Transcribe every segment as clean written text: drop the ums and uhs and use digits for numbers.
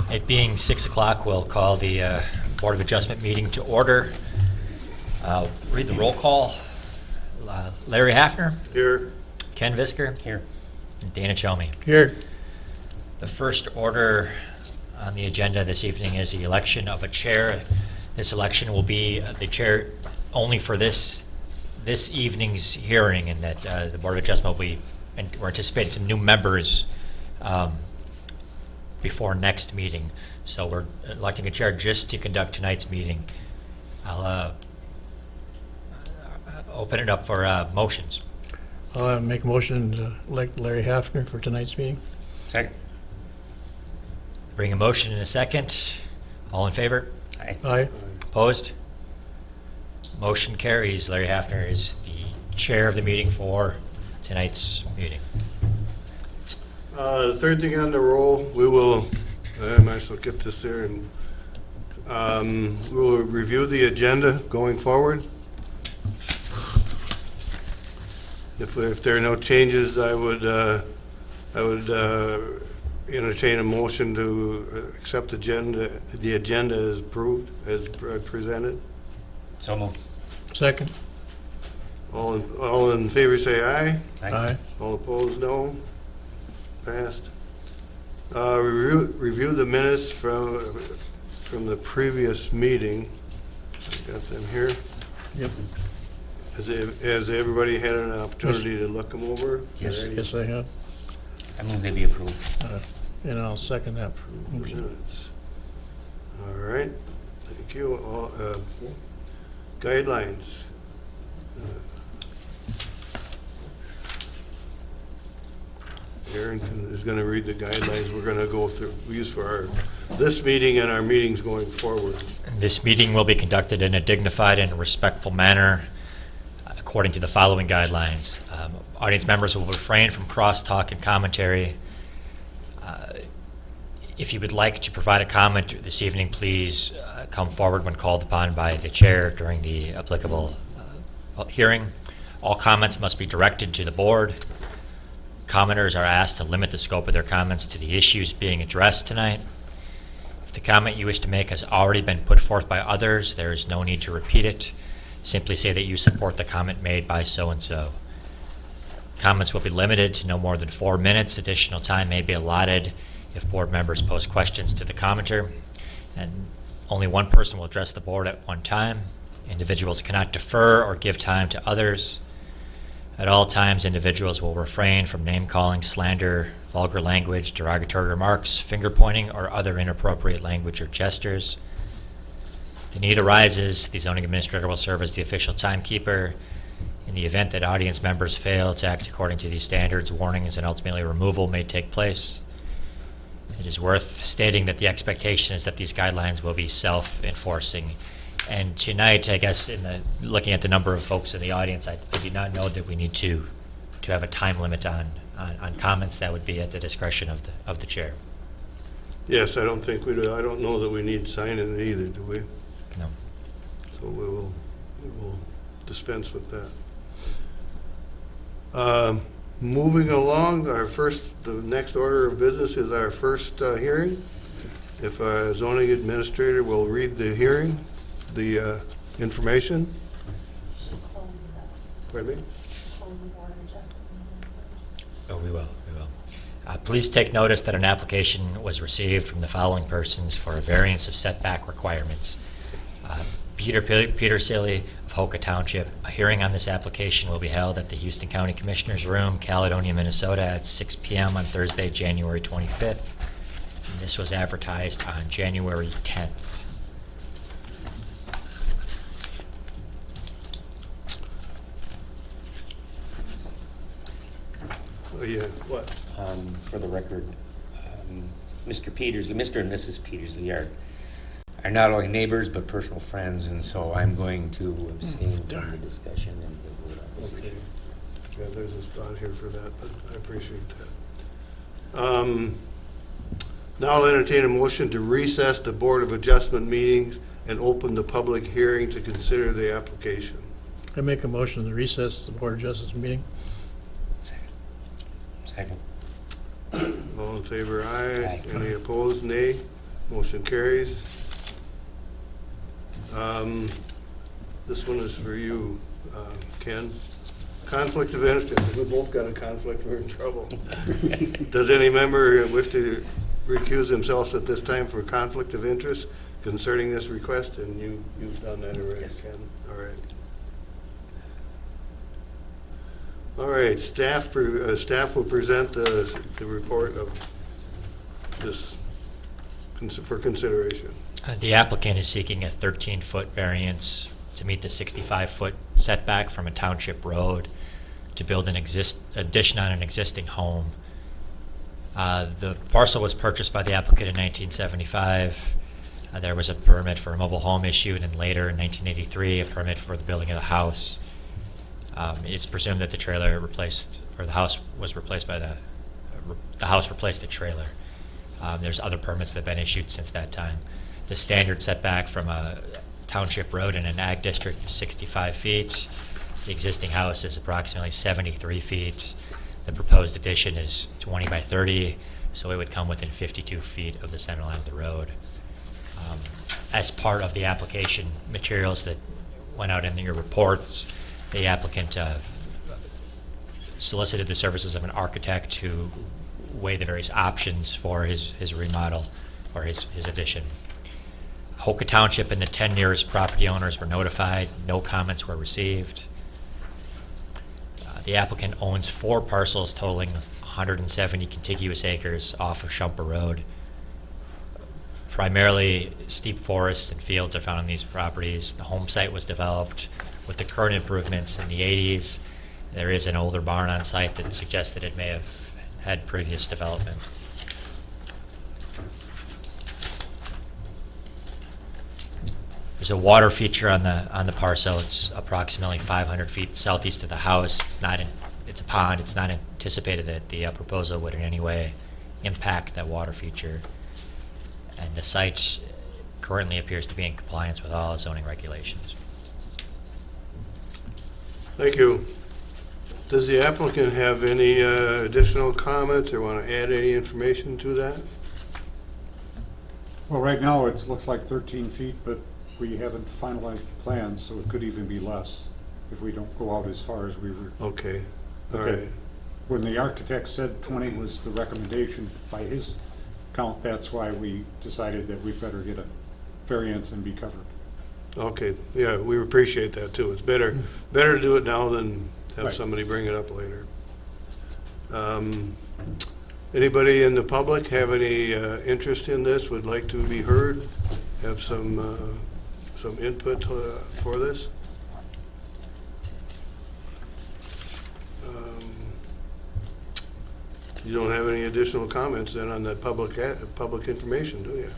It being 6 o'clock, we'll call the Board of Adjustment meeting to order. Read the roll call. Larry Hafner. Here. Ken Visker. Here. And Dana Chelmy. Here. The first order on the agenda this evening is the election of a chair. This election will be the chair only for this evening's hearing, and that the Board of Adjustment will be, and we're anticipating some new members before next meeting. So we're electing a chair just to conduct tonight's meeting. I'll open it up for motions. I'll make a motion to elect Larry Hafner for tonight's meeting. Second. Bring a motion in a second. All in favor? Aye. Aye. Opposed? Motion carries. Larry Hafner is the chair of the meeting for tonight's meeting. The third thing on the roll, we will, I might as well get this there, and we will review the agenda going forward. If there are no changes, I would entertain a motion to accept the agenda as approved, as presented. So moved. Second. All in favor say aye. Aye. All opposed, no. Passed. Review the minutes from the previous meeting. I got them here. Yep. Has everybody had an opportunity to look them over? Yes. Already? Yes, I have. I move they be approved. And I'll second that. Minutes. All right, thank you. Guidelines. Aaron is going to read the guidelines we're going to go through, use for this meeting and our meetings going forward. This meeting will be conducted in a dignified and respectful manner according to the following guidelines. Audience members will refrain from crosstalk and commentary. If you would like to provide a comment this evening, please come forward when called upon by the chair during the applicable hearing. All comments must be directed to the board. Commenters are asked to limit the scope of their comments to the issues being addressed tonight. If the comment you wish to make has already been put forth by others, there is no need to repeat it. Simply say that you support the comment made by so-and-so. Comments will be limited to no more than 4 minutes. Additional time may be allotted if board members pose questions to the commenter. And only one person will address the board at one time. Individuals cannot defer or give time to others. At all times, individuals will refrain from name-calling, slander, vulgar language, derogatory remarks, finger-pointing, or other inappropriate language or gestures. If the need arises, the zoning administrator will serve as the official timekeeper. In the event that audience members fail to act according to these standards, warnings and ultimately removal may take place. It is worth stating that the expectation is that these guidelines will be self-enforcing. And tonight, I guess, looking at the number of folks in the audience, I do not know that we need to have a time limit on comments. That would be at the discretion of the chair. Yes, I don't think we do. I don't know that we need signing it either, do we? No. So we will dispense with that. Moving along, the next order of business is our first hearing. If our zoning administrator will read the hearing, the information. Pardon me? Oh, we will. Please take notice that an application was received from the following persons for a variance of setback requirements. Peter Silly of Hoka Township. A hearing on this application will be held at the Houston County Commissioners Room, Caledonia, Minnesota at 6 p.m. on Thursday, January 25th. And this was advertised on January 10th. Oh, yeah, what? For the record, Mr. and Mrs. Petersley are not only neighbors but personal friends, and so I'm going to abstain from the discussion and the vote opposition. Okay. Yeah, there's a spot here for that, but I appreciate that. Now I'll entertain a motion to recess the Board of Adjustment meetings and open the public hearing to consider the application. I make a motion to recess the Board of Justice meeting. Second. All in favor, aye. Aye. Any opposed, nay? Motion carries. This one is for you, Ken. Conflict of interest. We both got a conflict, we're in trouble. Does any member wish to recuse themselves at this time for conflict of interest concerning this request? And you've done that already, Yes. Ken. All right. All right, staff will present the report of this for consideration. The applicant is seeking a 13-foot variance to meet the 65-foot setback from a township road to build an addition on an existing home. The parcel was purchased by the applicant in 1975. There was a permit for a mobile home issued, and later in 1983, a permit for the building of the house. It's presumed that the trailer replaced, or the house was replaced by the house replaced the trailer. There's other permits that have been issued since that time. The standard setback from a township road in an ag district is 65 feet. The existing house is approximately 73 feet. The proposed addition is 20 by 30, so it would come within 52 feet of the center line of the road. As part of the application materials that went out in your reports, the applicant solicited the services of an architect to weigh the various options for his remodel or his addition. Hoka Township and the 10 nearest property owners were notified. No comments were received. The applicant owns 4 parcels totaling 170 contiguous acres off of Shumper Road. Primarily, steep forests and fields are found on these properties. The home site was developed with the current improvements in the 80s. There is an older barn on site that suggests that it may have had previous development. There's a water feature on the parcel. It's approximately 500 feet southeast of the house. It's a pond. It's not anticipated that the proposal would in any way impact that water feature. And the site currently appears to be in compliance with all zoning regulations. Thank you. Does the applicant have any additional comments or want to add any information to that? Well, right now, it looks like 13 feet, but we haven't finalized the plans, so it could even be less if we don't go out as far as we were. Okay, all Okay. right. When the architect said 20 was the recommendation by his count, that's why we decided that we better get a variance and be covered. Okay, yeah, we appreciate that too. It's better to do it now than have Right. somebody bring it up later. Anybody in the public have any interest in this, would like to be heard, have some input for this? You don't have any additional comments then on that public information, do you?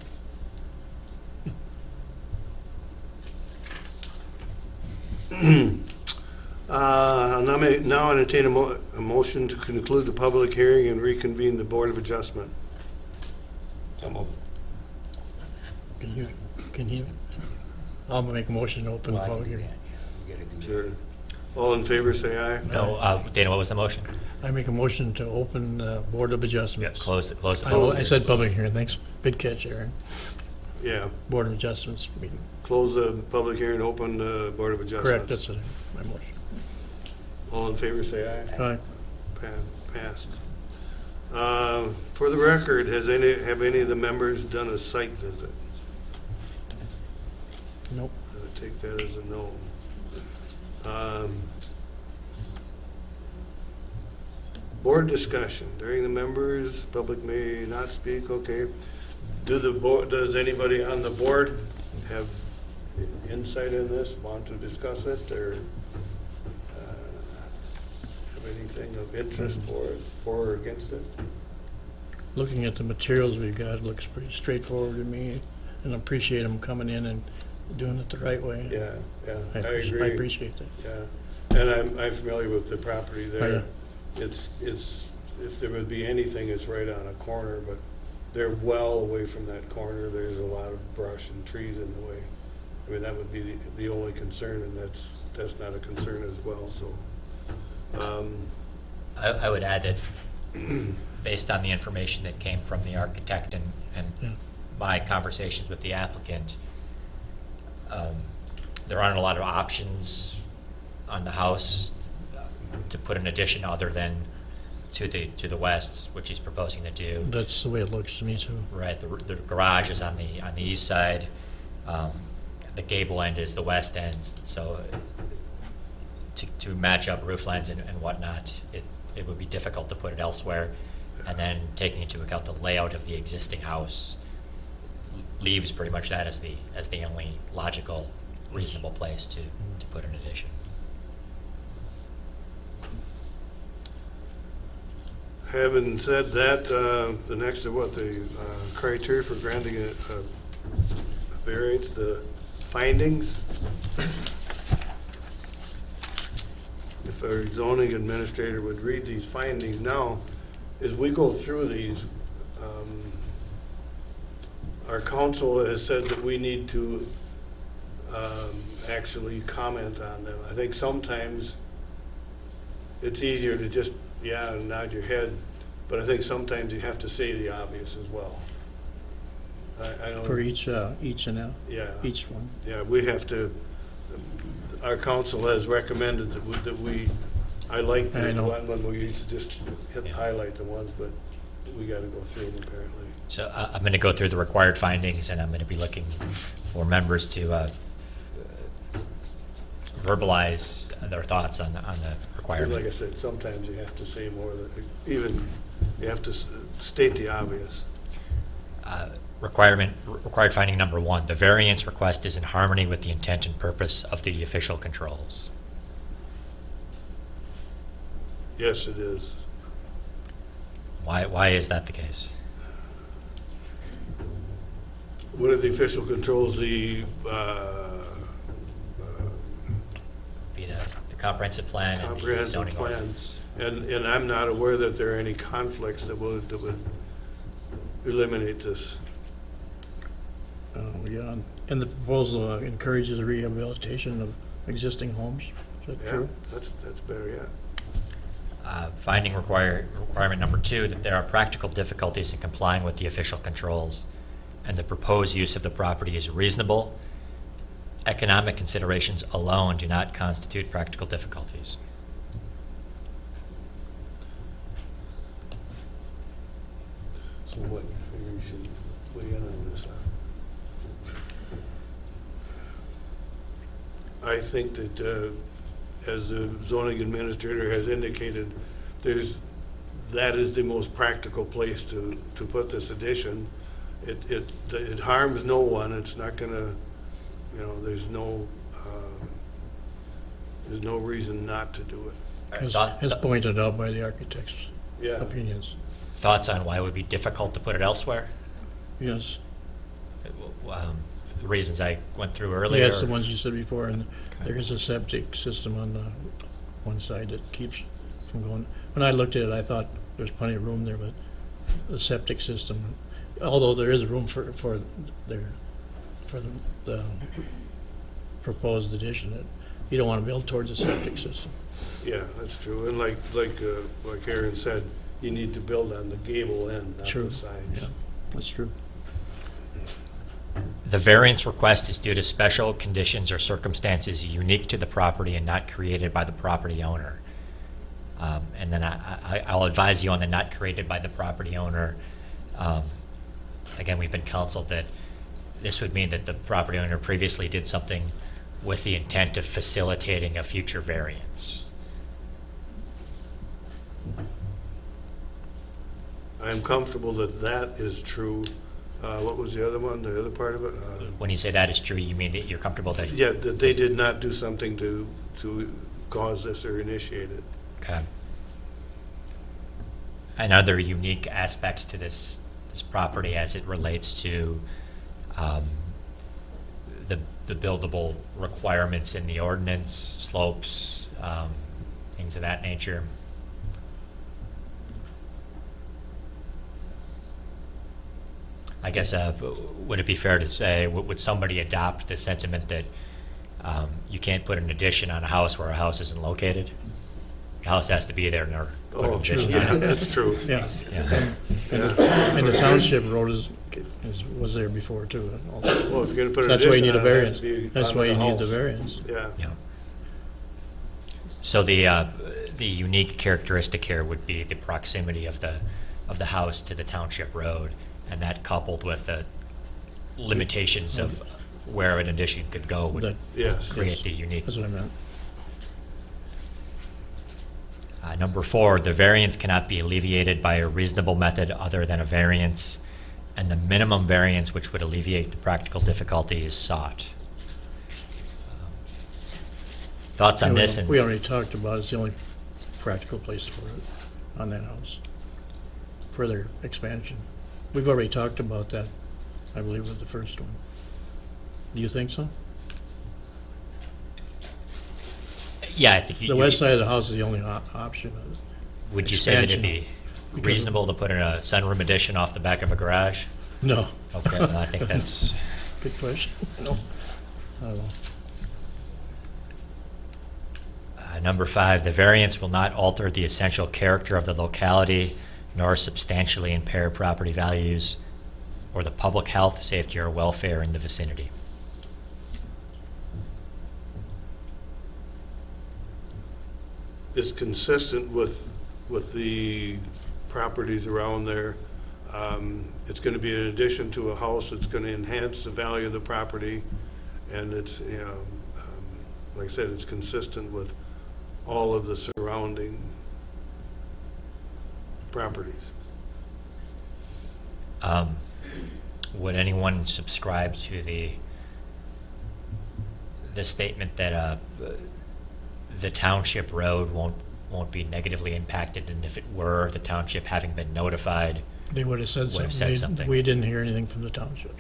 Now entertain a motion to conclude the public hearing and reconvene the Board of Adjustment. So moved. Can you? I'll make a motion to open the Well, I can public do hearing. that, yeah. We gotta do Sure. All in favor, say aye. No, Dana, what was the motion? I make a motion to open Board of Adjustments. Close the I said public hearing, thanks. Good catch, Aaron. Yeah, Board of Adjustments meeting. close the public hearing, open the Board of Adjustments. Correct, that's my motion. All in favor, say aye. Aye. Passed. For the record, have any of the members done a site visit? Nope. I would take that as a no. Board discussion during the members, public may not speak, okay. Does anybody on the board have insight in this, want to discuss it, or have anything of interest for or against it? Looking at the materials we've got, it looks pretty straightforward to me, and I appreciate them coming in and doing it the right way. Yeah, I I agree. appreciate that. Yeah, and I'm familiar with the property Oh, there. yeah. It's, if there would be anything, it's right on a corner, but they're well away from that corner. There's a lot of brush and trees in the way. I mean, that would be the only concern, and that's not a concern as well, so. I would add that based on the information that came from the architect and Yeah. my conversations with the applicant, there aren't a lot of options on the house to put an addition other than to the west, which he's proposing to do. That's the way it looks to me too. Right, the garage is on the east side. The gable end is the west end, so to match up roof lines and whatnot, it would be difficult to put it elsewhere. And then taking into account the layout of the existing house leaves pretty much that as the only logical, reasonable place to put an addition. Having said that, the next of what the criteria for granting a variance, the findings. If our zoning administrator would read these findings now, as we go through these, our council has said that we need to actually comment on them. I think sometimes it's easier to just, nod your head, but I think sometimes you have to say the obvious as well. I don't. For each and Yeah. each one. Yeah, we have to, our council has recommended that we, I like the I know. one when we used to just highlight the ones, but we gotta go through them apparently. So I'm going to go through the required findings, and I'm going to be looking for members to verbalize their thoughts on the requirement. Like I said, sometimes you have to say more than, even, you have to state the obvious. Required finding number 1, the variance request is in harmony with the intent and purpose of the official controls. Yes, it is. Why is that the case? What are the official controls, the, Be the comprehensive plan and the comprehensive zoning plan? ordinance. And I'm not aware that there are any conflicts that would eliminate this. Yeah, and the proposal encourages the rehabilitation of existing homes. Is that Yeah, true? that's better, yeah. Finding requirement number 2, that there are practical difficulties in complying with the official controls, and the proposed use of the property is reasonable. Economic considerations alone do not constitute practical difficulties. So what, you figure you should weigh in on this, huh? I think that, as the zoning administrator has indicated, that is the most practical place to put this addition. It harms no one, it's not gonna, there's no reason not to do it. As pointed out by the architect's Yeah, opinions. Thoughts on why it would be difficult to put it elsewhere? Yes. The reasons I went through earlier. Yeah, it's the ones you said before, and there is a septic system on the one side that keeps from going. When I looked at it, I thought there's plenty of room there, but the septic system, although there is room for the proposed addition, you don't want to build towards the septic system. yeah, that's true. And like Aaron said, you need to build on the gable end, not True. the sides. Yeah, that's true. The variance request is due to special conditions or circumstances unique to the property and not created by the property owner. And then I'll advise you on the not created by the property owner. Again, we've been counseled that this would mean that the property owner previously did something with the intent of facilitating a future variance. I'm comfortable that that is true. What was the other one, the other part of it? When you say that is true, you mean that you're comfortable that? Yeah, that they did not do something to cause this or initiate it. Okay. And other unique aspects to this property as it relates to the buildable requirements in the ordinance, slopes, things of that nature. I guess, would it be fair to say, would somebody adopt the sentiment that you can't put an addition on a house where a house isn't located? The house has to be there in order to put an Oh, addition yeah, on it. that's true. Yeah, Yeah. and the township road was there before too. Also. Well, if you're gonna put an That's why you addition need a on, it has variance. to be That's on why you need the house. variance. Yeah, Yeah. So the unique characteristic here would be the proximity of the house to the township road, and that coupled with the limitations of where an addition could go would That- yes. create the unique. That's what I meant. Number 4, the variance cannot be alleviated by a reasonable method other than a variance, and the minimum variance which would alleviate the practical difficulty is sought. Thoughts on this? We already talked about it's the only practical place for it on that house. Further expansion. We've already talked about that, I believe, with the first one. Do you think so? Yeah, I think The west side of the house is the only option. Would you say that it'd expansion. be Because- reasonable to put in a sunroom addition off the back of a garage? No. Okay, well, I think that's, Good question. No. I don't know. Number 5, the variance will not alter the essential character of the locality nor substantially impair property values or the public health, safety, or welfare in the vicinity. It's consistent with the properties around there. It's gonna be an addition to a house, it's gonna enhance the value of the property, and it's, you know, like I said, it's consistent with all of the surrounding properties. Would anyone subscribe to the statement that the township road won't be negatively impacted, and if it were, the township having been notified? They would have said Would something. have said They- something. We didn't hear anything from the township.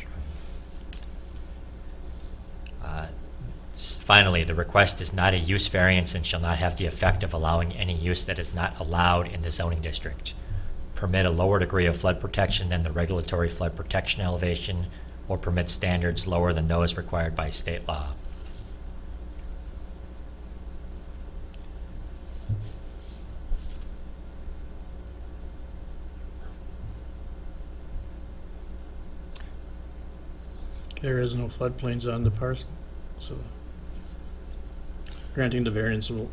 Finally, the request is not a use variance and shall not have the effect of allowing any use that is not allowed in the zoning district. Permit a lower degree of flood protection than the regulatory flood protection elevation, or permit standards lower than those required by state law. There is no floodplains on the parcel, so granting the variance will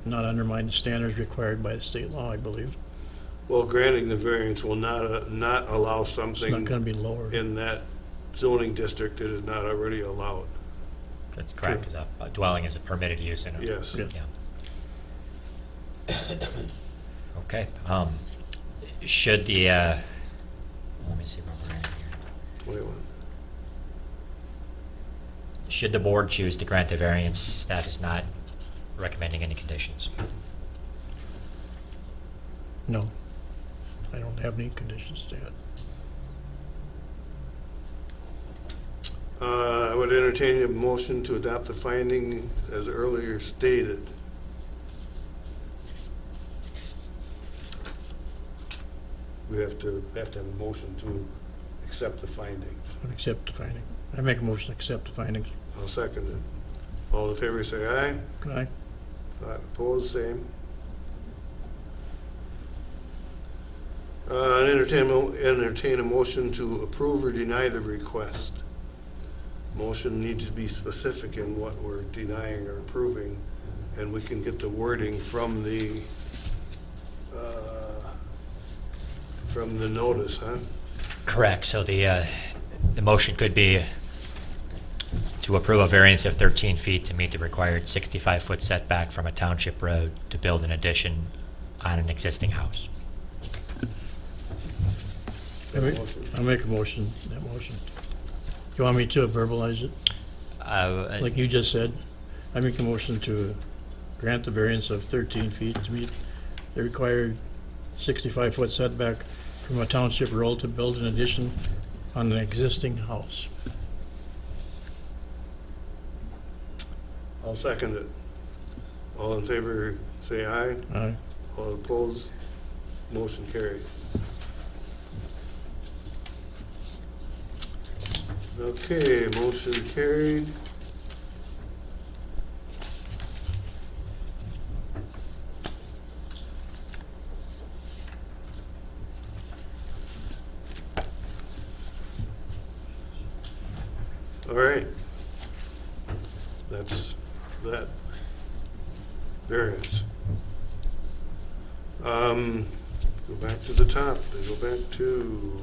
not undermine the standards required by the state law, I believe. Well, granting the variance will not allow It's not something gonna be lower. in that zoning district that is not already allowed. That's correct, because a dwelling is a permitted use in a. Yes. Yeah. Okay, should the, let me see where we're at here. 21. Should the board choose to grant the variance, staff is not recommending any conditions. No, I don't have any conditions to add. I would entertain a motion to adopt the finding as earlier stated. We have to have a motion to accept the findings. I'd accept the finding. I make a motion to accept the findings. I'll second it. All in favor, say aye. Can I? Opposed, same. Entertain a motion to approve or deny the request. Motion needs to be specific in what we're denying or approving, and we can get the wording from the notice, huh? Correct, so the motion could be to approve a variance of 13 feet to meet the required 65-foot setback from a township road to build an addition on an existing house. I'll make a motion, that motion. You want me to verbalize it? Like you just said, I make a motion to grant the variance of 13 feet to meet the required 65-foot setback from a township road to build an addition on an existing house. I'll second it. All in favor, say aye. Aye. All opposed, motion carried. Okay, motion carried. right. That's that variance. Go back to the top, then go back to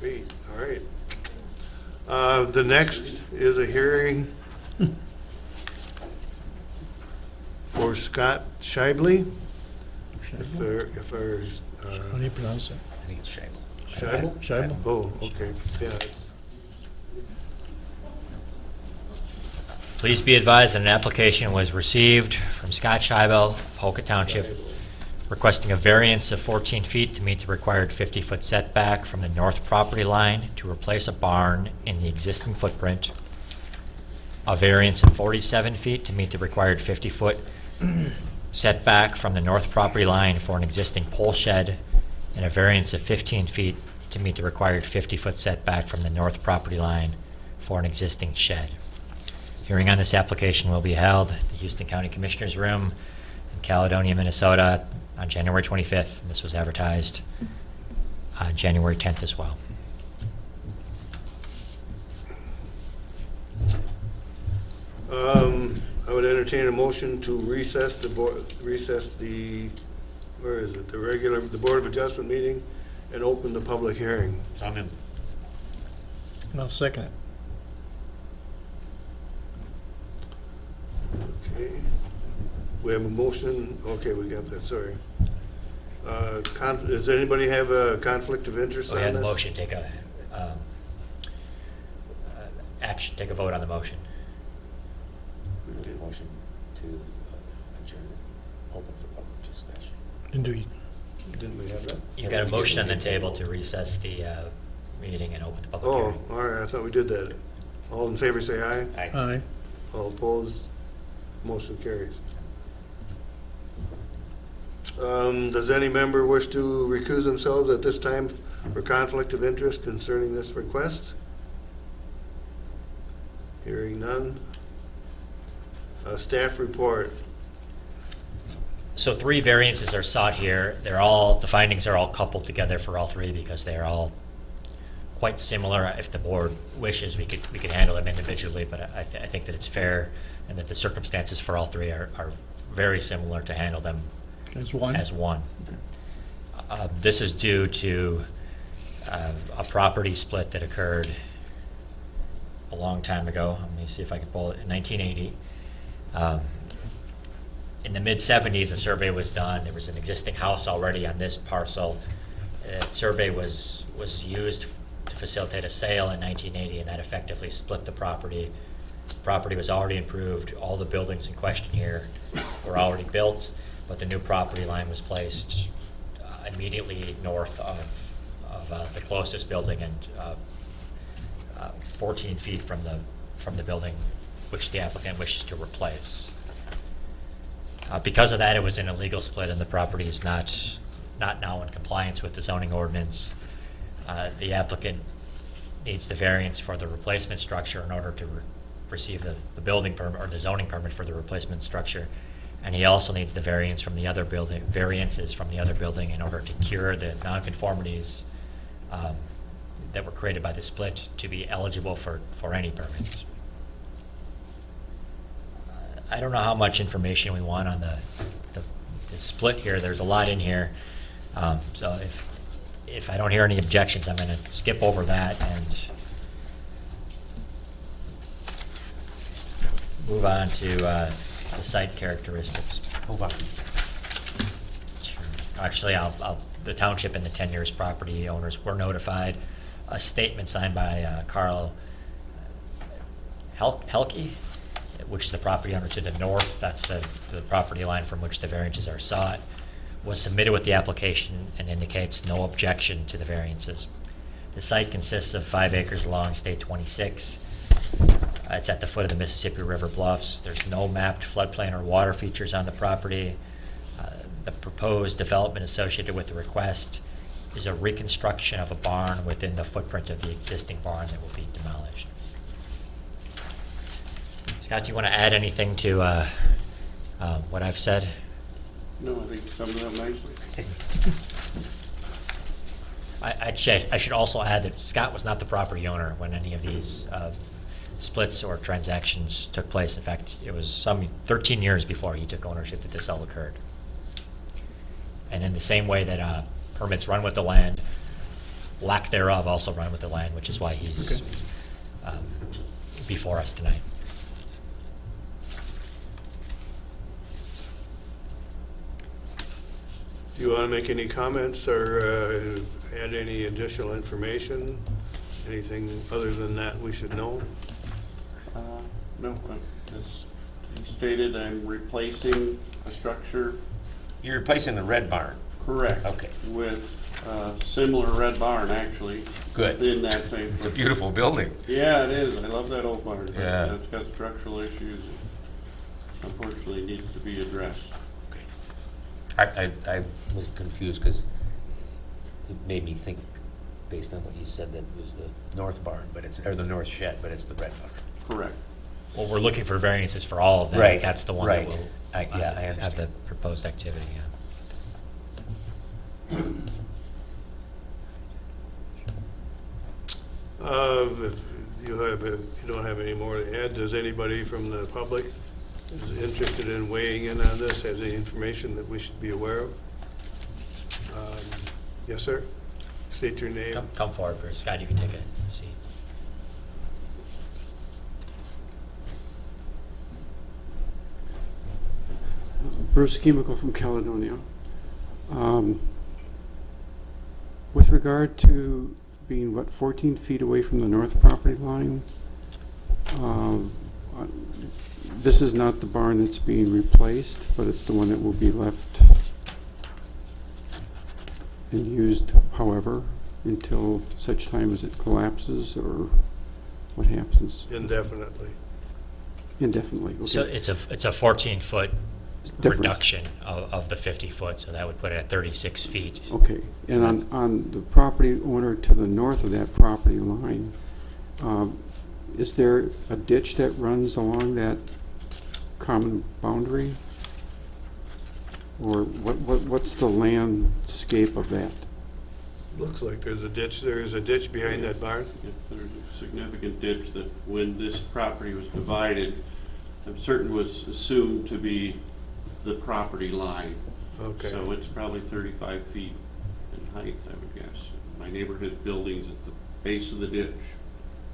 8, all right. The next is a hearing for Scott Scheibele. If our, How do you pronounce it? I think it's Scheibel. Scheibel? Scheibel? Oh, okay, yeah. Please be advised that an application was received from Scott Scheibel of Holcott Township requesting a variance of 14 feet to meet the required 50-foot setback from the north property line to replace a barn in the existing footprint, a variance of 47 feet to meet the required 50-foot setback from the north property line for an existing pole shed, and a variance of 15 feet to meet the required 50-foot setback from the north property line for an existing shed. Hearing on this application will be held at the Houston County Commissioners Room in Caledonia, Minnesota on January 25th. And this was advertised on January 10th as well. I would entertain a motion to recess the where is it, the Board of Adjustment meeting and open the public hearing. So I'm in. I'll second it. Okay. We have a motion, okay, we got that, sorry. Does anybody have a conflict of interest So we on had the this? motion, take a action, take a vote on the motion. Motion to adjourn, open for public discussion. Didn't we have that? You've got a motion on the table to recess the meeting and open the public Oh, hearing. all right, I thought we did that. All in favor, say aye. Aye. Aye. All opposed, motion carries. Does any member wish to recuse themselves at this time for conflict of interest concerning this request? Hearing none. Staff report. So 3 variances are sought here. The findings are all coupled together for all 3 because they're all quite similar. If the board wishes, we could handle them individually, but I think that it's fair and that the circumstances for all 3 are very similar to handle them As one? as one. This is due to a property split that occurred a long time ago. Let me see if I can pull it. In 1980. In the mid-'70s, a survey was done. There was an existing house already on this parcel. The survey was used to facilitate a sale in 1980, and that effectively split the property. The property was already improved. All the buildings in question here were already built, but the new property line was placed immediately north of the closest building and 14 feet from the building which the applicant wishes to replace. Because of that, it was an illegal split, and the property is not now in compliance with the zoning ordinance. The applicant needs the variance for the replacement structure in order to receive the building permit or the zoning permit for the replacement structure, and he also needs the variances from the other building in order to cure the nonconformities that were created by the split to be eligible for any permits. I don't know how much information we want on the split here. There's a lot in here. So if I don't hear any objections, I'm going to skip over that and move on to the site characteristics. Move on. Sure. Actually, the township and the 10 years property owners were notified. A statement signed by Carl Helke, which is the property owner to the north, that's the property line from which the variances are sought, was submitted with the application and indicates no objection to the variances. The site consists of 5 acres along State 26. It's at the foot of the Mississippi River bluffs. There's no mapped floodplain or water features on the property. The proposed development associated with the request is a reconstruction of a barn within the footprint of the existing barn that will be demolished. Scott, do you want to add anything to what I've said? No, I think summed it up nicely. I should also add that Scott was not the property owner when any of these splits or transactions took place. In fact, it was some 13 years before he took ownership that this all occurred. And in the same way that permits run with the land, lack thereof also run with the land, which is why he's before us tonight. Do you want to make any comments or add any additional information? Anything other than that we should know? No, as he stated, I'm replacing a structure, You're replacing the red barn. correct. Okay. With a similar red barn, actually. Good. In that same. It's a beautiful building. Yeah, it is. I love that old barn. Yeah. It's got structural issues. Unfortunately, needs to be addressed. I was confused because it made me think, based on what you said, that it was the north barn, but it's, or the north shed, but it's the red barn. Correct. Well, we're looking for variances for all of them. Right, That's the one right. that will I have the understand. proposed activity, yeah. If you don't have any more to add, does anybody from the public is interested in weighing in on this, has any information that we should be aware of? Yes, sir? State your name. Come forward, Bruce. Scott, you can take a seat. Bruce Chemical from Caledonia. With regard to being, 14 feet away from the north property line, this is not the barn that's being replaced, but it's the one that will be left and used, however, until such time as it collapses or what happens Indefinitely. indefinitely. Okay. So it's a 14-foot Difference. reduction of the 50-foot, so that would put it at 36 feet. Okay, and on the property owner to the north of that property line, is there a ditch that runs along that common boundary? Or what's the landscape of that? Looks like there's a ditch, there is a ditch behind that barn? If there's a significant ditch that when this property was divided, I'm certain was assumed to be the property line. Okay. So it's probably 35 feet in height, I would guess. My neighbor has buildings at the base of the ditch,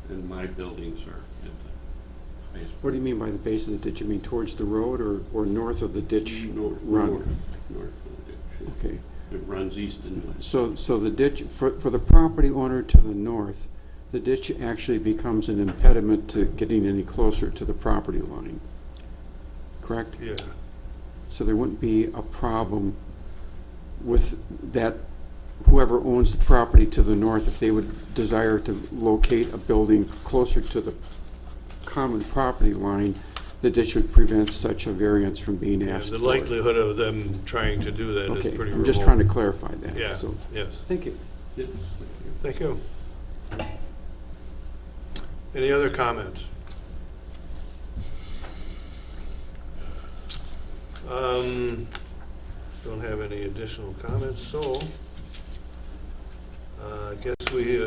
and my buildings are at the base. What do you mean by the base of the ditch? You mean towards the road or north of the ditch North run? of the ditch. Yeah. Okay, It runs east and west. so the ditch, for the property owner to the north, the ditch actually becomes an impediment to getting any closer to the property line, correct? Yeah. So there wouldn't be a problem with that, whoever owns the property to the north, if they would desire to locate a building closer to the common property line, the ditch would prevent such a variance from being Yeah, asked the for. likelihood of them trying to do that is Okay, pretty remote. I'm just trying to clarify that. Yeah, So, yes. thank you. Yes. Thank you. Any other comments? Don't have any additional comments, so I guess we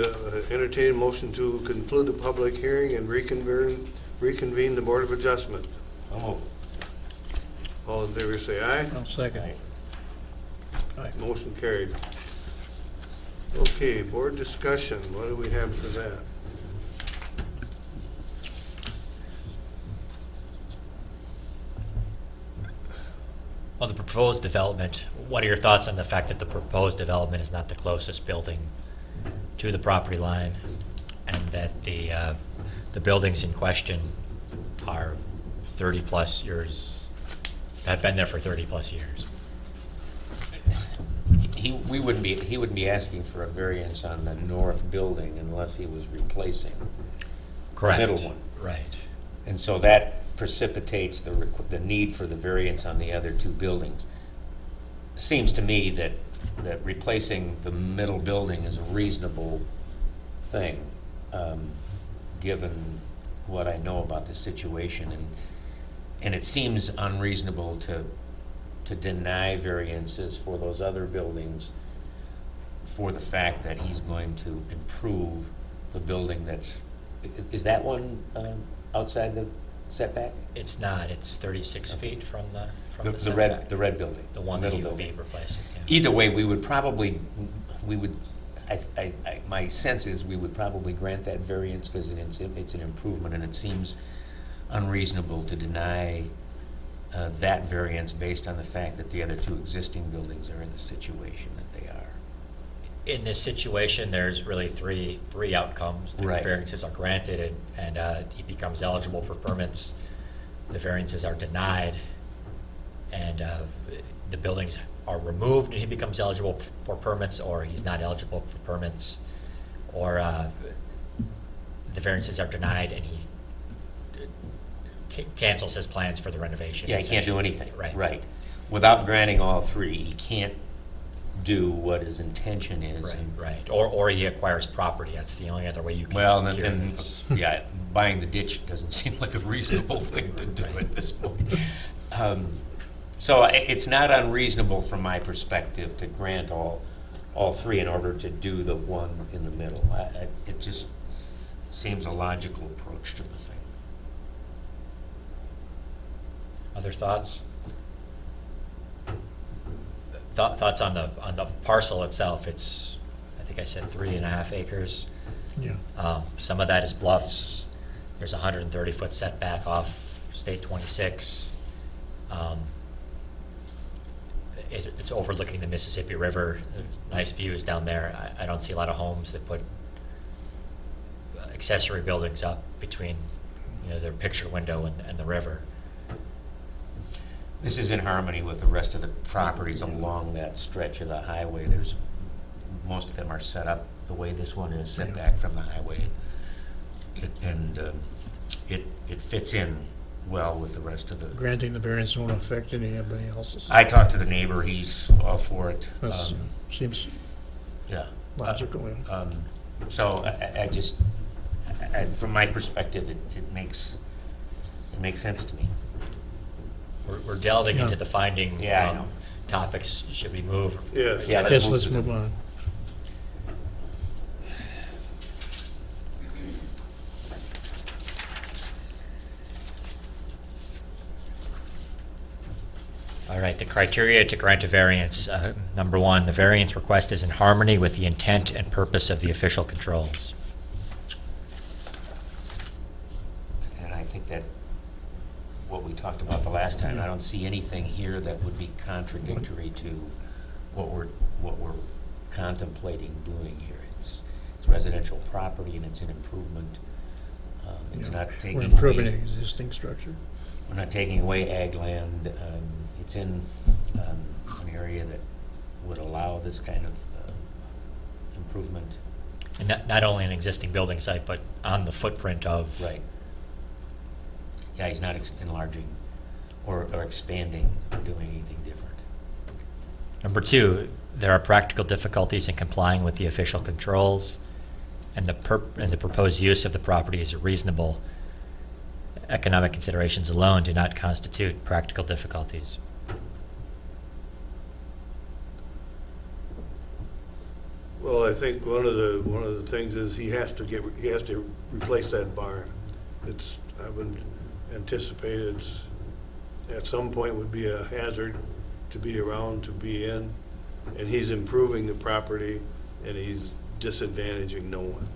entertain a motion to conclude the public hearing and reconvene the Board of Adjustment. All in favor say aye. I'll second. Aye. Motion carried. Okay, board discussion, what do we have for that? Well, the proposed development, what are your thoughts on the fact that the proposed development is not the closest building to the property line, and that the buildings in question are 30-plus years, have been there for 30-plus years? He wouldn't be asking for a variance on the north building unless he was replacing Correct. the middle one. Right. And so that precipitates the need for the variance on the other two buildings. Seems to me that replacing the middle building is a reasonable thing, given what I know about the situation, and it seems unreasonable to deny variances for those other buildings for the fact that he's going to improve the building that's Is that one outside the setback? It's not, it's 36 feet from the The setback. red building? The one that middle you would be building. replacing, yeah. Either way, we would, my sense is we would probably grant that variance because it's an improvement, and it seems unreasonable to deny that variance based on the fact that the other two existing buildings are in the situation that they are. In this situation, there's really three outcomes. The Right. variances are granted and he becomes eligible for permits. The variances are denied and the buildings are removed and he becomes eligible for permits, or he's not eligible for permits, or the variances are denied and he cancels his plans for the renovation. Yeah, he can't do anything. Right. Right. Without granting all three, he can't do what his intention is. Right, and- right. Or he acquires property. That's the only other way you can Well, cure then, this. yeah, buying the ditch doesn't seem like a reasonable thing to do at this point. So it's not unreasonable from my perspective to grant all three in order to do the one in the middle. It just seems a logical approach to the thing. Other thoughts? Thoughts on the parcel itself? It's, I think I said 3.5 acres. Yeah. Some of that is bluffs. There's a 130-foot setback off State 26. It's overlooking the Mississippi River. There's nice views down there. I don't see a lot of homes that put accessory buildings up between, their picture window and the river. This is in harmony with the rest of the properties along that stretch of the highway. Most of them are set up the way this one is, set back from the highway. It fits in well with the rest of the. Granting the variance won't affect anybody else's. I talked to the neighbor, he's all for it. That seems Yeah. logical. Yeah. So I just, from my perspective, it makes sense to me. We're delving Yeah. into the finding Yeah, I know. topics. Should we move? Yes. Yeah, Yes, let's move on. All right, the criteria to grant a variance. Number one, the variance request is in harmony with the intent and purpose of the official controls. And I think that what we talked about the last time, I don't see anything here that would be contradictory to what we're contemplating doing here. It's residential property and it's an improvement. It's Yeah. not taking We're improving an away, existing structure. we're not taking away ag land. It's in an area that would allow this kind of improvement. And not only an existing building site, but on the footprint of. Right. Yeah, he's not enlarging or expanding or doing anything different. Number two, there are practical difficulties in complying with the official controls, and the proposed use of the property is reasonable. Economic considerations alone do not constitute practical difficulties. Well, I think one of the things is he has to replace that barn. I would anticipate at some point would be a hazard to be around, to be in, and he's improving the property and he's disadvantaging no one.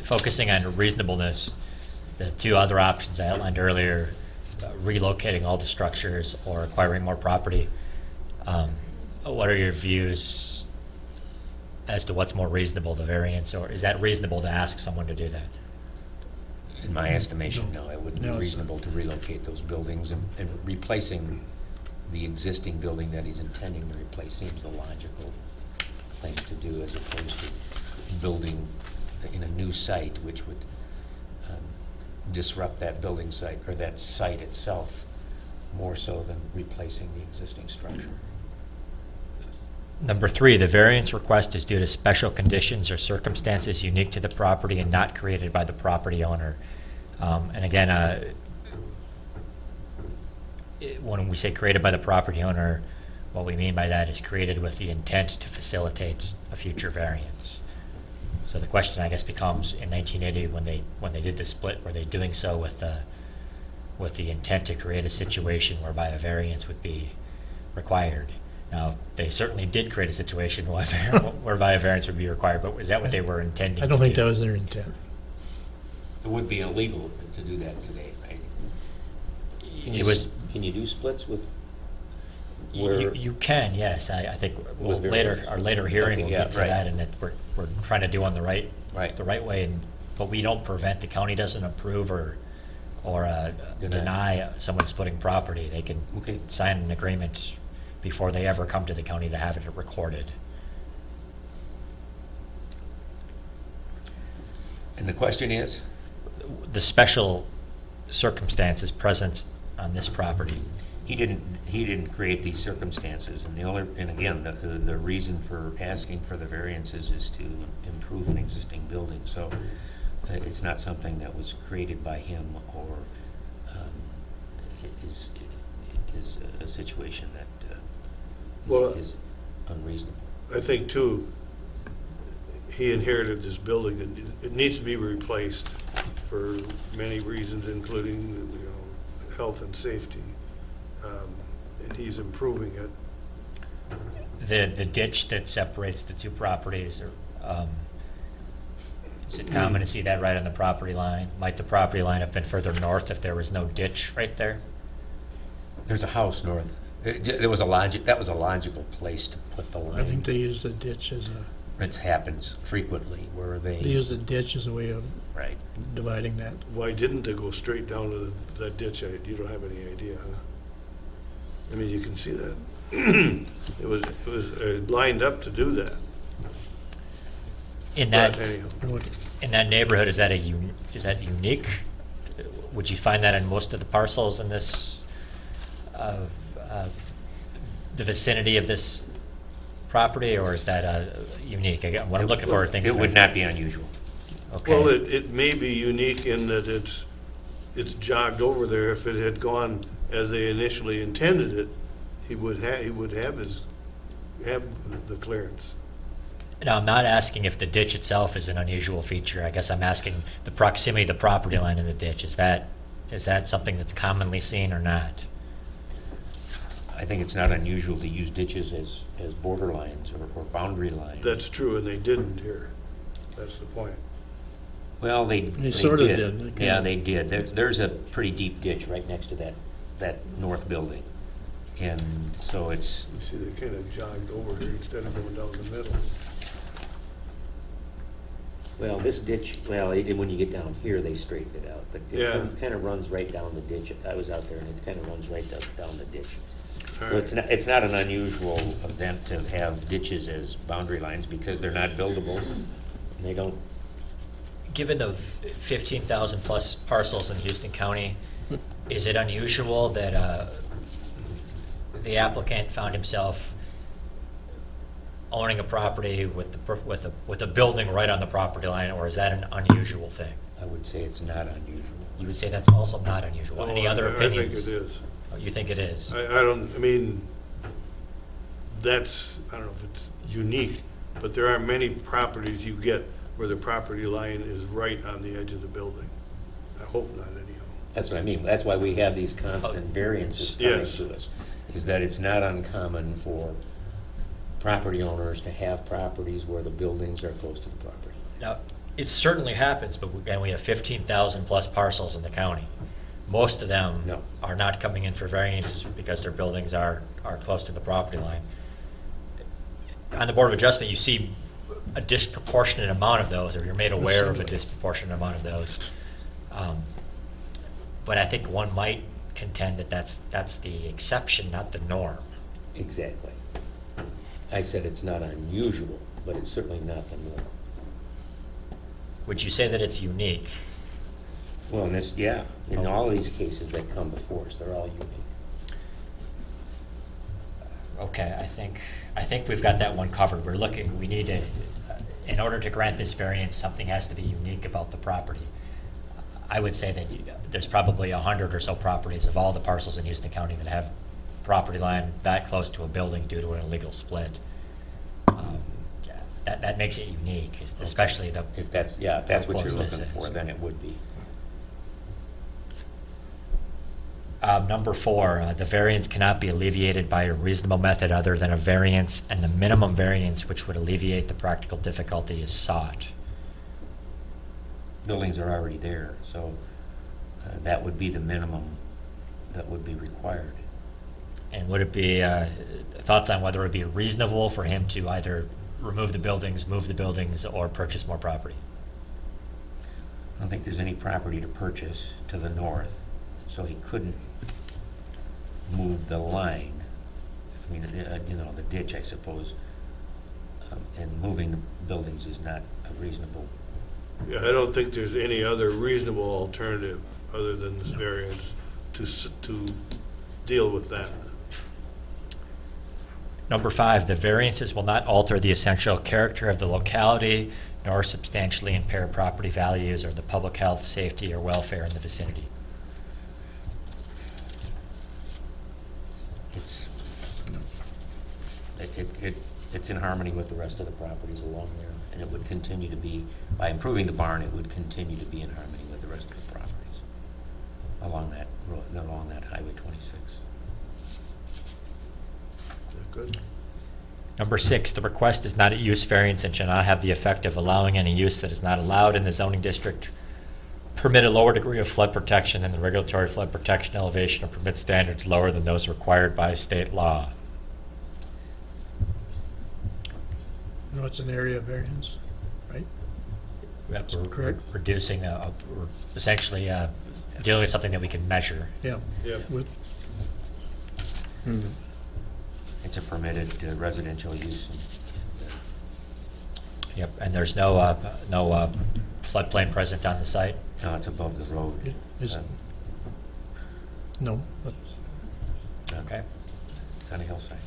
Focusing on reasonableness, the two other options I outlined earlier, relocating all the structures or acquiring more property. What are your views as to what's more reasonable, the variance, or is that reasonable to ask someone to do that? In my estimation, no, it wouldn't No, be it's- reasonable to relocate those buildings, and replacing the existing building that he's intending to replace seems the logical thing to do, as opposed to building in a new site, which would disrupt that building site, or that site itself, more so than replacing the existing structure. Number three, the variance request is due to special conditions or circumstances unique to the property and not created by the property owner. And again, when we say created by the property owner, what we mean by that is created with the intent to facilitate a future variance. So the question, I guess, becomes, in 1980, when they did the split, were they doing so with the intent to create a situation whereby a variance would be required? Now, they certainly did create a situation whereby a variance would be required, but is that what they were intending to I do? don't think that was their intent. It would be illegal to do that today, right? It was, Can you do splits with, you can, yes. I think With variances. our later hearing will Okay, yeah, get to right. that, and that we're trying to do on the right way, but we don't prevent, the county doesn't approve or deny someone splitting property. They can Okay. sign an agreement before they ever come to the county to have it recorded. and the question is? The special circumstances present on this property, He didn't create these circumstances, and again, the reason for asking for the variances is to improve an existing building, so it's not something that was created by him or is a situation that Well, is unreasonable. I think too, he inherited this building and it needs to be replaced for many reasons, including, you know, health and safety. And he's improving it. the ditch that separates the two properties, or, is it common to see that right on the property line? Might the property line have been further north if there was no ditch right there? There's a house north. That was a logical place to put the I think line. they use the ditch as a, It happens frequently where they use the ditch as a way of right. dividing that. Why didn't they go straight down to that ditch? You don't have any idea, huh? I mean, you can see that. It was lined up to do that. In that, But anyhow, in that neighborhood, is that unique? Would you find that in most of the parcels in this, the vicinity of this property, or is that unique? Again, what I'm looking for are things. It would not be unusual. Okay. well, it may be unique in that it's jogged over there. If it had gone as they initially intended it, he would have the clearance. Now, I'm not asking if the ditch itself is an unusual feature. I guess I'm asking the proximity of the property line and the ditch. Is that something that's commonly seen or not? I think it's not unusual to use ditches as border lines or boundary lines. That's true, and they didn't here. That's the point. Well, they sort of did. did. They Yeah, kinda- they did. There's a pretty deep ditch right next to that north building. And so it's, You see, they kind of jogged over here instead of going down the middle. well, this ditch, when you get down here, they straightened it out. But Yeah. it kind of runs right down the ditch. I was out there and it kind of runs right down the ditch. All So right. it's not an unusual event to have ditches as boundary lines because they're not buildable. And they don't, Given the 15,000 plus parcels in Houston County, is it unusual that the applicant found himself owning a property with a building right on the property line, or is that an unusual thing? I would say it's not unusual. You would say that's also not unusual. Any Oh, other I think opinions? it is. Oh, you think it is? I mean, I don't know if it's unique, but there are many properties you get where the property line is right on the edge of the building. I hope not anyhow. That's what I mean. That's why we have these constant variances coming Yes. to us, is that it's not uncommon for property owners to have properties where the buildings are close to the property. Now, it certainly happens, but again, we have 15,000 plus parcels in the county. Most of them No. are not coming in for variances because their buildings are close to the property line. On the Board of Adjustment, you see a disproportionate amount of those, or you're made aware of a disproportionate amount of those. But I think one might contend that that's the exception, not the norm. Exactly. I said it's not unusual, but it's certainly not the norm. Would you say that it's unique? Well, in all these cases that come before us, they're all unique. Okay, I think we've got that one covered. We need to, in order to grant this variance, something has to be unique about the property. I would say that there's probably 100 or so properties of all the parcels in Houston County that have property line that close to a building due to an illegal split. That makes it unique, especially the, If that's, yeah, if that's what you're Close looking this for, is. then it would be. number 4, the variance cannot be alleviated by a reasonable method other than a variance, and the minimum variance which would alleviate the practical difficulty is sought. Buildings are already there, so that would be the minimum that would be required. And would it be, thoughts on whether it would be reasonable for him to either remove the buildings, move the buildings, or purchase more property? I don't think there's any property to purchase to the north, so he couldn't move the line. I mean, the ditch, I suppose, and moving the buildings is not a reasonable. Yeah, I don't think there's any other reasonable alternative other than this variance to deal with that. Number 5, the variances will not alter the essential character of the locality nor substantially impair property values or the public health, safety, or welfare in the vicinity. It's in harmony with the rest of the properties along there, and it would continue to be, by improving the barn, it would continue to be in harmony with the rest of the properties along that road, along that Highway 26. Is that good? Number 6, the request is not a use variance and shall not have the effect of allowing any use that is not allowed in the zoning district, permit a lower degree of flood protection than the regulatory flood protection elevation, or permit standards lower than those required by state law. No, it's an area variance, right? We're Correct. reducing, we're essentially dealing with something that we can measure. Yeah. Yeah. With, hmm, It's a permitted residential use. Yep, and there's no floodplain present on the site. No, it's above the road. it is, Um, no, but Okay. It's on a hillside.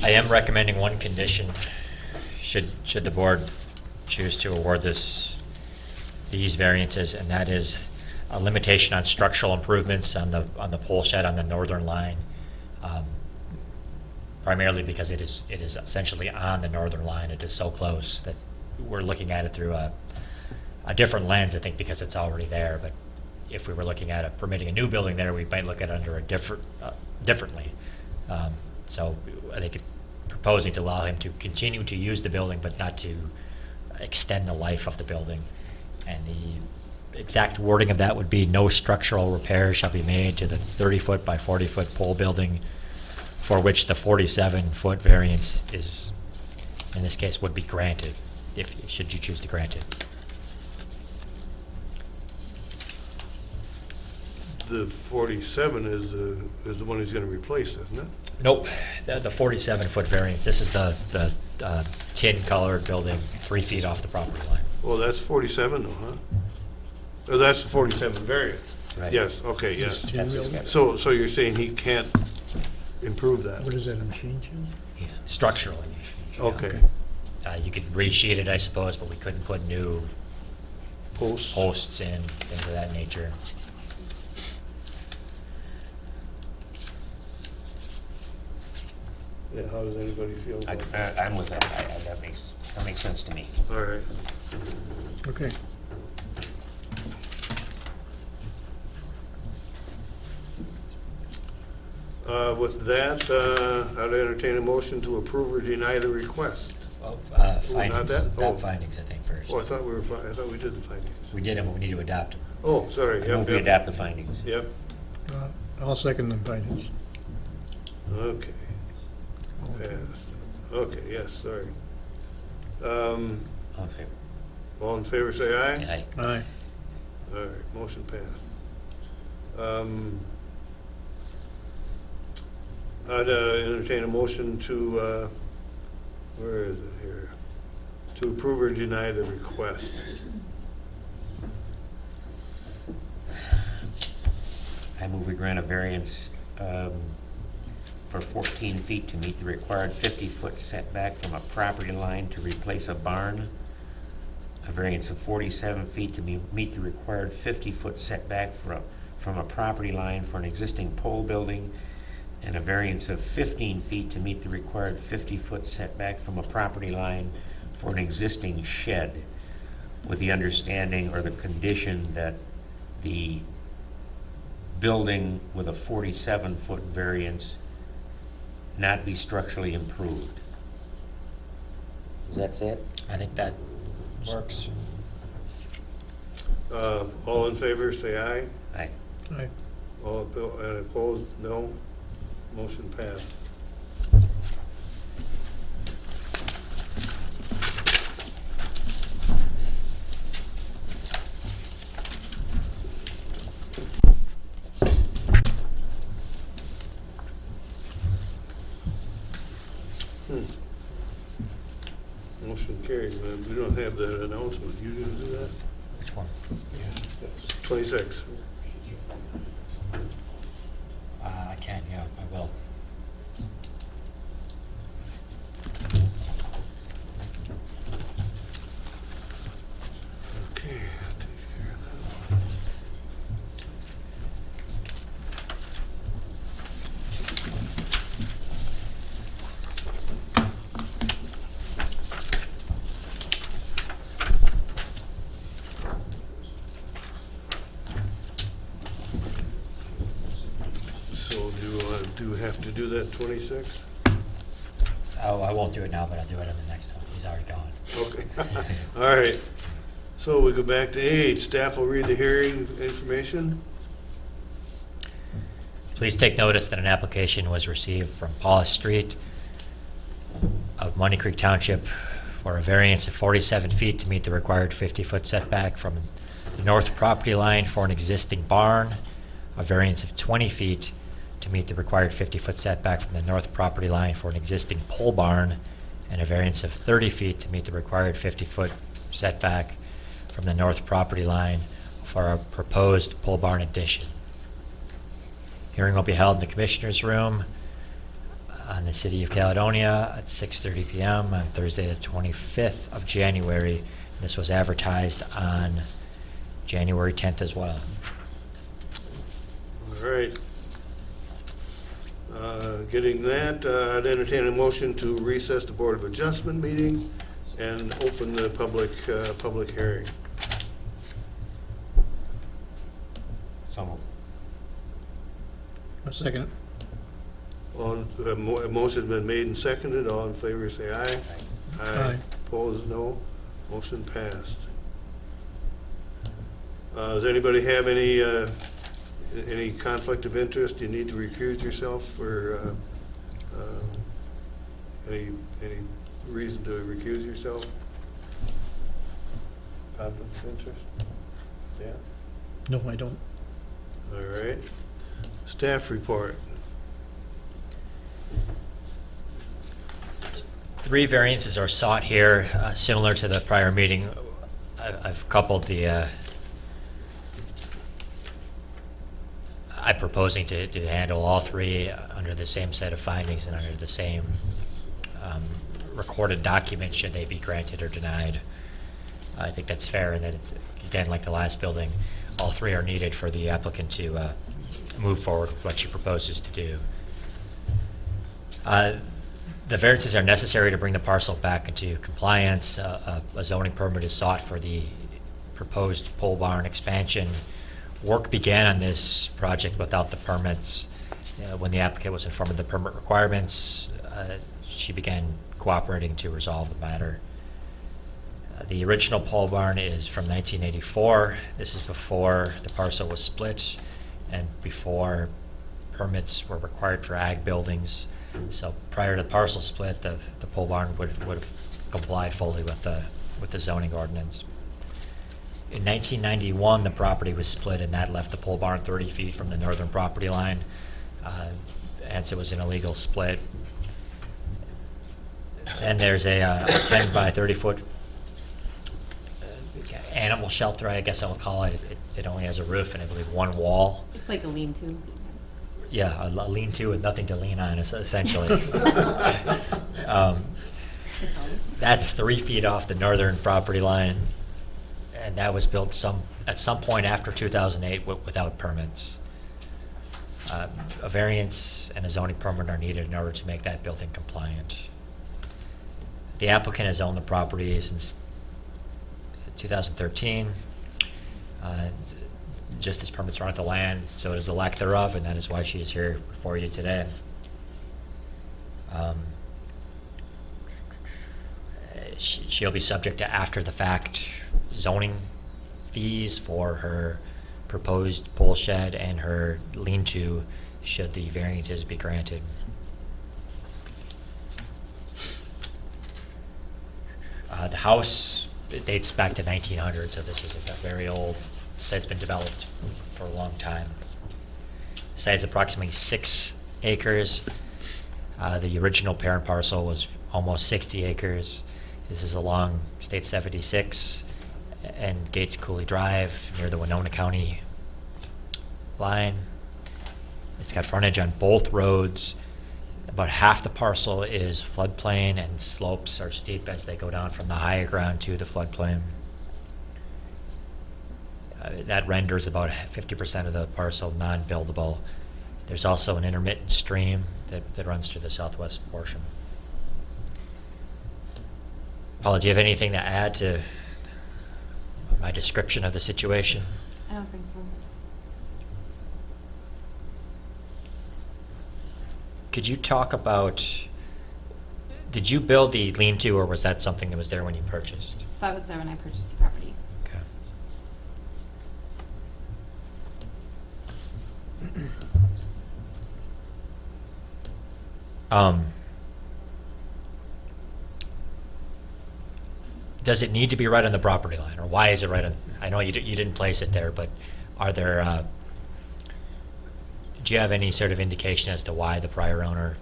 I am recommending one condition, should the board choose to award these variances, and that is a limitation on structural improvements on the pole shed on the northern line, primarily because it is essentially on the northern line. It is so close that we're looking at it through a different lens, I think, because it's already there. But if we were looking at permitting a new building there, we might look at it under a differently. So I think proposing to allow him to continue to use the building, but not to extend the life of the building. And the exact wording of that would be: no structural repairs shall be made to the 30-foot by 40-foot pole building for which the 47-foot variance is, in this case, would be granted, should you choose to grant it. The 47 is the one he's gonna replace, isn't it? Nope, the 47-foot variance. This is the tin-colored building 3 feet off the property line. Well, that's 47 though, huh? Oh, that's the 47 variance. Right. Yes, okay, yes. tin That's building? his- So you're saying he can't improve that? What is that, a machine shed? Structurally. Okay. You could resheet it, I suppose, but we couldn't put new Posts? posts in, things of that nature. Yeah, how does anybody feel about that? I'm with that. That makes sense to me. All right. Okay. With that, I'd entertain a motion to approve or deny the request. Findings, that? Oh. adopt findings, I think, first. Oh, I thought we did the findings. We did them, but we need to adopt them. Oh, sorry. I Yep, move we yep. adapt the findings. Yep, I'll second the findings. okay. Passed. Okay, yes, sorry. All in favor? All in favor, say aye. Aye. Aye. All right, motion passed. I'd entertain a motion to, where is it here? To approve or deny the request. I move we grant a variance for 14 feet to meet the required 50-foot setback from a property line to replace a barn. A variance of 47 feet to meet the required 50-foot setback from a property line for an existing pole building. and a variance of 15 feet to meet the required 50-foot setback from a property line for an existing shed, with the understanding or the condition that the building with a 47-foot variance not be structurally improved. Is that it? I think that works. All in favor, say aye. Aye. Aye. All opposed, no. Motion passed. Motion carried, man. We don't have that announcement. You gonna do that? Which one? 26. I can, yeah, I will. Okay, that takes care of that. So do you have to do that 26? Oh, I won't do it now, but I'll do it on the next one. He's already gone. Okay, all right. So we go back to 8. Staff will read the hearing information. Please take notice that an application was received from Paulus Street of Money Creek Township for a variance of 47 feet to meet the required 50-foot setback from the north property line for an existing barn, a variance of 20 feet to meet the required 50-foot setback from the north property line for an existing pole barn, and a variance of 30 feet to meet the required 50-foot setback from the north property line for a proposed pole barn addition. Hearing will be held in the Commissioners' Room on the City of Caledonia at 6:30 p.m. on Thursday, the 25th of January. This was advertised on January 10th as well. All right. Getting that, I'd entertain a motion to recess the Board of Adjustment meeting and open the public hearing. So moved. A second. A motion's been made and seconded. All in favor, say aye. Aye. Opposed, no. Motion passed. Does anybody have any conflict of interest? You need to recuse yourself, or any reason to recuse yourself? Conflict of interest? Yeah. No, I don't. All right. Staff report. 3 variances are sought here, similar to the prior meeting. I've coupled the, I'm proposing to handle all 3 under the same set of findings and under the same recorded document, should they be granted or denied. I think that's fair, and that it's, again, like the last building, all 3 are needed for the applicant to move forward with what she proposes to do. The variances are necessary to bring the parcel back into compliance. A zoning permit is sought for the proposed pole barn expansion. Work began on this project without the permits. When the applicant was informed of the permit requirements, she began cooperating to resolve the matter. The original pole barn is from 1984. This is before the parcel was split and before permits were required for ag buildings. So prior to the parcel split, the pole barn would have complied fully with the zoning ordinance. In 1991, the property was split, and that left the pole barn 30 feet from the northern property line. Hence, it was an illegal split. And there's a 10 by 30 foot animal shelter, I guess I will call it. It only has a roof and I believe 1 wall. It's like a lean-to. Yeah, a lean-to with nothing to lean on, essentially. That's 3 feet off the northern property line, and that was built at some point after 2008 without permits. A variance and a zoning permit are needed in order to make that building compliant. The applicant has owned the property since 2013. Just as permits run at the land, so does the lack thereof, and that is why she is here before you today. She'll be subject to after-the-fact zoning fees for her proposed pole shed and her lean-to should the variances be granted. The house, it dates back to 1900, so this is a very old site's been developed for a long time. The site is approximately 6 acres. The original parent parcel was almost 60 acres. This is along State 76 and Gates Cooley Drive near the Winona County line. It's got frontage on both roads. About half the parcel is floodplain, and slopes are steep as they go down from the higher ground to the floodplain. That renders about 50% of the parcel non-buildable. There's also an intermittent stream that runs through the southwest portion. Paula, do you have anything to add to my description of the situation? I don't think so. Could you talk about, did you build the lean-to, or was that something that was there when you purchased? That was there when I purchased the property. Okay. Does it need to be right on the property line, or why is it right on? I know you didn't place it there, but are there? Do you have any sort of indication as to why the prior owner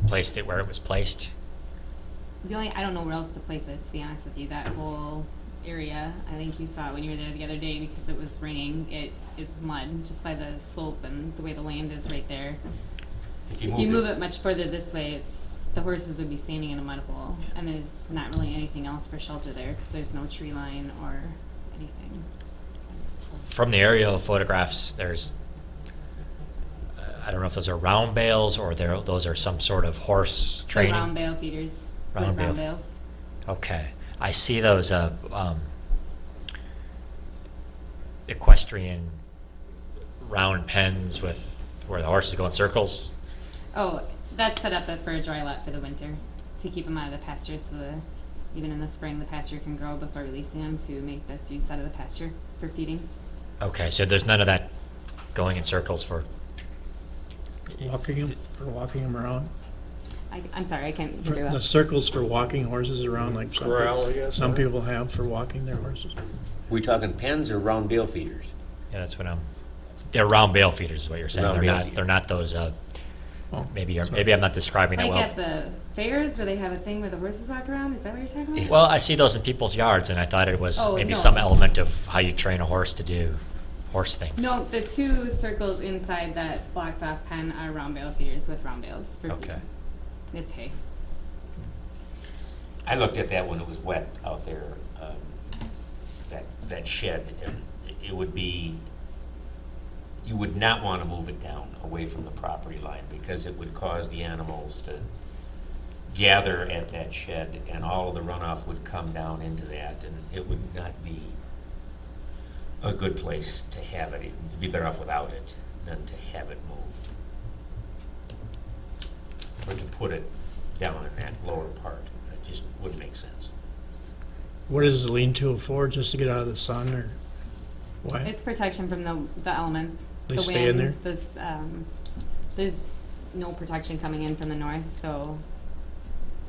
placed it where it was placed? I don't know where else to place it, to be honest with you. That whole area, I think you saw it when you were there the other day because it was raining. It is mud just by the slope and the way the land is right there. If If you move it much further this way, the horses would be standing in a mud hole, and there's not really anything else for shelter there because there's no tree line or anything. From the aerial photographs, there's, I don't know if those are round bales or those are some sort of horse The training. round bale feeders Round with round bale. bales. Okay, I see those equestrian round pens with where the horses go in circles. Oh, that's set up for a dry lot for the winter to keep them out of the pasture, so even in the spring the pasture can grow before releasing them to make best use out of the pasture for feeding. Okay, so there's none of that going in circles for. Walking them around? I'm sorry, I can't For hear you the well. circles for walking horses around, like Corral, I guess, some huh? people have for walking their horses. We talking pens or round bale feeders? Yeah, that's what they're round bale feeders is what you're saying. Round They're bale not. feeder. They're not those. Oh, Maybe sorry. I'm not describing it Like well. at the fairs where they have a thing where the horses walk around, is that what you're talking about? Well, I see those in people's yards, and I thought it was Oh, maybe no. some element of how you train a horse to do horse things. No, the 2 circles inside that blocked off pen are round bale feeders with round bales for feed. Okay. It's hay. I looked at that when it was wet out there, that shed, and it would be, you would not want to move it down away from the property line because it would cause the animals to gather at that shed and all of the runoff would come down into that, and it would not be a good place to have it. You'd be better off without it than to have it moved. Or to put it down in that lower part. It just wouldn't make sense. What is the lean-to for, just to get out of the sun, or why? It's protection from the elements. They the stay in winds, there's no protection coming in from the north, so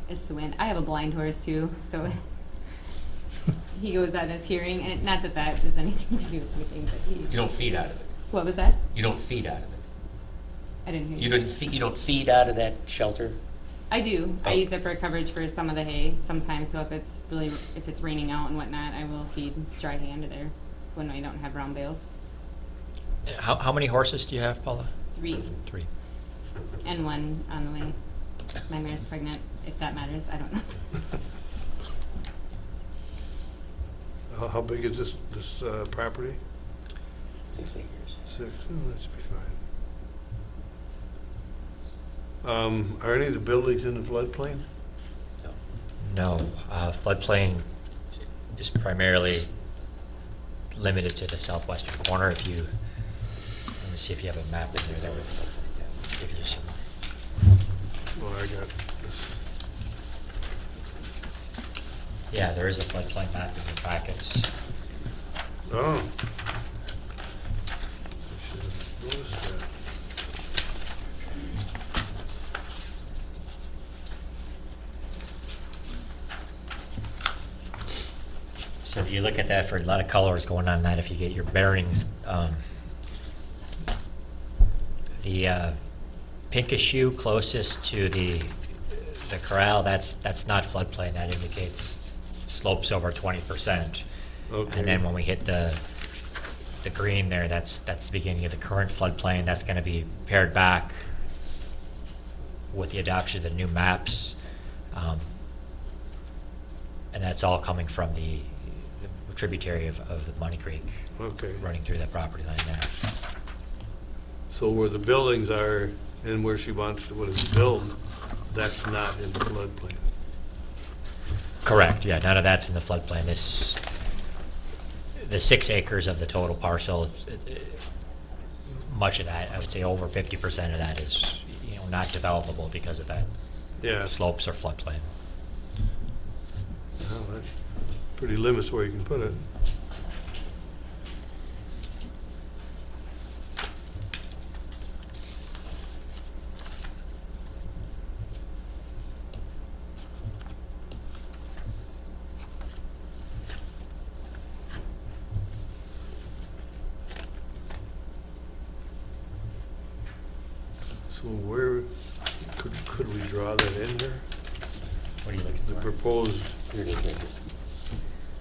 it's the wind. I have a blind horse too, so he goes at his hearing, and not that has anything to do with anything, but You don't feed out of it. What was that? You don't feed out of it. I didn't hear You don't feed out of that shelter? I do. I Oh. use it for coverage for some of the hay sometimes. So if it's raining out and whatnot, I will feed dry hay under there when I don't have round bales. How many horses do you have, Paula? 3 3. and 1 on the way. My mare's pregnant. If that matters, I don't know. How big is this property? 6 acres. 6, oh, that should be fine. Are any of the buildings in the floodplain? No, floodplain is primarily limited to the southwestern corner. If you, let me see if you have a map in there that would give you some. Well, I got this. Yeah, there is a floodplain map in your packets. Oh. I should have noticed that. So if you look at that, for a lot of colors going on that, if you get your bearings, the pinkish hue closest to the corral, that's not floodplain. That indicates slopes over 20%. Okay. And then when we hit the green there, that's the beginning of the current floodplain. That's going to be pared back with the adoption of the new maps. And that's all coming from the tributary of the Money Creek Okay. running through that property line there. So where the buildings are and where she wants to build, that's not in the floodplain. Correct, yeah, none of that's in the floodplain. The 6 acres of the total parcel, much of that, I would say over 50% of that is, not developable because of that. Yeah. Slopes or floodplain. Well, that pretty limits where you can put it. So where, could we draw that in there? What are you looking The for? proposed, Here it is,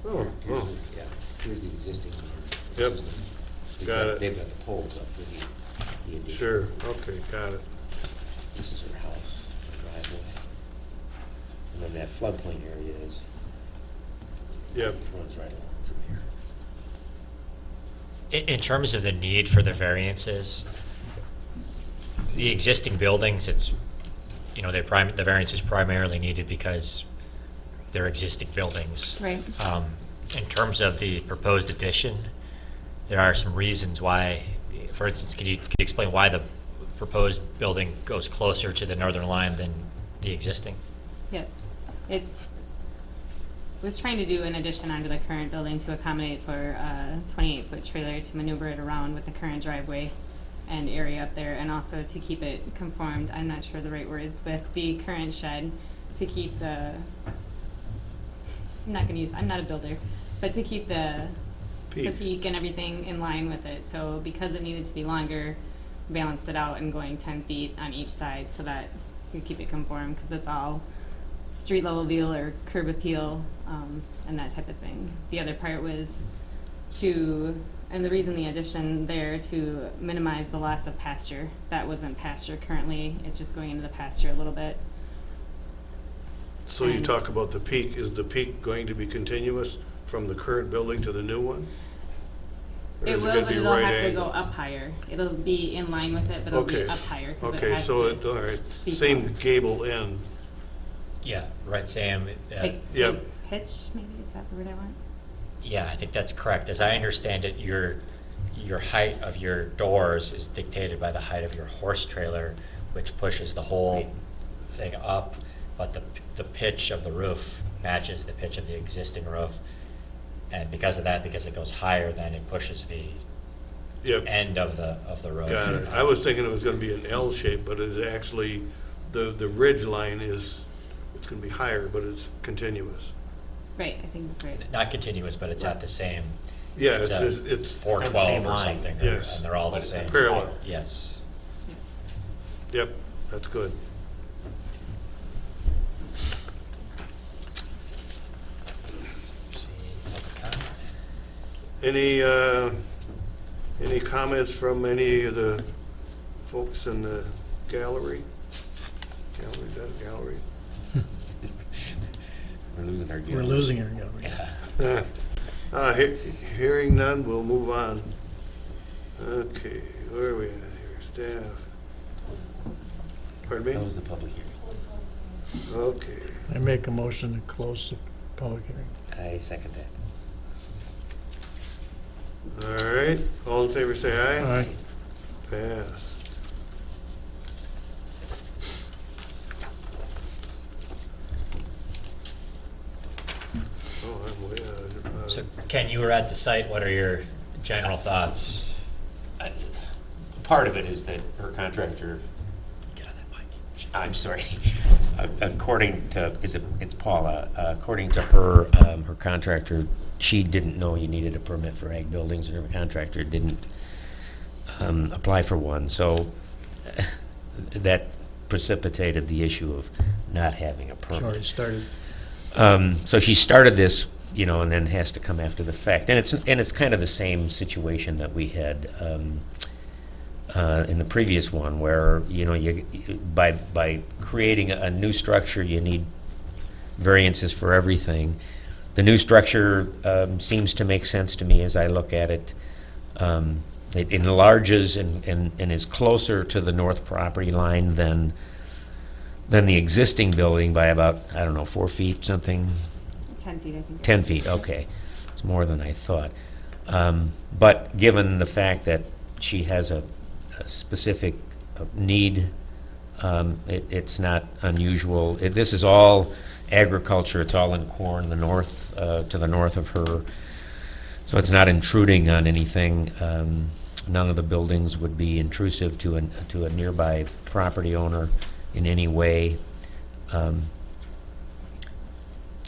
right here. oh, Yeah, here's the existing one. Yep. Got it. They've got the poles up for the addition. Sure, okay, got it. This is her house, her driveway. And then that floodplain area is, Yep, runs right along through here. In terms of the need for the variances, the existing buildings, it's, the variance is primarily needed because they're existing buildings. Right. In terms of the proposed addition, there are some reasons why. For instance, can you explain why the proposed building goes closer to the northern line than the existing? Yes, was trying to do an addition onto the current building to accommodate for a 28-foot trailer to maneuver it around with the current driveway and area up there, and also to keep it conformed, I'm not sure the right words, with the current shed, to keep the, I'm not a builder, but to keep the Peak. peak and everything in line with it. So because it needed to be longer, balanced it out and going 10 feet on each side so that you keep it conformed, because it's all street level view or curb appeal, and that type of thing. The other part was and the reason the addition there, to minimize the loss of pasture. That wasn't pasture currently, it's just going into the pasture a little bit. so you And- talk about the peak, is the peak going to be continuous from the current building to the new one? Or It is will, gonna but be it'll right have to angle? go up higher. It'll be in line with it, but it'll be Okay. up higher, because it Okay, has so to. it, all right, be same taller. gable end, Yeah, right, Sam. Like, Yep. say pitch, maybe, is that the word I want? Yeah, I think that's correct. As I understand it, your height of your doors is dictated by the height of your horse trailer, which pushes the whole Right. thing up, but the pitch of the roof matches the pitch of the existing roof. And because of that, because it goes higher, then it pushes the yep, end of the roof. got it. I was thinking it was gonna be an L shape, but it's actually, the ridge line is, it's gonna be higher, but it's continuous. Right, I think that's right. Not continuous, but it's at the same. Yeah, it's a just, it's 412 Same or line. something, Yes. and they're all the same. parallel, Yes. yep, that's good. Any comments from any of the folks in the gallery? Gallery, is that a gallery? We're losing our We're gallery. losing our gallery. Hearing none, we'll move on. Okay, where are we at here? Staff. Pardon me? Close the public hearing. Okay. I make a motion to close the public hearing. I second that. All right, all in favor say aye. Aye. Pass. Oh, I'm way out of So Ken, you were at the site, what are your general thoughts? Part of it is that her contractor, Get on that mic. I'm sorry, according to, it's Paula, according to her, her contractor, she didn't know you needed a permit for ag buildings, and her contractor didn't apply for one, so that precipitated the issue of not having a It's permit. already started. So she started this, you know, and then has to come after the fact. And it's kind of the same situation that we had in the previous one, where, you know, by creating a new structure, you need variances for everything. The new structure seems to make sense to me as I look at it. It enlarges and is closer to the north property line than the existing building by about, I don't know, 4 feet, something? 10 feet, I think. 10 feet, okay. It's more than I thought. But given the fact that she has a specific need, it's not unusual. This is all agriculture, it's all in corn, the north, to the north of her. So it's not intruding on anything. None of the buildings would be intrusive to a nearby property owner in any way.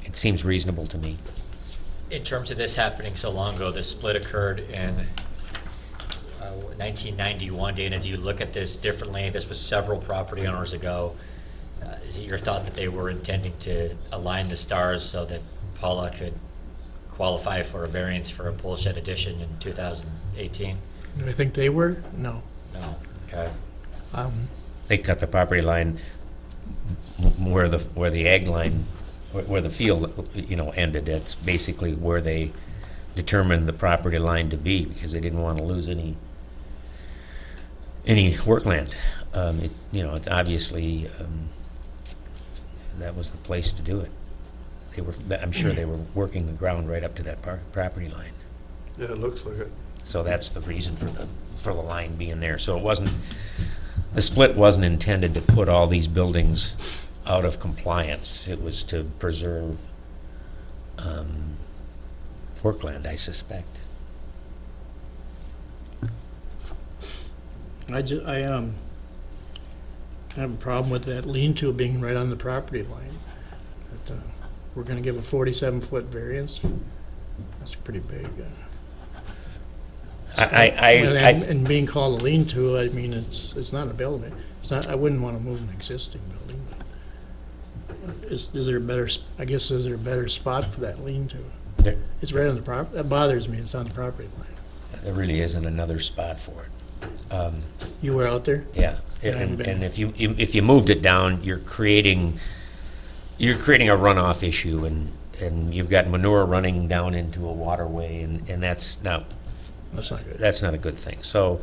It seems reasonable to me. In terms of this happening so long ago, this split occurred in 1991. Dana, do you look at this differently? This was several property owners ago. Is it your thought that they were intending to align the stars so that Paula could qualify for a variance for a pole shed addition in 2018? Do I think they were? No. No. Okay. They cut the property line where the ag line, where the field, you know, ended. That's basically where they determined the property line to be, because they didn't want to lose any workland. You know, it's obviously that was the place to do it. I'm sure they were working the ground right up to that property line. Yeah, it looks like it. So that's the reason for the line being there. So the split wasn't intended to put all these buildings out of compliance. It was to preserve workland, I suspect. I have a problem with that lean-to being right on the property line. But, we're gonna give a 47-foot variance. That's pretty big. And being called a lean-to, I mean, it's not a building. It's not, I wouldn't want to move an existing building. But is there a better, I guess, is there a better spot for that lean-to? There It's right on the property, that bothers me, it's on the property line. really isn't another spot for it. You were out there? Yeah, haven't been. and if you moved it down, you're creating a runoff issue, and you've got manure running down into a waterway, and that's not That's not good. that's not a good thing. So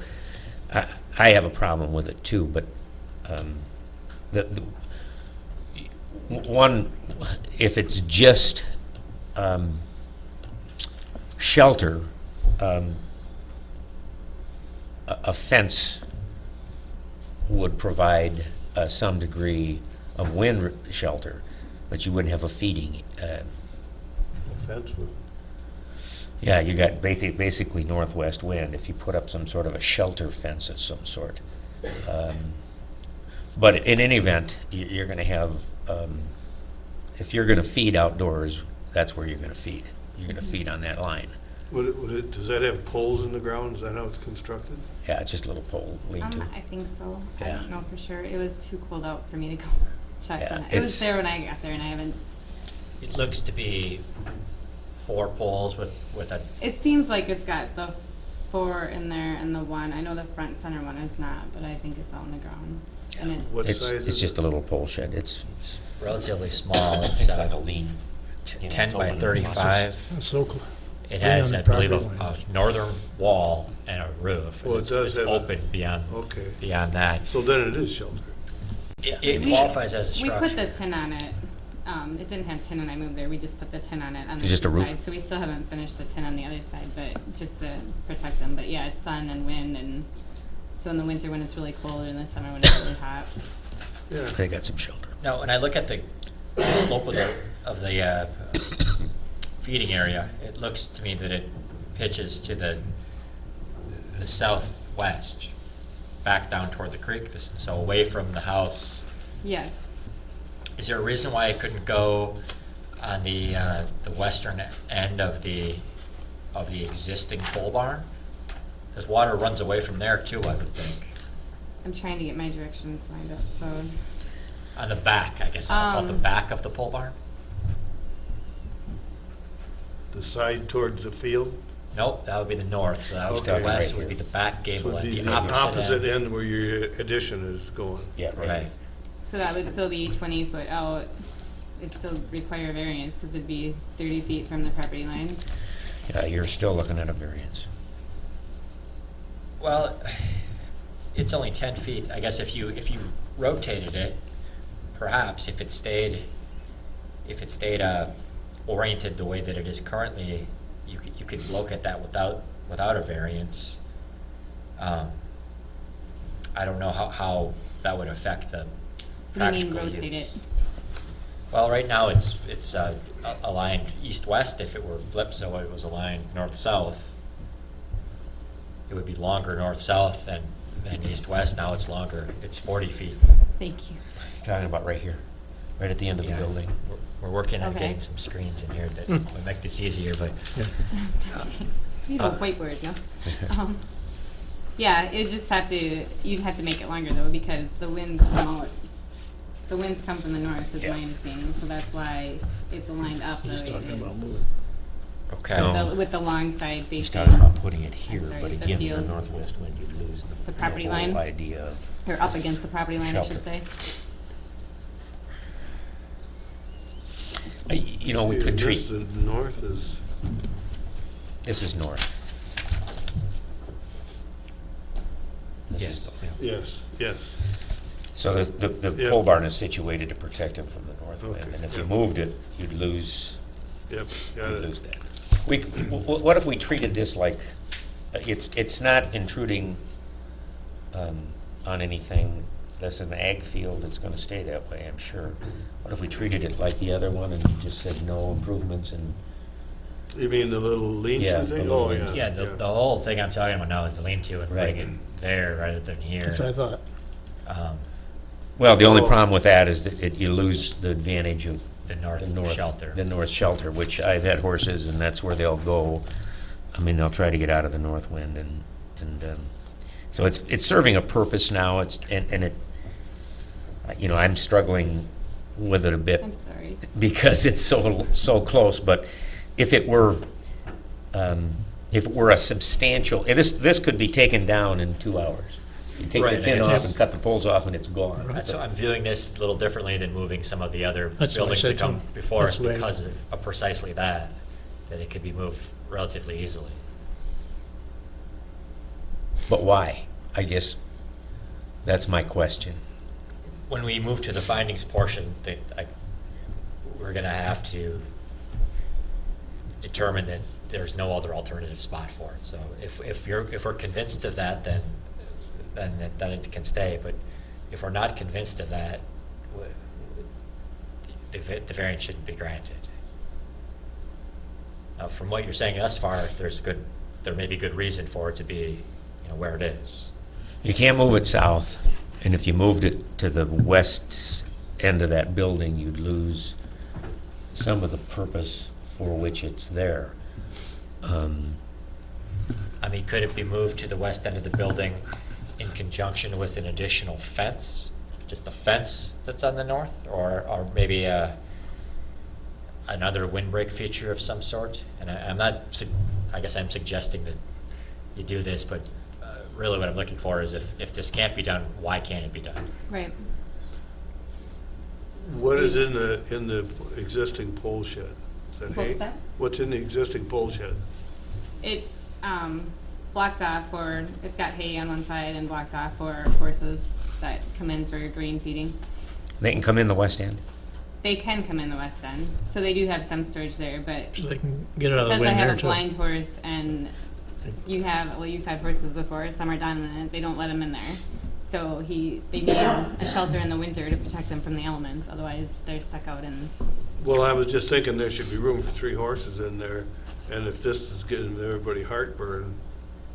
I have a problem with it too, but one, if it's just shelter, a fence would provide some degree of wind shelter, but you wouldn't have a feeding. The fence would. Yeah, you got basically northwest wind if you put up some sort of a shelter fence of some sort. But in any event, you're going to have, if you're going to feed outdoors, that's where you're going to feed. You're going to feed on that line. Does that have poles in the ground? Is that how it's constructed? Yeah, it's just a little pole lean-to. I think so. I Yeah. don't know for sure. It was too cold out for me to go check Yeah, on that. It was it's- there when I got there, and I haven't. It looks to be 4 poles with a, It seems like it's got the 4 in there and the 1. I know the front center one is not, but I think it's out on the ground. And it's What It's size it's is just it? a little pole shed. It's relatively small. It's like a lean. 10 by 35. It's so close. It Right has, on I the believe, property a lines. northern wall and a roof. Well, it It's does have a- open beyond Okay. that. So then it is shelter. It qualifies as a We put structure. the tin on it. It didn't have tin when I moved there. We just put the tin on it on the Just a roof? side. So we still haven't finished the tin on the other side, but just to protect them. But yeah, it's sun and wind, and so in the winter when it's really cold, and in the summer when it's really hot. Yeah. They got some shelter. Now, when I look at the slope of the feeding area, it looks to me that it pitches to the southwest, back down toward the creek, so away from the house. Yes. Is there a reason why it couldn't go on the western end of the existing pole barn? Because water runs away from there too, I would think. I'm trying to get my directions lined up, so. On the back, I guess I'll call it the back of the pole barn? The side towards the field? Nope, that would be the north, so that would Okay. the west Right would be here. the back gable Would end, be the opposite end. end where your addition is going. Yeah, Right. So that would still be 20 foot out. It'd still require variance because it'd be 30 feet from the property line. Yeah, you're still looking at a variance. Well, it's only 10 feet. I guess if you rotated it, perhaps if it stayed oriented the way that it is currently, you could look at that without a variance. I don't know how that would affect the What do you mean practical rotate use. it? Well, right now it's aligned east-west. If it were flipped, so it was aligned north-south, it would be longer north-south than east-west. Now it's longer. It's 40 feet. Thank you. You're talking about right here, right at the end of the Yeah. building. We're working on Okay. getting some screens in here that would make this easier, but You know, whiteboard, no? Yeah, you'd have to make it longer though, because the winds come from the north, is Yeah. my understanding, so that's why it's aligned up the He's way it talking about is. moving. okay. No. With the long side He's facing, talking about putting it here, sorry, but the again, the field. northwest wind, you'd lose The property whole line? idea of, or up against the property line, I should say. Shelter. You know, we See, could this, treat, the north is, this is north. This is Yes. north. yes. So the Yeah. pole barn is situated to protect him from the north wind, Okay, and if you yeah. moved it, you'd lose Yep, got You'd it. lose that. What if we treated this like, it's not intruding on anything. This is an ag field, it's gonna stay that way, I'm sure. What if we treated it like the other one and just said no improvements and, You mean the little lean-to Yeah, thing? the Oh, little yeah. lean-to. Yeah, the whole thing I'm talking about now is the lean-to and Right. bring it there rather than here. That's what I thought. well, the only Oh. problem with that is that you lose the advantage of The north shelter. The north shelter, which I've had horses and that's where they'll go. I mean, they'll try to get out of the north wind and so it's serving a purpose now, and it, you know, I'm struggling with it a bit. I'm sorry. Because it's so close, but if it were a substantial, this could be taken down in 2 hours. You take the Right, tin and off it's- and cut the poles off and it's gone. So I'm viewing this a little differently than moving some of the other That's what I buildings that said come too. before us That's the way- because of precisely that it could be moved relatively easily. But why? I guess that's my question. When we move to the findings portion, we're gonna have to determine that there's no other alternative spot for it. So if we're convinced of that, then it can stay. But if we're not convinced of that, the variance shouldn't be granted. Now, from what you're saying thus far, there may be good reason for it to be, where it is. You can't move it south, and if you moved it to the west end of that building, you'd lose some of the purpose for which it's there. I mean, could it be moved to the west end of the building in conjunction with an additional fence? Just a fence that's on the north, or maybe another windbreak feature of some sort? And I guess I'm suggesting that you do this, but really what I'm looking for is if this can't be done, why can't it be done? Right. What is in the existing pole shed? Is that hay? What's that? What's in the existing pole shed? It's blocked off it's got hay on one side and blocked off for horses that come in for grain feeding. They can come in the west end? They can come in the west end, so they do have some storage there, but So they can get it out of the because I wind there have a too. blind horse and you've had horses before, some are dominant, they don't let them in there. So they need a shelter in the winter to protect them from the elements, otherwise they're stuck out in, Well, I was just thinking there should be room for 3 horses in there, and if this is giving everybody heartburn,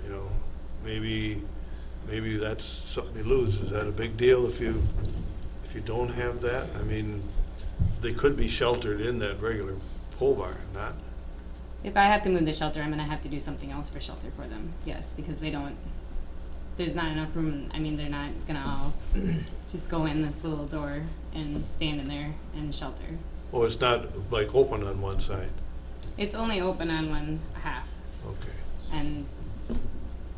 you know, maybe that's something you lose. Is that a big deal if you don't have that? I mean, they could be sheltered in that regular pole barn, not? if I have to move the shelter, I'm gonna have to do something else for shelter for them, yes, because there's not enough room, I mean, they're not gonna all just go in this little door and stand in there and shelter. Oh, it's not like open on one side? It's only open on one half, Okay. and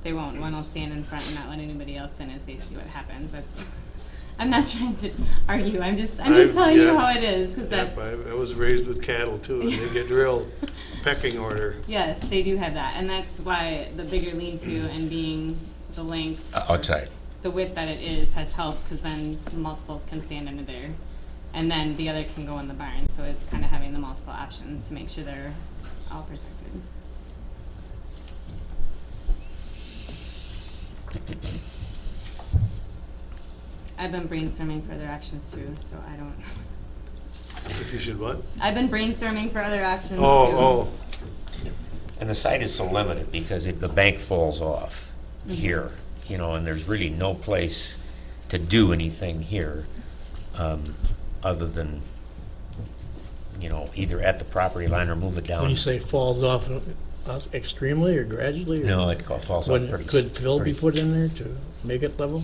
one will stand in front and not let anybody else in is basically what happens. I'm not trying to argue, I'm just telling you yeah. how it is, because Yeah, that's, I was raised with cattle too, and they get real pecking order. yes, they do have that, and that's why the bigger lean-to and being the length, Outside. the width that it is has helped, because then multiples can stand under there. And then the other can go in the barn, so it's kind of having the multiple options to make sure they're all protected. I've been brainstorming for other options too, so I don't. If you should what? I've been brainstorming for other options too. Oh, And the site is so limited because the bank falls off here, you know, and there's really no place to do anything here, other than, you know, either at the property line or move it down. When you say falls off extremely or gradually? Or No, it falls off When- pretty. Could fill be pretty- put in there to make it level?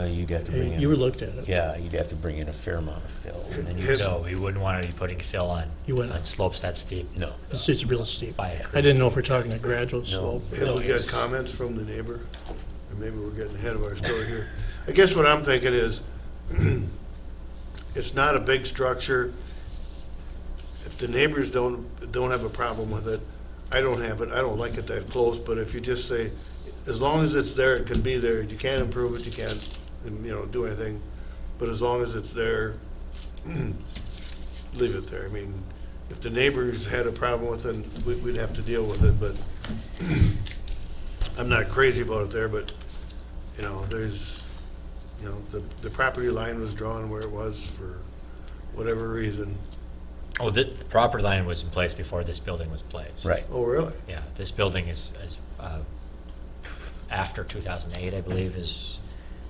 You'd have to bring in. You looked at it. Yeah, you'd have to bring in a fair amount of fill, and then you His- So we wouldn't want to be putting fill on, You wouldn't. on slopes that steep. no. It's real steep. By a I didn't know if we're talking a gradual No. slope. have we got it's- comments from the neighbor? Or maybe we're getting ahead of our story here. I guess what I'm thinking is, it's not a big structure. If the neighbors don't have a problem with it, I don't have it, I don't like it that close, but if you just say, as long as it's there, it can be there, you can't improve it, you can't, you know, do anything, but as long as it's there, leave it there. I mean, if the neighbors had a problem with it, we'd have to deal with it, but I'm not crazy about it there, but, you know, there's, you know, the property line was drawn where it was for whatever reason. Oh, the property line was in place before this building was placed. Right. Oh, really? Yeah, this building is after 2008, I believe, is,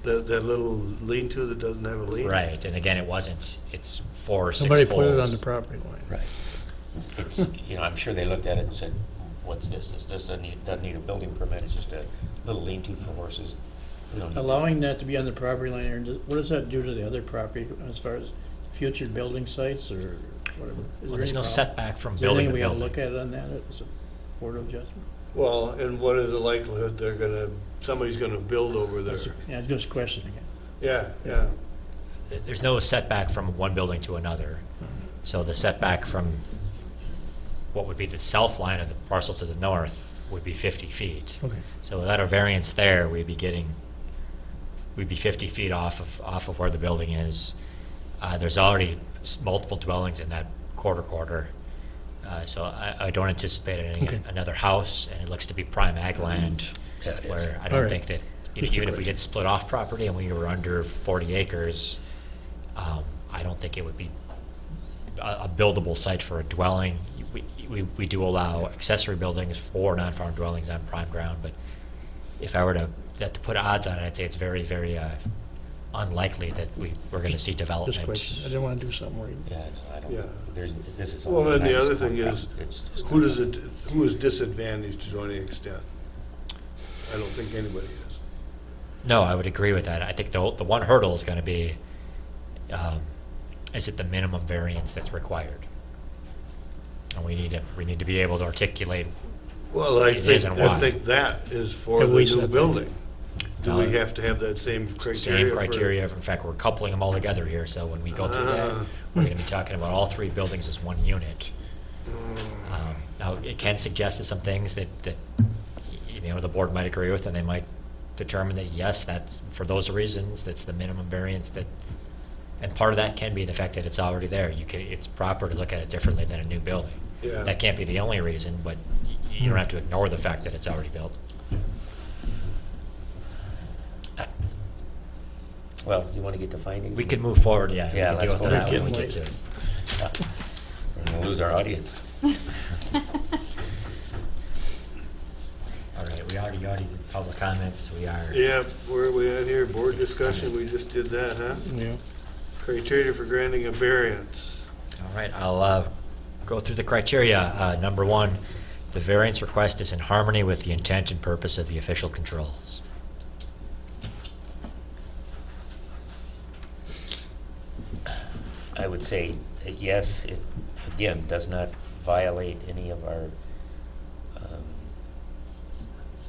That little lean-to that doesn't have a lean? right, and again, it wasn't, it's 4 or 6 Somebody poles. put it on the property line. Right. It's, you know, I'm sure they looked at it and said, what's this? This doesn't need a building permit, it's just a little lean-to for horses. We don't need that. Allowing that to be on the property line, Aaron, what does that do to the other property as far as future building sites or whatever? Is Well, there there's any no problem? setback from Is there building anything to we gotta building. look at on that as a board of adjustment? Well, and what is the likelihood somebody's gonna build over there? Yeah, just questioning it. Yeah. There's no setback from one building to another. So the setback from what would be the south line of the parcel to the north would be 50 feet. Okay. So without a variance there, we'd be 50 feet off of where the building is. There's already multiple dwellings in that quarter. So I don't anticipate Okay. another house, and it looks to be prime ag land, Yeah, it is. where I All don't right. think that, Just a even if we question. did split off property and we were under 40 acres, I don't think it would be a buildable site for a dwelling. We do allow accessory buildings for non-farm dwellings on prime ground, but if I were to put odds on it, I'd say it's very, very unlikely that we're going to see Just development. question. I didn't wanna do something where you. Yeah, no, I don't, Yeah. this is all. Well, then the nice other thing contract. is, It's just who is disadvantaged to any extent? I don't think anybody is. No, I would agree with that. I think the one hurdle is going to be, is it the minimum variance that's required? And we need to be able to articulate. Well, I It is and why. think that is for Have the we new said that? building. Do we No. have to have that same criteria? Same for- criteria. In fact, we're coupling them all together here, so when we go through that, Ah. we're going to be talking about all 3 buildings as one unit. Now, it can suggest some things that you know, the board might agree with, and they might determine that, yes, that's, for those reasons, that's the minimum variance that And part of that can be the fact that it's already there. It's proper to look at it differently than a new building. Yeah. That can't be the only reason, but you don't have to ignore the fact that it's already built. Well, you want to get to findings? We can move forward, yeah. we Yeah, can deal let's with go that that when we way. get to it. We're going to lose our audience. All right, we already did public comments, we are. Yep, where are we at here? Board discussion, we just did that, huh? Yeah. Criteria for granting a variance. All right, I'll go through the criteria. Number one, the variance request is in harmony with the intent and purpose of the official controls. I would say, yes, it, again, does not violate any of our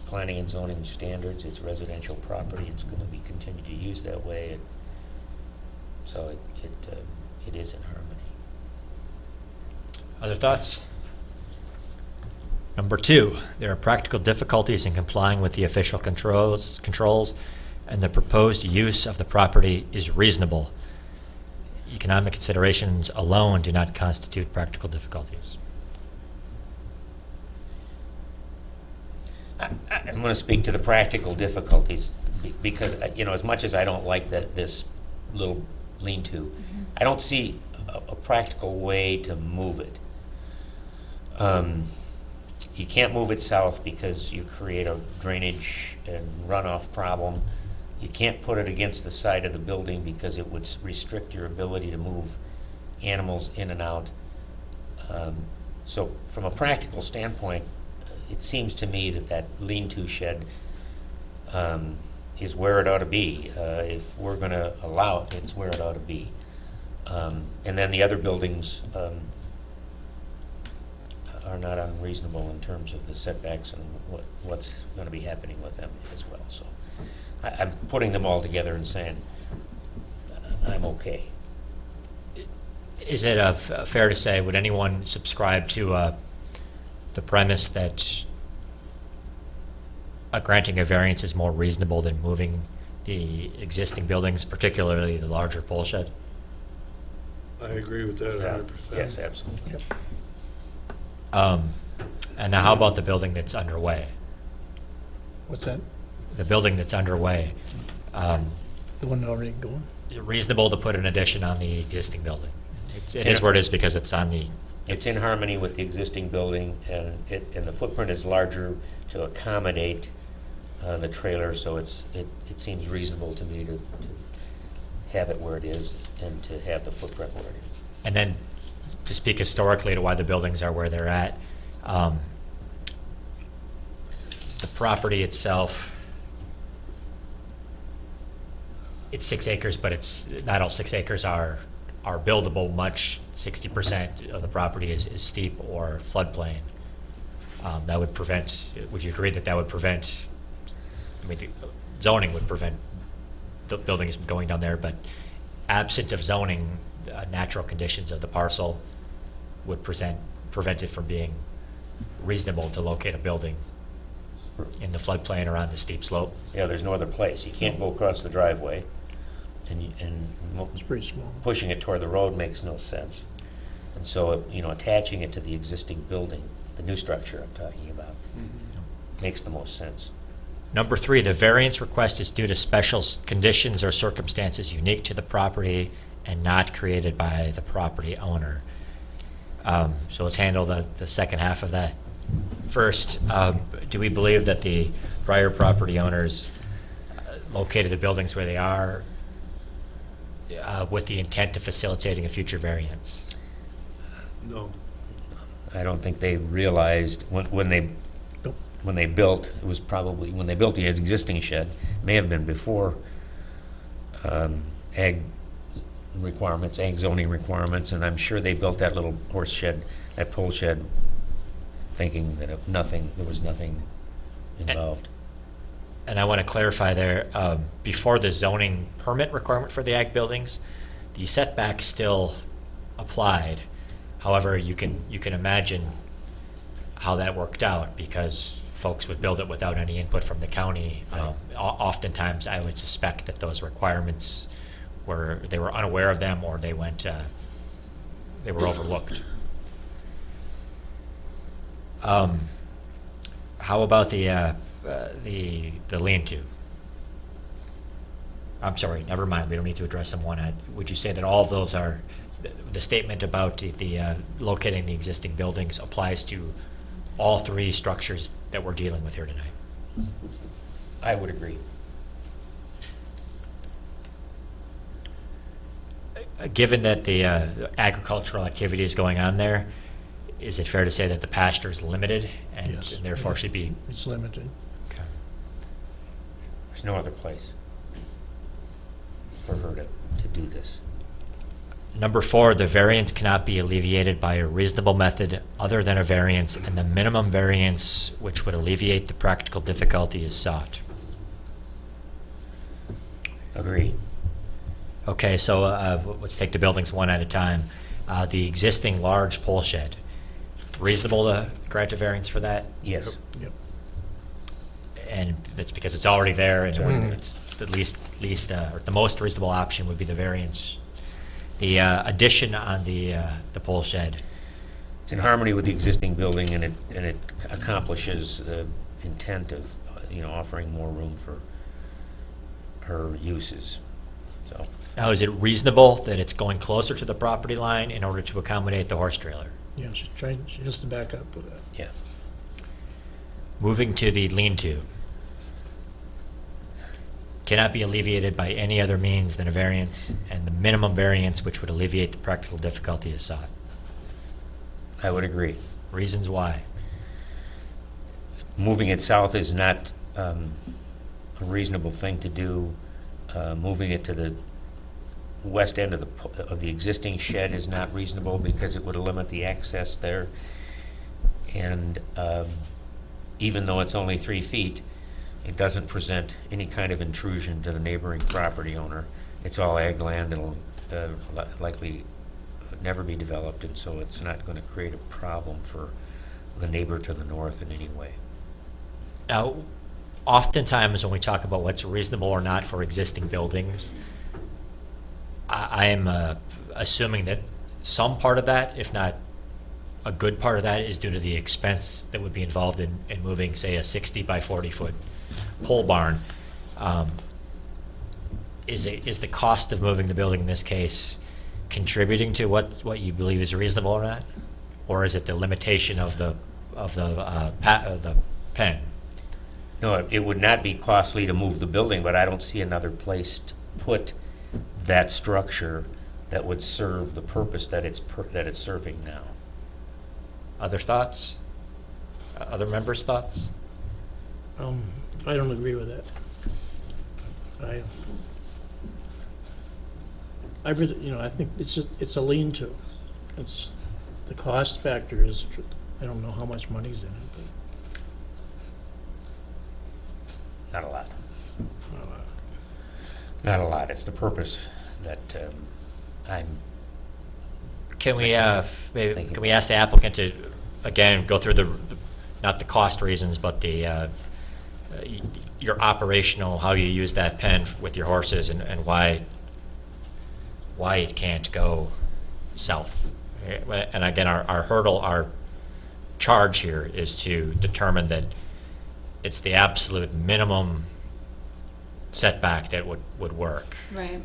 planning and zoning standards. It's residential property. It's going to be continued to use that way. So it is in harmony. Other thoughts? Number two, there are practical difficulties in complying with the official controls, and the proposed use of the property is reasonable. Economic considerations alone do not constitute practical difficulties. I'm going to speak to the practical difficulties because, as much as I don't like this little lean-to, I don't see a practical way to move it. You can't move it south because you create a drainage and runoff problem. You can't put it against the side of the building because it would restrict your ability to move animals in and out. So from a practical standpoint, it seems to me that lean-to shed is where it ought to be. If we're going to allow it, it's where it ought to be. And then the other buildings are not unreasonable in terms of the setbacks and what's going to be happening with them as well. So I'm putting them all together and saying I'm okay. Is it fair to say, would anyone subscribe to the premise that granting a variance is more reasonable than moving the existing buildings, particularly the larger pole shed? I agree with that Yeah. 100%. Yes, absolutely. And now how about the building that's underway? What's that? The building that's underway, The one already going? is it reasonable to put an addition on the existing building? It is Yeah. where it is because it's on the, It's in harmony with the existing building, and the footprint is larger to accommodate the trailer, so it seems reasonable to me to have it where it is and to have the footprint where it is. and then to speak historically to why the buildings are where they're at, the property itself, it's 6 acres, but it's not all 6 acres are buildable. Much 60% of the property is steep or floodplain. That would prevent. Would you agree that would prevent? I mean, the zoning would prevent the buildings going down there, but absent of zoning, natural conditions of the parcel would prevent it from being reasonable to locate a building in the floodplain or on the steep slope. Yeah, there's no other place. You can't go across the driveway, and It's pretty small. pushing it toward the road makes no sense. And so, attaching it to the existing building, the new structure I'm talking about, makes the most sense. Number 3, the variance request is due to special conditions or circumstances unique to the property and not created by the property owner. So let's handle the second half of that. First, do we believe that the prior property owners located the buildings where they are with the intent of facilitating a future variance? No. I don't think they realized when they built, it was probably, when they built the existing shed, may have been before ag requirements, ag zoning requirements, and I'm sure they built that little horse shed, that pole shed, thinking that there was nothing involved. And I want to clarify there, before the zoning permit requirement for the ag buildings, the setbacks still applied. However, you can imagine how that worked out because folks would build it without any input from the county. Oftentimes, I would suspect that those requirements where they were unaware of them or they were overlooked. How about the lean-to? I'm sorry, never mind, we don't need to address them one. Would you say that all of those are, the statement about the locating the existing buildings applies to all three structures that we're dealing with here tonight? I would agree. Given that the agricultural activity is going on there, is it fair to say that the pasture is limited and Yes. therefore should be? It's limited. Okay. There's no other place for her to do this. Number 4, the variance cannot be alleviated by a reasonable method other than a variance, and the minimum variance which would alleviate the practical difficulty is sought. Agree. Okay, so let's take the buildings one at a time. The existing large pole shed, reasonable to grant a variance for that? Yes. Yep. And that's because it's already there, and Mhm. it's the least or the most reasonable option would be the variance. The addition on the pole shed, It's in harmony with the existing building, and it accomplishes the intent of, offering more room for her uses. So, now is it reasonable that it's going closer to the property line in order to accommodate the horse trailer? Yeah, she has to back up with that. yeah. Moving to the lean-to. Cannot be alleviated by any other means than a variance, and the minimum variance which would alleviate the practical difficulty is sought. I would agree. Reasons why? Moving it south is not a reasonable thing to do. Moving it to the west end of the existing shed is not reasonable because it would limit the access there. And even though it's only 3 feet, it doesn't present any kind of intrusion to the neighboring property owner. It's all ag land. It'll likely never be developed, and so it's not going to create a problem for the neighbor to the north in any way. Now, oftentimes when we talk about what's reasonable or not for existing buildings, I am assuming that some part of that, if not a good part of that, is due to the expense that would be involved in moving, say, a 60 by 40 foot pole barn. Is the cost of moving the building in this case contributing to what you believe is reasonable or not, or is it the limitation of the pen? No, it would not be costly to move the building, but I don't see another place to put that structure that would serve the purpose that it's serving now. Other thoughts? Other members' thoughts? I don't agree with that. I really, I think it's a lean-to. It's, the cost factor is, I don't know how much money's in it, Not a lot. but, Not a lot. It's the purpose that I'm. Can we maybe Thank you. can we ask the applicant to again go through not the cost reasons, but the your operational, how you use that pen with your horses, and why it can't go south. And again, our hurdle, our charge here is to determine that it's the absolute minimum setback that would work. Right.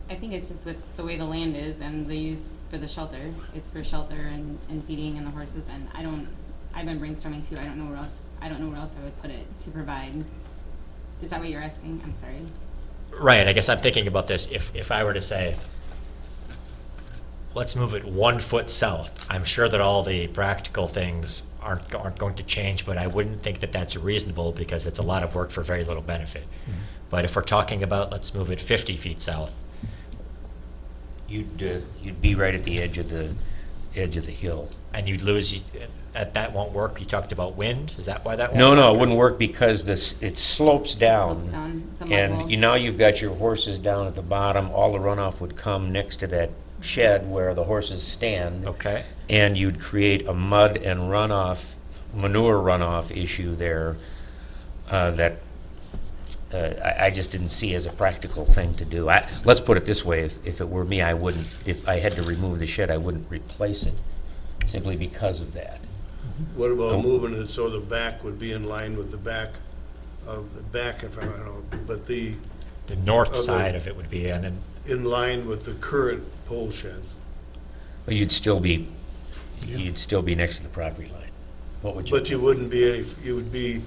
I think it's just with the way the land is and the use for the shelter. It's for shelter and feeding and the horses, and I've been brainstorming too. I don't know where else I would put it to provide. Is that what you're asking? I'm sorry. Right, I guess I'm thinking about this, if I were to say, let's move it 1 foot south, I'm sure that all the practical things aren't going to change, but I wouldn't think that that's reasonable because it's a lot of work for very little benefit. Mm-hmm. But if we're talking about, let's move it 50 feet south, You'd be right at the edge of the hill. and you'd lose, that won't work, you talked about wind, is that why that won't No, work? it wouldn't work because it slopes down. Slopes down. It's a mud And wall. now you've got your horses down at the bottom. All the runoff would come next to that shed where the horses stand. Okay, And you'd create a mud and manure runoff issue there that I just didn't see as a practical thing to do. Let's put it this way, if it were me, I wouldn't, if I had to remove the shed, I wouldn't replace it, simply because of that. What Oh. about moving it so the back would be in line with the back of the back, if I don't know, but the, The north Okay. side of it would be, and then in line with the current pole shed? But you'd still be next to the property line. What would you? But you wouldn't be any, you would be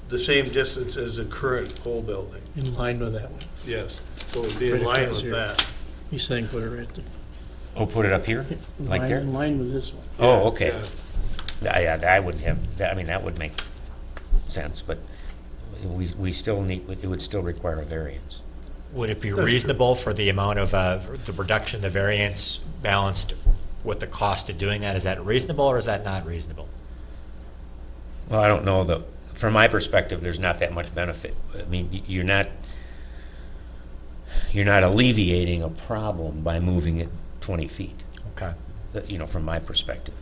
the same distance as the current pole building, In line with that one. yes. So it would be in Right line across with here. that. He's saying put it right there. Oh, put it up here? In Like line- there? In line with this one. Oh, okay. Yeah. I wouldn't have, I mean, that would make sense, but we still need, it would still require a variance. would it be That's true. reasonable for the amount of, the reduction, the variance balanced with the cost of doing that? Is that reasonable or is that not reasonable? Well, I don't know, from my perspective, there's not that much benefit. I mean, you're not alleviating a problem by moving it 20 feet, Okay. from my perspective.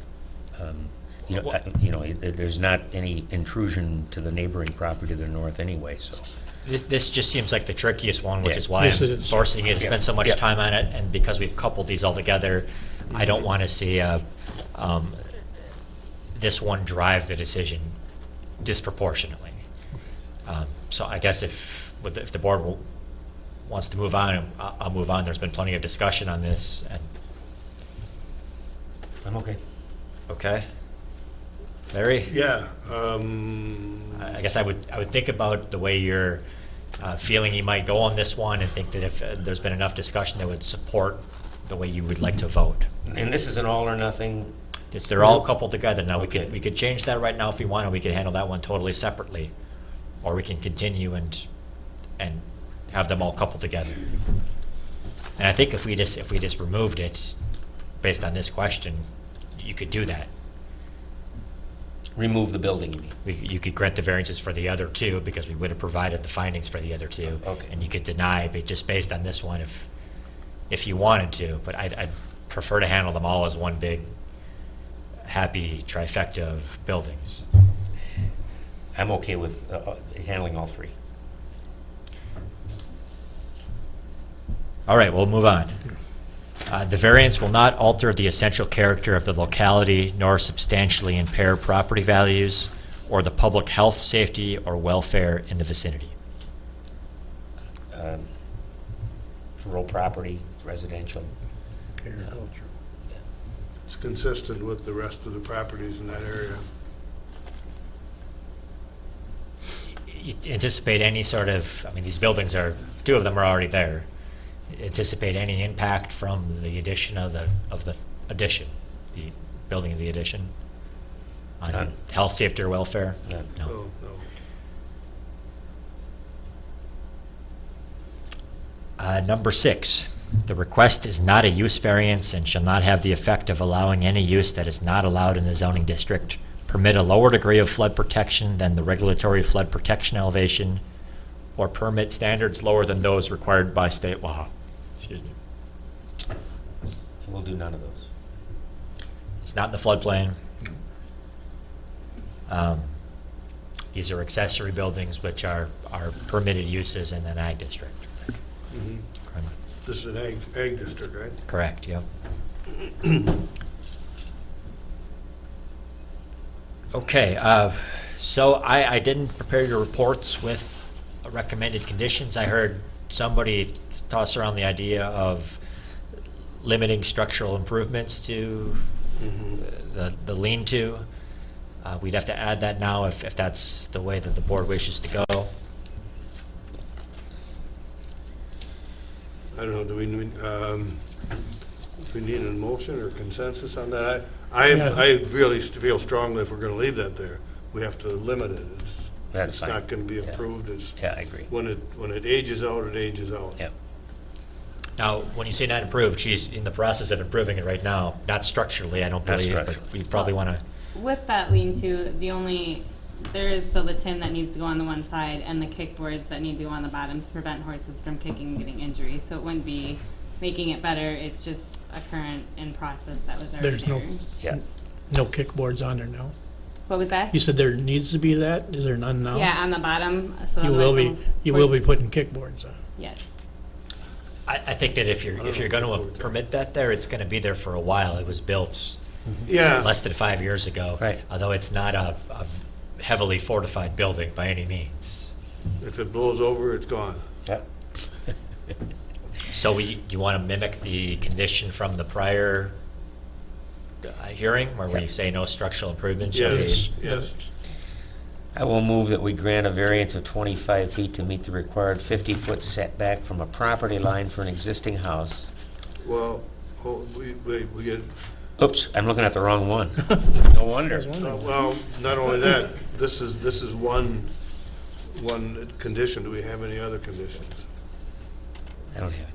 There's not any intrusion to the neighboring property to the north anyway, so. This just seems like the trickiest one, which Yeah. is why Yes, I'm it is. forcing you to Yeah. spend so much Yeah. time on it, and because we've coupled these all together, I don't want to see this one drive the decision disproportionately. So I guess if the board wants to move on, I'll move on. There's been plenty of discussion on this, and, I'm okay. okay? Larry? Yeah, I guess I would think about the way you're feeling you might go on this one, and think that if there's been enough discussion that would support the way you would like to vote. And this is an all or nothing? They're all coupled together. Now, Okay. we could change that right now if we want, or we could handle that one totally separately. Or we can continue and have them all coupled together. And I think if we just removed it, based on this question, you could do that. Remove the building, you mean? You could grant the variances for the other two, because we would have provided the findings for the other two. Okay. And you could deny, but just based on this one, if you wanted to. But I'd prefer to handle them all as one big, happy trifecta of buildings. I'm okay with handling all three. All right, we'll move on. The variance will not alter the essential character of the locality, nor substantially impair property values or the public health, safety, or welfare in the vicinity. Rural property, residential. Agricultural. it's consistent with the rest of the properties in that area. You anticipate any sort of, I mean, these buildings are, two of them are already there. Anticipate any impact from the addition of the addition, the building of the addition on None. health, safety, or welfare? None. No. Oh, no. Number 6, the request is not a use variance and shall not have the effect of allowing any use that is not allowed in the zoning district, permit a lower degree of flood protection than the regulatory flood protection elevation, or permit standards lower than those required by state law. Excuse me. We'll do none of those. It's not in the floodplain. These are accessory buildings which are permitted uses in an ag district. Mhm. This is an ag district, right? Correct, yep. Okay, so I didn't prepare your reports with recommended conditions. I heard somebody toss around the idea of limiting structural improvements to the lean-to. We'd have to add that now if that's the way that the board wishes to go. I don't know, do we need a motion or consensus on that? I really feel strongly if we're gonna leave that there, we have to limit it. That's It's fine. not gonna be Yeah. approved, it's, Yeah, I agree. when it ages out, it ages out. Yeah. Now, when you say not improved, she's in the process of improving it right now, not structurally, I don't Not believe, but structurally. we probably want to, With that lean-to, there is still the tin that needs to go on the one side and the kickboards that need to go on the bottom to prevent horses from kicking and getting injury. So it wouldn't be making it better, it's just a current in process that was already There's no- there. Yeah. No kickboards on there now. What was that? You said there needs to be that? Is there none now? Yeah, on the bottom. So You unless will be, someone- you will be putting kickboards on. Yes. I think that if you're going to permit that there, it's going to be there for a while. It was built Yeah, less than 5 years ago. Right. Although it's not a heavily fortified building by any means. if it blows over, it's gone. Yeah. So you want to mimic the condition from the prior hearing where we Yep. say no structural improvement shall be? Yes, yes. I will move that we grant a variance of 25 feet to meet the required 50-foot setback from a property line for an existing house. Well, we get, Oops, I'm looking at the wrong one. No wonder. well, not only that, this is one condition. Do we have any other conditions? I don't have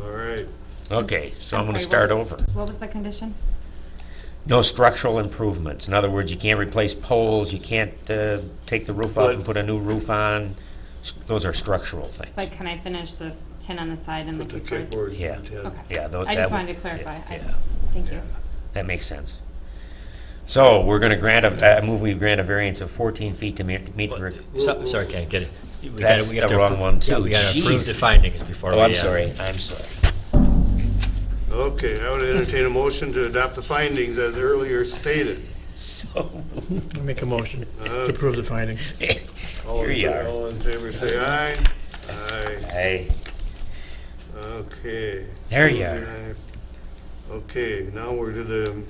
All right. any. Okay, so I'm gonna sorry, start what over. was- What was the condition? No structural improvements. In other words, you can't replace poles, you can't take the roof off and put a new roof on. Those are structural things. Like, can I finish this tin on the side and the Put the kickboards? kickboard. Yeah. in. Okay. Yeah, I just wanted to clarify. Yeah, Thank you. that makes sense. So we're gonna grant I move we grant a variance of 14 feet to meet the. Sorry, Ken, get it. We That's gotta the wrong one, Yeah, too. we got to approve Jeez. the findings before we. Oh, I'm sorry. Okay, I would entertain a motion to adopt the findings as earlier stated. So, I make a motion to approve the findings. All here in- you are. All in favor, say aye. Aye. Hey, Okay. There you are. Okay, now we're to the,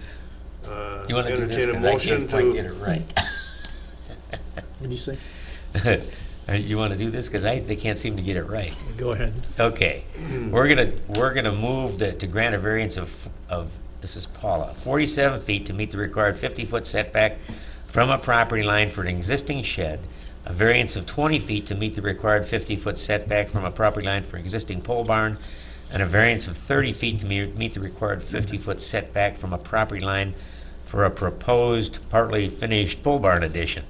you wanna do this, entertain a 'cause I motion can't quite get to, it right. What do you say? You wanna do this, cause they can't seem to get it right. Go ahead. Okay, we're gonna move to grant a variance of, this is Paula, 47 feet to meet the required 50-foot setback from a property line for an existing shed, a variance of 20 feet to meet the required 50-foot setback from a property line for an existing pole barn, and a variance of 30 feet to meet the required 50-foot setback from a property line for a proposed partly finished pole barn addition,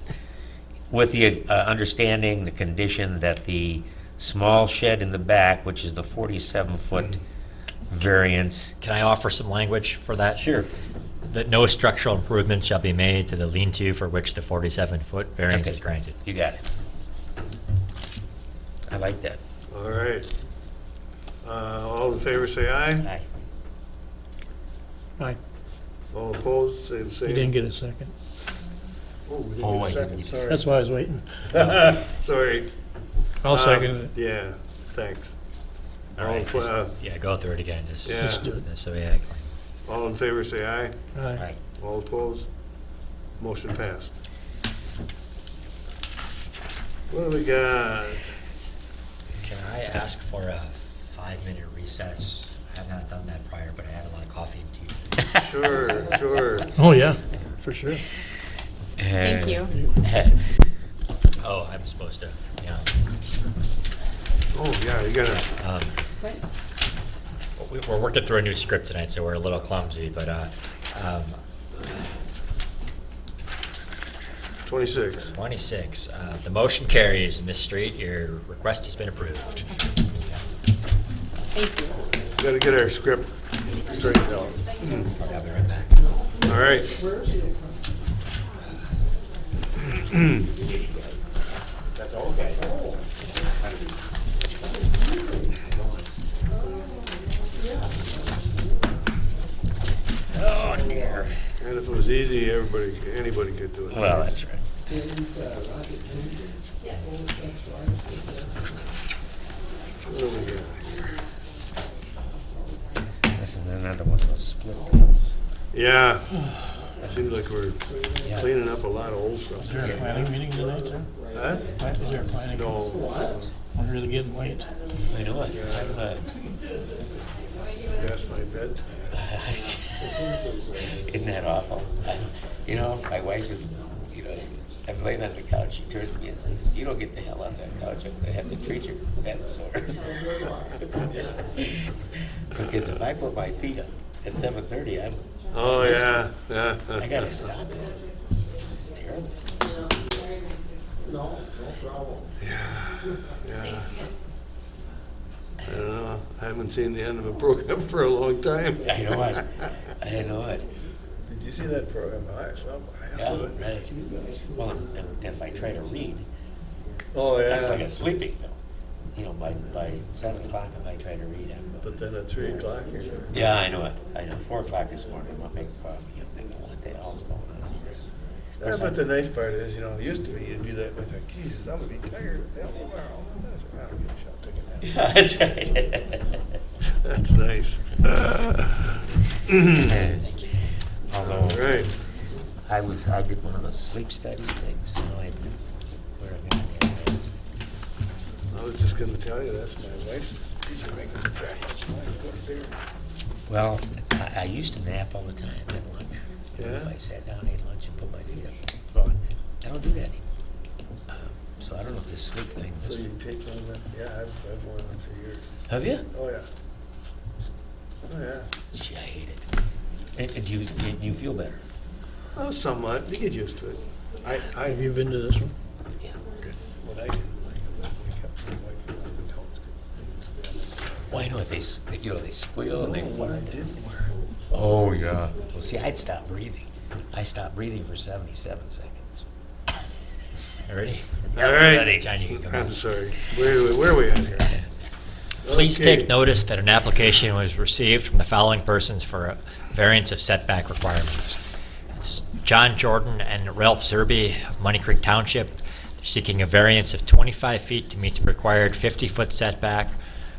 with the understanding, the condition that the small shed in the back, which is the 47-foot variance. Can I offer some language for that? Sure. That no structural improvement shall be made to the lean-to for which the 47-foot variance Okay. is granted. You got it. I like that. all right. All in favor, say aye. Aye. Aye. All opposed, say the same. You didn't get a second. Oh, we didn't Oh, get a I second, didn't get a sorry. That's why I was waiting. Sorry. I'll second it. Yeah, thanks. All right, All, just- uh, yeah, go through it again, just. Yeah. Let's do it. So, yeah. All in favor, say aye. Aye. All opposed? Motion passed. What do we got? Can I ask for a 5-minute recess? I have not done that prior, but I had a lot of coffee and tea. Sure, sure. Oh, yeah, for sure. Thank you. Oh, I'm supposed to, yeah. Oh, yeah, you gotta, We're working through a new script tonight, so we're a little clumsy, but 26. 26. The motion carries. Ms. Street, your request has been approved. Thank you. Gotta get our script straightened out. I'll be right back. All right. That's okay. Oh, dear. And if it was easy, anybody could do it. Well, that's right. What do we got here? This is another one of those split bills. Yeah, seems like we're Yeah. cleaning up a lot of old stuff. Is there a planning meeting tonight, sir? Huh? Is there a planning? No. I'm really getting late. I know it. Past my bed. Isn't that awful? You know, my wife is, I'm laying on the couch, she turns to me and says, "If you don't get the hell off that couch, I'm gonna have to treat your bed sores." Because if I put my feet up at 7:30, Oh, yeah, yeah. I gotta stop it. This is terrible. Yeah. I don't know, I haven't seen the end of a program for a long time. I know it. I know it. Did You see that program? I saw half of it. Right. Well, and if I try to read, Oh, that's like yeah. a sleeping pill. You know, by 7 o'clock if I try to read, But then at 3 o'clock, you're. yeah, I know it. I know. 4 o'clock this morning, I'm making coffee. I'm thinking, what the hell's going on? Yeah, but the nice part is, you know, it used to be, you'd be that with like, Jesus, I'm gonna be tired. Hell, tomorrow. I don't give a shot, take a nap. Yeah, that's right. That's nice. Although, Right. I did one of those sleep study things, you know, I did, where I got I was just gonna tell you, that's my wife. She's making the back. Go to bed. Well, I used to nap all the time at lunch. Yeah? If I sat down, ate lunch, and put my feet up. I don't do that anymore. So I don't know if this sleep thing. So you take one of them? Yeah, I've worn them for years. Have you? Oh, yeah. Oh, yeah. Gee, I hate it. And do you feel better? Oh, somewhat. You get used to it. Have you been to this one? Yeah. What I didn't like was that we kept my wife in the house. Well, I know they squeal and they What I fart. didn't wear. Oh, yeah. Well, see, I'd stop breathing. I stopped breathing for 77 seconds. Ready? All right. Ready, John, you can come I'm on. sorry. Where are we at here? Please Okay. take notice that an application was received from the following persons for a variance of setback requirements. It's John Jordan and Ralph Zerby of Money Creek Township. They're seeking a variance of 25 feet to meet the required 50-foot setback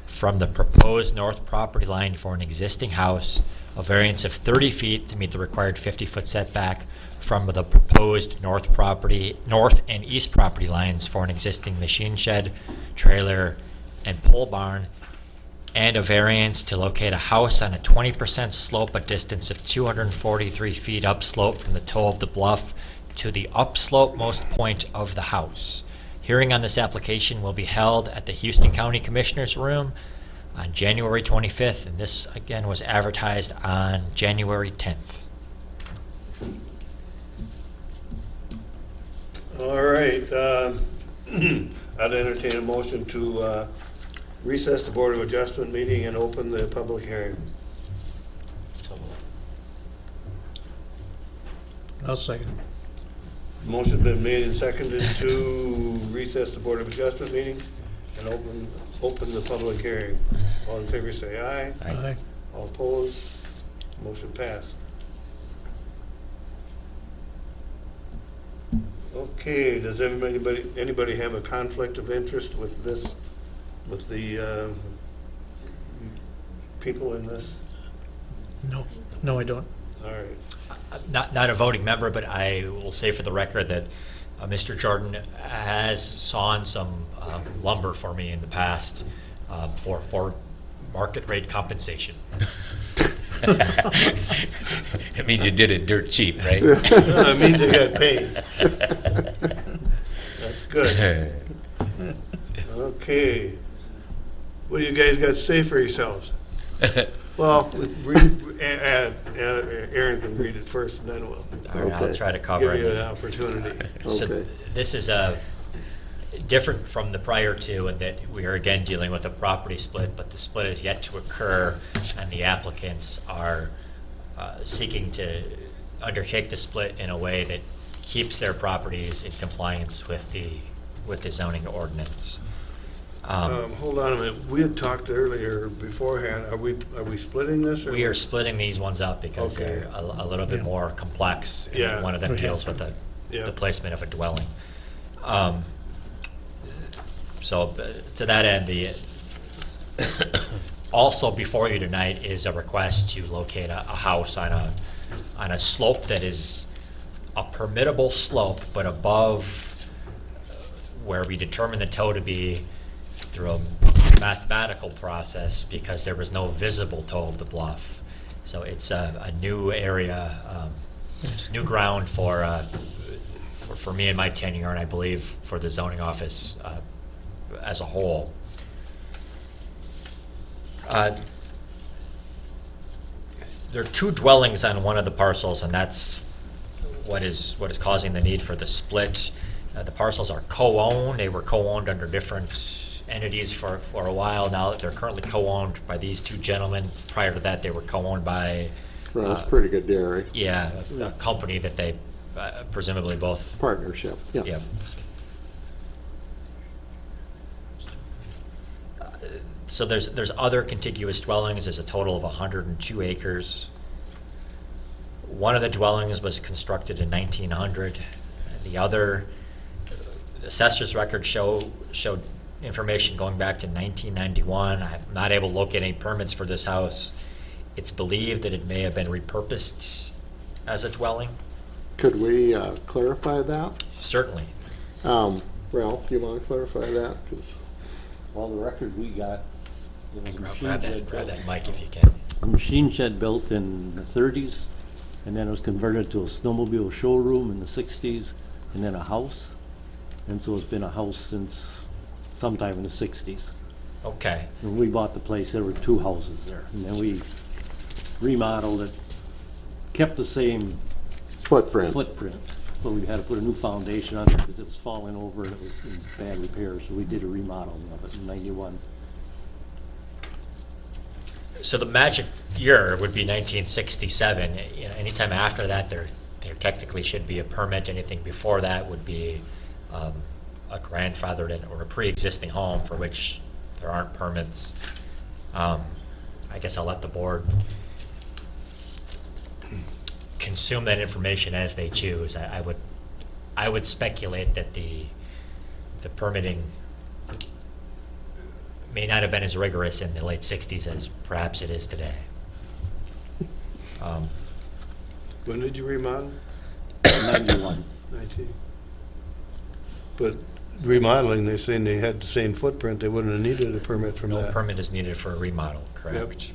from the proposed north property line for an existing house, a variance of 30 feet to meet the required 50-foot setback from the proposed north and east property lines for an existing machine shed, trailer, and pole barn, and a variance to locate a house on a 20% slope, a distance of 243 feet upslope from the toe of the bluff to the upslope-most point of the house. Hearing on this application will be held at the Houston County Commissioners Room on January 25th, and this, again, was advertised on January 10th. All right. I'd entertain a motion to recess the Board of Adjustment meeting and open the public hearing. I'll second. Motion been made and seconded to recess the Board of Adjustment meeting and open the public hearing. All in favor say aye. Aye. All opposed, motion passed. Okay, does anybody have a conflict of interest with this, with the people in this? No, I don't. All right. Not a voting member, but I will say for the record that Mr. Jordan has sawn some lumber for me in the past for market rate compensation. It means you did it dirt cheap, right? That means they got paid. That's good. Okay. What do you guys got to say for yourselves? Well, Aaron can read it first, and then we'll All right, I'll Okay. try to cover give you an it. opportunity. So Okay. this is different from the prior two in that we are again dealing with a property split, but the split is yet to occur, and the applicants are seeking to undertake the split in a way that keeps their properties in compliance with the zoning ordinance. Hold on a minute. We had talked earlier beforehand. Are we splitting this? Or We are splitting these ones up because Okay. they're a little bit Yeah. more complex. and Yeah. One of them Okay. deals with Yeah. the placement of a dwelling. So to that end, also before you tonight is a request to locate a house on a slope that is a permittable slope, but above where we determine the toe to be through a mathematical process because there was no visible toe of the bluff. So it's a new area, it's new ground for me and my tenure, and I believe for the zoning office as a whole. There are two dwellings on one of the parcels, and that's what is causing the need for the split. The parcels are co-owned. They were co-owned under different entities for a while now. They're currently co-owned by these two gentlemen. Prior to that, they were co-owned by That's pretty good dairy Yeah, a company that they presumably both, partnership. Yeah. yeah. So there's other contiguous dwellings. There's a total of 102 acres. One of the dwellings was constructed in 1900. The other, assessor's records showed information going back to 1991. I'm not able to locate any permits for this house. It's believed that it may have been repurposed as a dwelling. Could we clarify that? Certainly. Ralph, you want to clarify that? 'Cause Well, the record we got, it was a machine Grab shed that built. mic if you can. A machine shed built in the 30s, and then it was converted to a snowmobile showroom in the 60s, and then a house. And so it's been a house since sometime in the 60s. Okay. When we bought the place, there were 2 houses there, and then we remodeled it, kept the same footprint. footprint, but we had to put a new foundation on it because it was falling over and it was in bad repair, so we did a remodeling of it in '91. So the magic year would be 1967. You know, anytime after that, there technically should be a permit. Anything before that would be a grandfathered in or a pre-existing home for which there aren't permits. I guess I'll let the board consume that information as they choose. I would speculate that the permitting may not have been as rigorous in the late 60s as perhaps it is today. When did you remodel? 91. 19. But remodeling, they're saying they had the same footprint, they wouldn't have needed a permit from No that. permit is needed for a remodel, correct?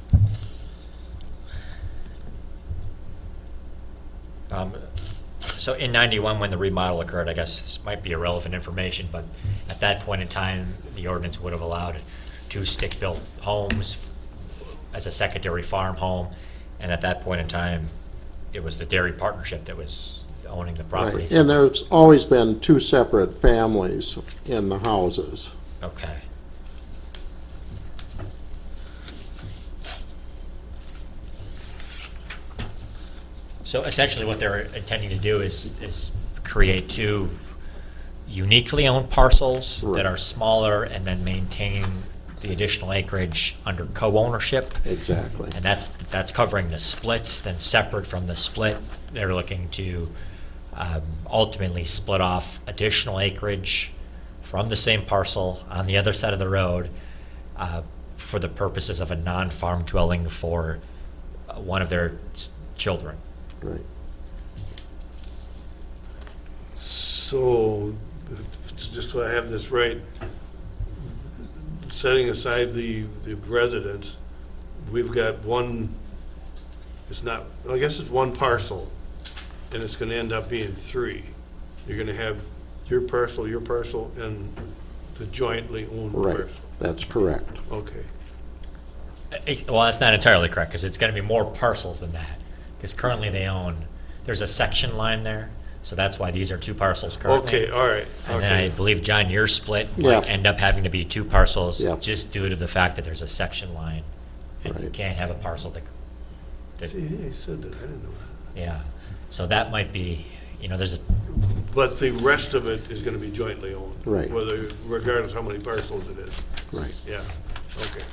So in 91, when the remodel occurred, I guess this might be irrelevant information, but at that point in time, the ordinance would have allowed 2 stick-built homes as a secondary farm home, and at that point in time, it was the dairy partnership that was owning the property. Right. And there's always been 2 separate families in the houses. Okay. So essentially what they're intending to do is create 2 uniquely owned parcels Right. that are smaller and then maintain the additional acreage under co-ownership. Exactly. And that's covering the split. Then separate from the split, they're looking to ultimately split off additional acreage from the same parcel on the other side of the road for the purposes of a non-farm dwelling for one of their children. Right. So, just so I have this right, setting aside the residents, we've got one, it's not, I guess it's one parcel, and it's gonna end up being 3. You're gonna have your parcel, and the jointly owned Right. parcel. That's correct. Okay. Well, that's not entirely correct, because it's going to be more parcels than that. Because currently they own, there's a section line there, so that's why these are 2 parcels currently. Okay, all right, And then I okay. believe, John, your split Yeah. might end up having to be 2 parcels Yeah. just due to the fact that there's a section line. And you Right. can't have a parcel that, See, he said that, I didn't know that. yeah. So that might be, there's a, But the rest of it is gonna be jointly owned. Right. Whether, regardless how many parcels it is. Right. Yeah, okay.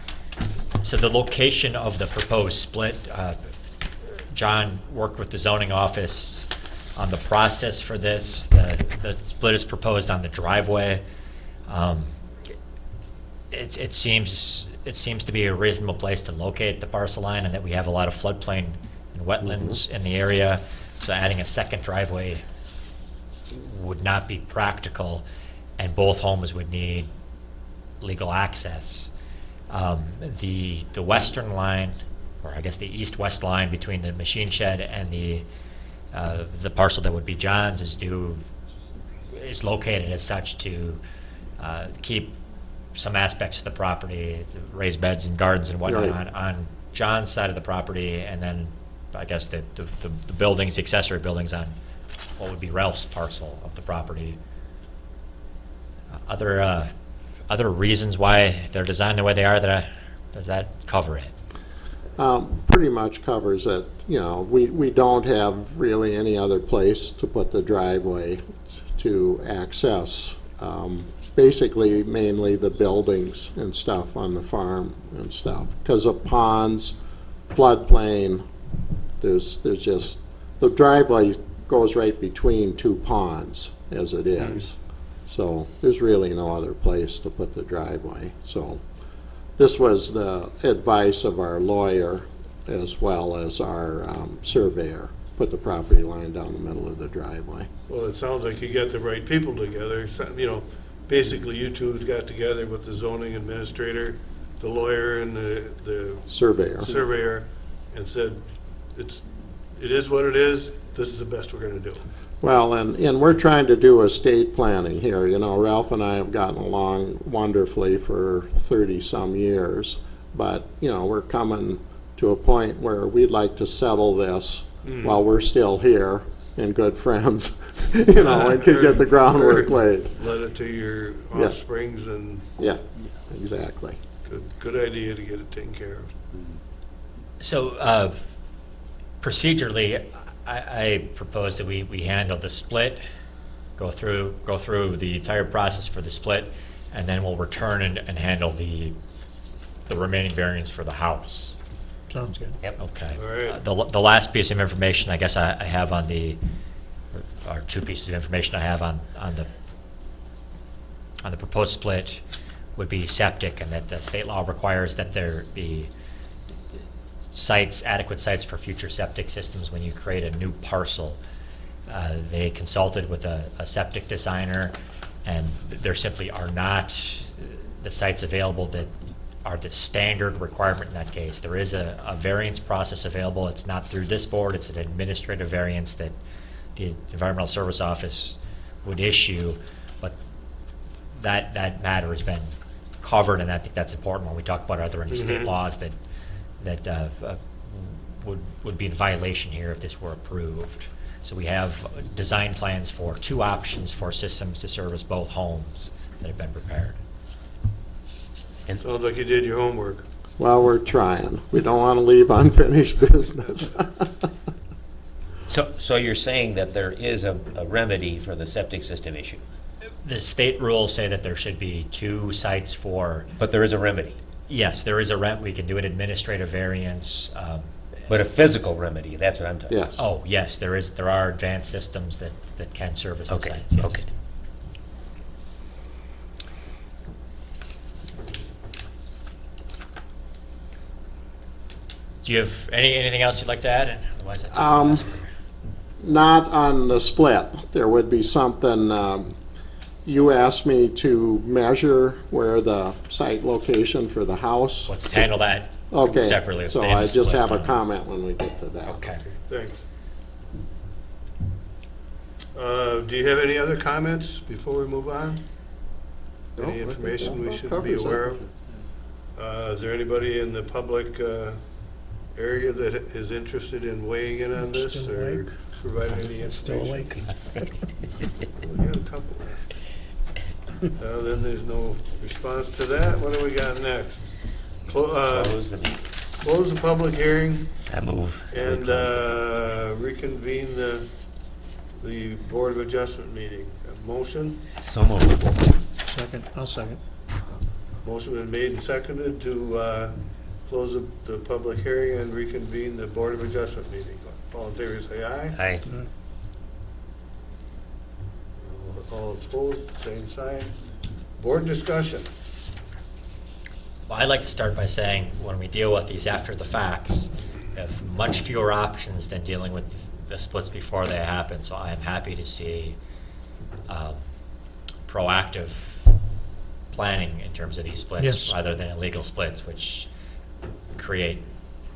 so the location of the proposed split, John worked with the zoning office on the process for this. The split is proposed on the driveway. It seems to be a reasonable place to locate the parcel line, and that we have a lot of floodplain and wetlands in the area. So adding a second driveway would not be practical, and both homes would need legal access. The western line, or I guess the east-west line between the machine shed and the parcel that would be John's is located as such to keep some aspects of the property, to raise beds and gardens and whatnot Right. on John's side of the property, and then I guess the buildings, the accessory buildings on what would be Ralph's parcel of the property. Other reasons why they're designed the way they are, does that cover it? Pretty much covers it. You know, we don't have really any other place to put the driveway to access. Basically, mainly the buildings and stuff on the farm and stuff. Because of ponds, floodplain, there's just, the driveway goes right between two ponds as it is. So there's really no other place to put the driveway. So this was the advice of our lawyer as well as our surveyor. Put the property line down the middle of the driveway. Well, it sounds like you got the right people together. You know, basically you two got together with the zoning administrator, the lawyer, and the surveyor, and said, it is what it is. This is the best we're going to do. Well, and we're trying to do estate planning here. You know, Ralph and I have gotten along wonderfully for 30-some years, but, you know, we're coming to a point where we'd like to settle this while we're still here and good friends, you know, and could get the groundwork laid. Let it to your Yeah. offsprings, and Yeah, exactly. good idea to get it taken care of. So procedurally, I propose that we handle the split, go through the entire process for the split, and then we'll return and handle the remaining variance for the house. Sounds good. Yep. Okay. All right. The last piece of information I guess I have on or two pieces of information I have on the proposed split would be septic, and that the state law requires that there be adequate sites for future septic systems when you create a new parcel. They consulted with a septic designer, and there simply are not the sites available that are the standard requirement in that case. There is a variance process available. It's not through this board. It's an administrative variance that the Environmental Service Office would issue, but that matter has been covered, and I think that's important when we talk about are there any state laws that would be in violation here if this were approved. So we have design plans for two options for systems to service both homes that have been prepared. Sounds like you did your homework. Well, we're trying. We don't want to leave unfinished business. So you're saying that there is a remedy for the septic system issue, The state rules say that there should be two sites for, but there is a remedy, yes, there is we can do an administrative variance. but a physical remedy, that's what I'm talking about. Yes. Oh, yes, there are advanced systems that can service the Okay, sites, yes. okay. Do you have anything else you'd like to add? Otherwise, Not on the split. There would be something, you asked me to measure where the site location for the house. let's handle that Okay, separately. so Stay in the I just split. have a comment when we get to that. Okay. Thanks. Do you have any other comments before we move on? No, I Any think information that we should about be covers aware it. of? Is there anybody in the public area that is interested in weighing in on this Still or awake. providing any information? Still awake. We got a couple left. Then there's no response to that. What do we got next? Close the meeting. Close the public hearing I move. and reconvene the Board of Adjustment meeting. A motion? So moved. Second, I'll second. Motion been made and seconded to close the public hearing and reconvene the Board of Adjustment meeting. All in favor, say aye. Aye. All opposed, same sign. Board discussion. Well, I'd like to start by saying, when we deal with these after the facts, we have much fewer options than dealing with the splits before they happen, so I am happy to see proactive planning in terms of these splits, Yes. rather than illegal splits, which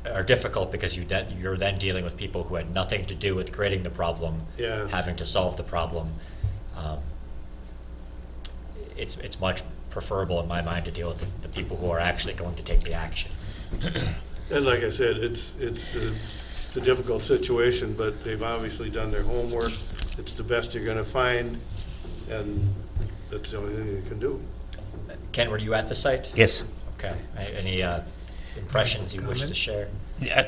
are difficult because you're then dealing with people who had nothing to do with creating the problem, Yeah. having to solve the problem. It's much preferable in my mind to deal with the people who are actually going to take the action. And like I said, it's a difficult situation, but they've obviously done their homework. It's the best you're gonna find, and that's the only thing you can do. Ken, were you at the site? Yes. Okay. Any impressions you wish to Comment? share?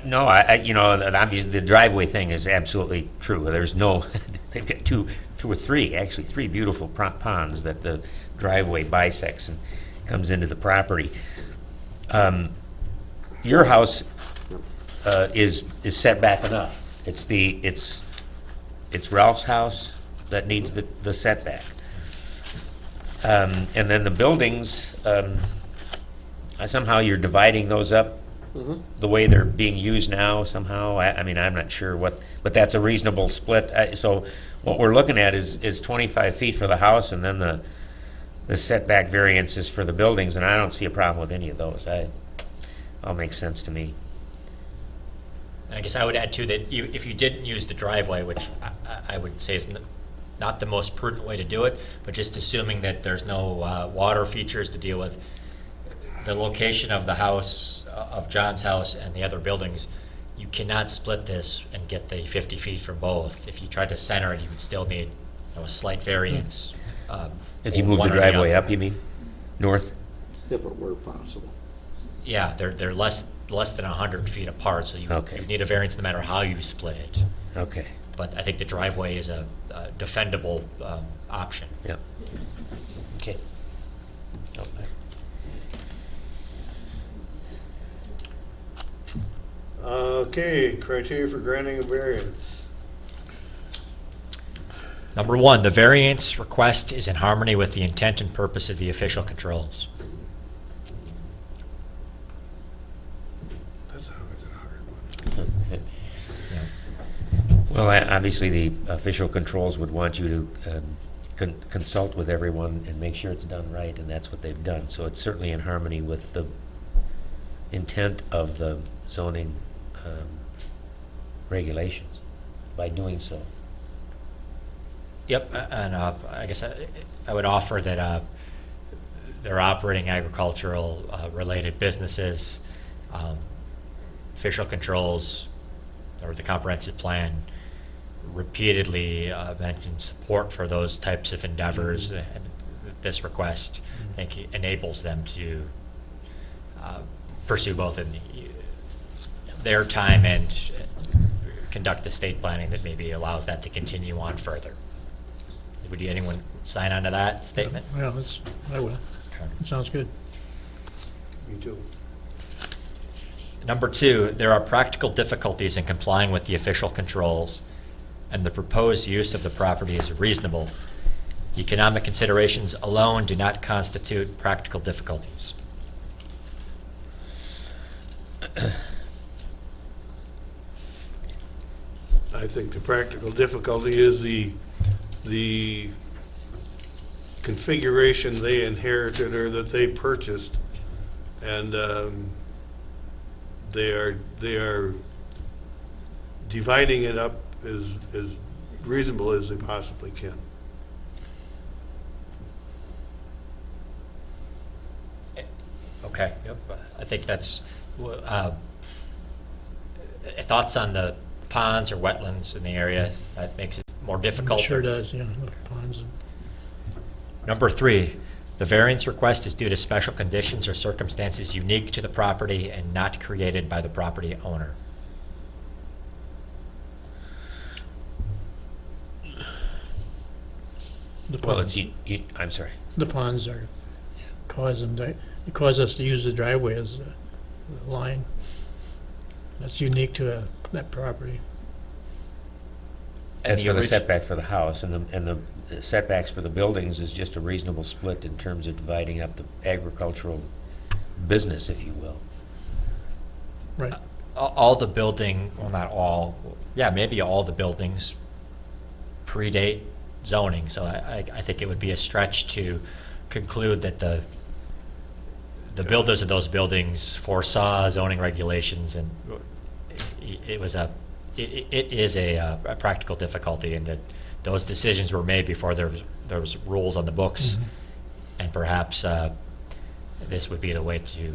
No, the driveway thing is absolutely true. There's no, they've got two or three, actually three beautiful ponds that the driveway bisects and comes into the property. Your house is set back enough. It's Ralph's house that needs the setback. And then the buildings, somehow you're dividing those up the way they're being used now somehow. I mean, I'm not sure but that's a reasonable split. So what we're looking at is 25 feet for the house, and then the setback variances for the buildings, and I don't see a problem with any of those. All makes sense to me. I guess I would add too that if you didn't use the driveway, which I would say is not the most prudent way to do it, but just assuming that there's no water features to deal with, the location of the house, of John's house and the other buildings, you cannot split this and get the 50 feet from both. If you tried to center it, you would still need a slight variance. If you move the one or driveway other. up, you mean? North? If it were possible. Yeah, they're less than 100 feet apart, so you Okay. need a variance no matter how you split it. Okay, But I think the driveway is a defendable option. yeah. Okay. Okay, criteria for granting a variance. Number one, the variance request is in harmony with the intent and purpose of the official controls. That's always a hard one. Well, obviously, the official controls would want you to consult with everyone and make sure it's done right, and that's what they've done. So it's certainly in harmony with the intent of the zoning regulations by doing so. Yep, and I guess I would offer that they're operating agricultural related businesses, official controls, or the comprehensive plan repeatedly mentioned support for those types of endeavors, and this request, I think, enables them to pursue both in their time and conduct the state planning that maybe allows that to continue on further. Would anyone sign on to that statement? Well, I will. It sounds good. Me too. Number two, there are practical difficulties in complying with the official controls, and the proposed use of the property is reasonable. Economic considerations alone do not constitute practical difficulties. I think the practical difficulty is the configuration they inherited or that they purchased, and they are dividing it up as reasonable as they possibly can. Okay, yep, I think that's, thoughts on the ponds or wetlands in the area, that makes it more difficult. It sure does, yeah. The ponds and- Number three, the variance request is due to special conditions or circumstances unique to the property and not created by the property owner. The Well, ponds, I'm sorry. the ponds are it cause us to use the driveway as a line. That's unique to that property. And That's the for the orig- setback for the house, and the setbacks for the buildings is just a reasonable split in terms of dividing up the agricultural business, if you will. Right. All the building, well, not all, yeah, maybe all the buildings predate zoning, so I think it would be a stretch to conclude that the builders of those buildings foresaw zoning regulations, and it is a practical difficulty, and that those decisions were made before there was rules on the books, and perhaps this would be the way to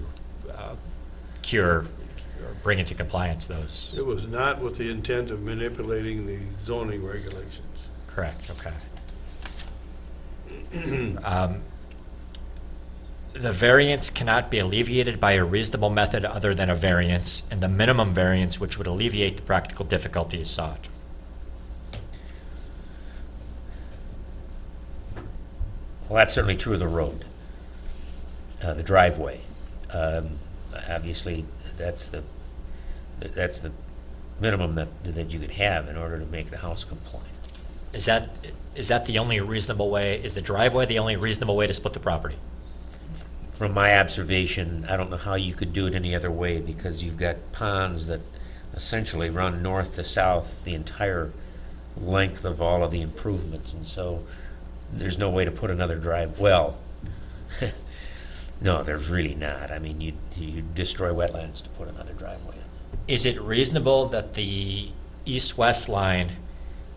cure or bring into compliance those. It was not with the intent of manipulating the zoning regulations. Correct, okay. The variance cannot be alleviated by a reasonable method other than a variance, and the minimum variance which would alleviate the practical difficulty is sought. Well, that's certainly true of the road, the driveway. Obviously, that's the minimum that you could have in order to make the house compliant. Is that the only reasonable way? Is the driveway the only reasonable way to split the property? From my observation, I don't know how you could do it any other way, because you've got ponds that essentially run north to south the entire length of all of the improvements, and so there's no way to put another drive, well, no, there's really not. I mean, you destroy wetlands to put another driveway in. Is it reasonable that the east-west line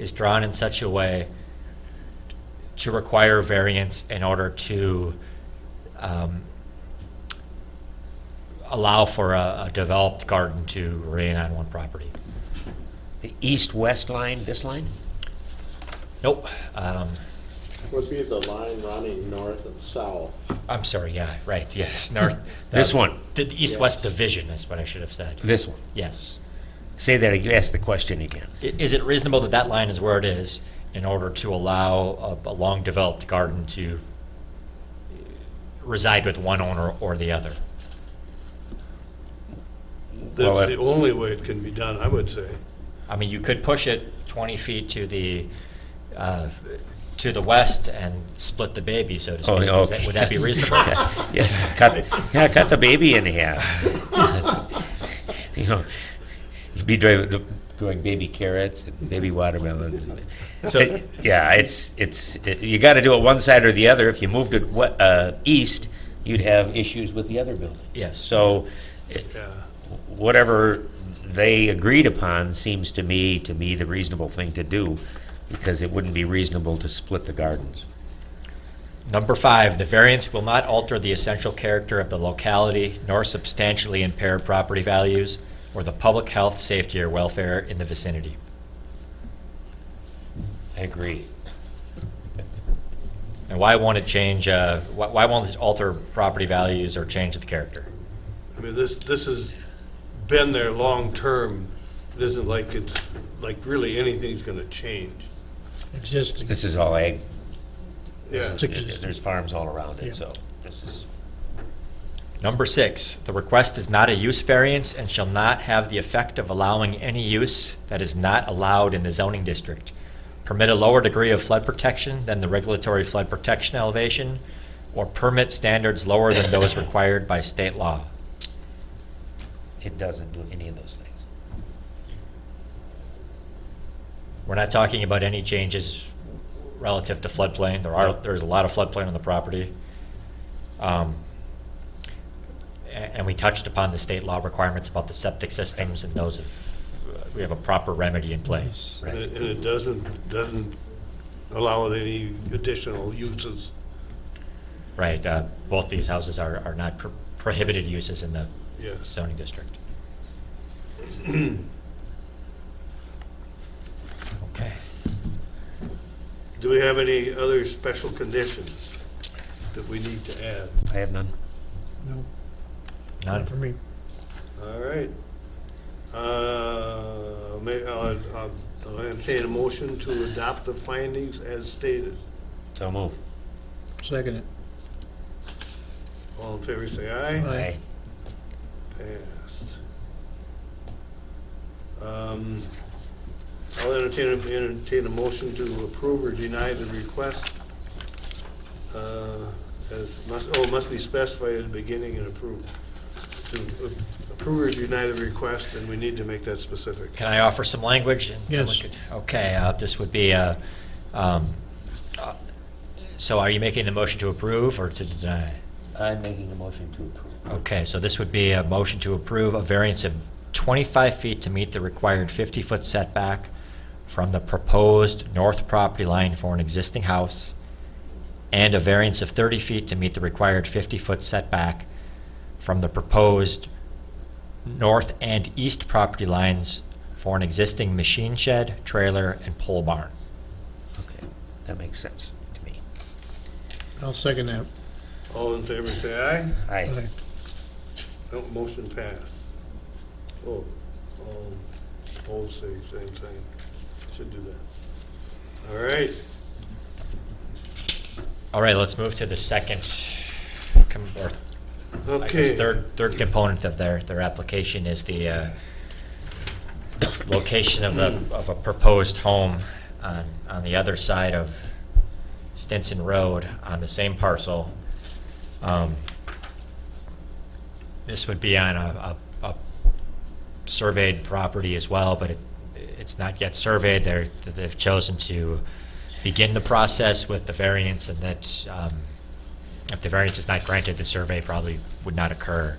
is drawn in such a way to require variance in order to allow for a developed garden to remain on one property? The east-west line, this line? Nope. Would be the line running north and south. I'm sorry, yeah, right, yes, north. This one. The east-west Yes. division is what I should have said. This one. Yes. Say that, you ask the question again. Is it reasonable that that line is where it is in order to allow a long-developed garden to reside with one owner or the other? Well, That's the only way it can be done, I would say. I mean, you could push it 20 feet to the west and split the baby, so to speak. Oh, Is that- okay. Would that be reasonable? Yes, cut the baby in half. You know, you'd be growing baby carrots and baby watermelons. So- Yeah, you got to do it one side or the other. If you moved it east, you'd have issues with the other building. Yes. So, Yeah. whatever they agreed upon seems to me the reasonable thing to do, because it wouldn't be reasonable to split the gardens. Number 5, the variance will not alter the essential character of the locality nor substantially impair property values or the public health, safety, or welfare in the vicinity. I agree. And why won't it change, why won't it alter property values or change the character? I mean, this has been there long-term. It isn't like it's, like really anything's gonna change. Existing. This is all ag. Yeah. There's farms all around Yeah. it, so this is. Number 6, the request is not a use variance and shall not have the effect of allowing any use that is not allowed in the zoning district. Permit a lower degree of flood protection than the regulatory flood protection elevation, or permit standards lower than those required by state law. It doesn't do any of those things. We're not talking about any changes relative to floodplain. There's a lot of floodplain on the property. And we touched upon the state law requirements about the septic systems, and those, we have a proper remedy in place. And it doesn't allow any additional uses. Right, both these houses are not prohibited uses in the Yes. zoning district. Okay. Do we have any other special conditions that we need to add? I have none. No, None. not for me. All right. I'll entertain a motion to adopt the findings as stated. So move. Second it. All in favor, say aye. Aye. Passed. I'll entertain a motion to approve or deny the request. Must be specified at the beginning and approved. To approve or deny the request, and we need to make that specific. Can I offer some language? And someone Yes. could- Okay, this would be, so are you making the motion to approve or to deny? I'm making a motion to approve. Okay, so this would be a motion to approve a variance of 25 feet to meet the required 50-foot setback from the proposed north property line for an existing house, and a variance of 30 feet to meet the required 50-foot setback from the proposed north and east property lines for an existing machine shed, trailer, and pole barn. Okay, that makes sense to me. I'll second that. All in favor, say aye. Aye. No, motion passed. Oh, all opposed, say same sign. Should do that. All right. All right, let's move to the second, or I guess Okay. third component of their application is the location of a proposed home on the other side of Stinson Road on the same parcel. This would be on a surveyed property as well, but it's not yet surveyed. They've chosen to begin the process with the variance, and that if the variance is not granted, the survey probably would not occur.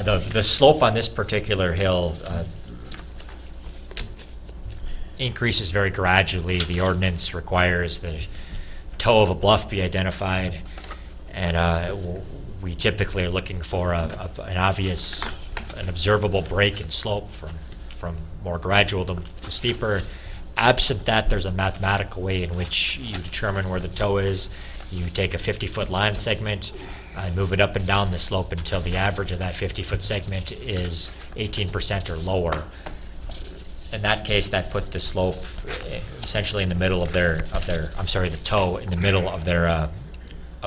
The slope on this particular hill increases very gradually. The ordinance requires the toe of a bluff be identified, and we typically are looking for an obvious, an observable break in slope from more gradual to steeper. Absent that, there's a mathematical way in which you determine where the toe is. You take a 50-foot line segment and move it up and down the slope until the average of that 50-foot segment is 18% or lower. In that case, that put the slope essentially in the middle of their the toe in the middle of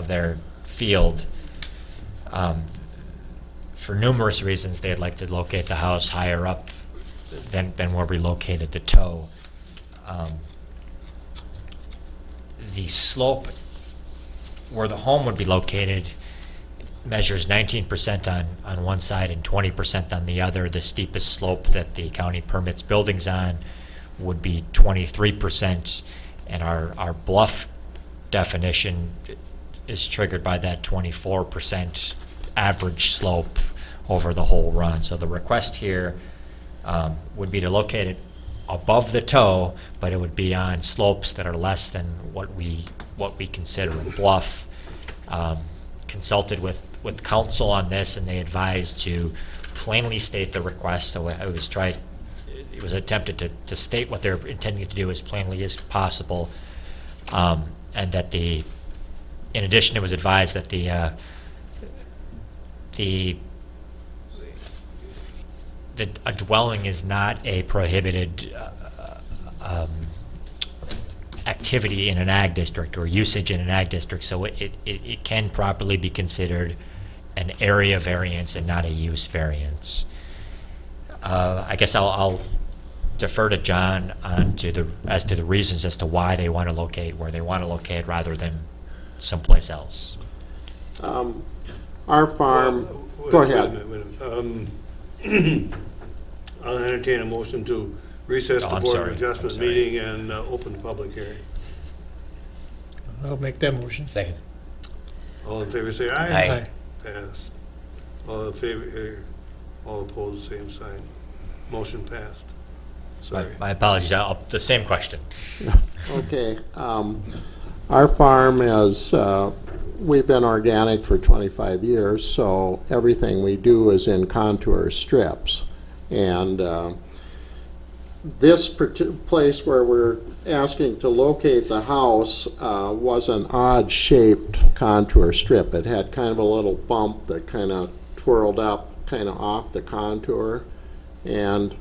their field. For numerous reasons, they'd like to locate the house higher up than where we located the toe. The slope where the home would be located measures 19% on one side and 20% on the other. The steepest slope that the county permits buildings on would be 23%, and our bluff definition is triggered by that 24% average slope over the whole run. So the request here would be to locate it above the toe, but it would be on slopes that are less than what we consider a bluff. Consulted with counsel on this, and they advised to plainly state the request. So it was attempted to state what they're intending to do as plainly as possible, and that in addition, it was advised that a dwelling is not a prohibited activity in an ag district or usage in an ag district, so it can properly be considered an area variance and not a use variance. I guess I'll defer to John as to the reasons as to why they want to locate where they want to locate rather than someplace else. Our farm, go ahead. Wait a minute. I'll entertain a motion to recess the I'm Board sorry. of Adjustment I'm sorry. meeting and open the public hearing. I'll make that motion. Second. All in favor, say aye. Aye. Passed. All in favor, all opposed, same sign. Motion passed. Sorry. My apologies. The same question. Okay. Our farm is, we've been organic for 25 years, so everything we do is in contour strips. And this place where we're asking to locate the house was an odd-shaped contour strip. It had kind of a little bump that kind of twirled up kind of off the contour. And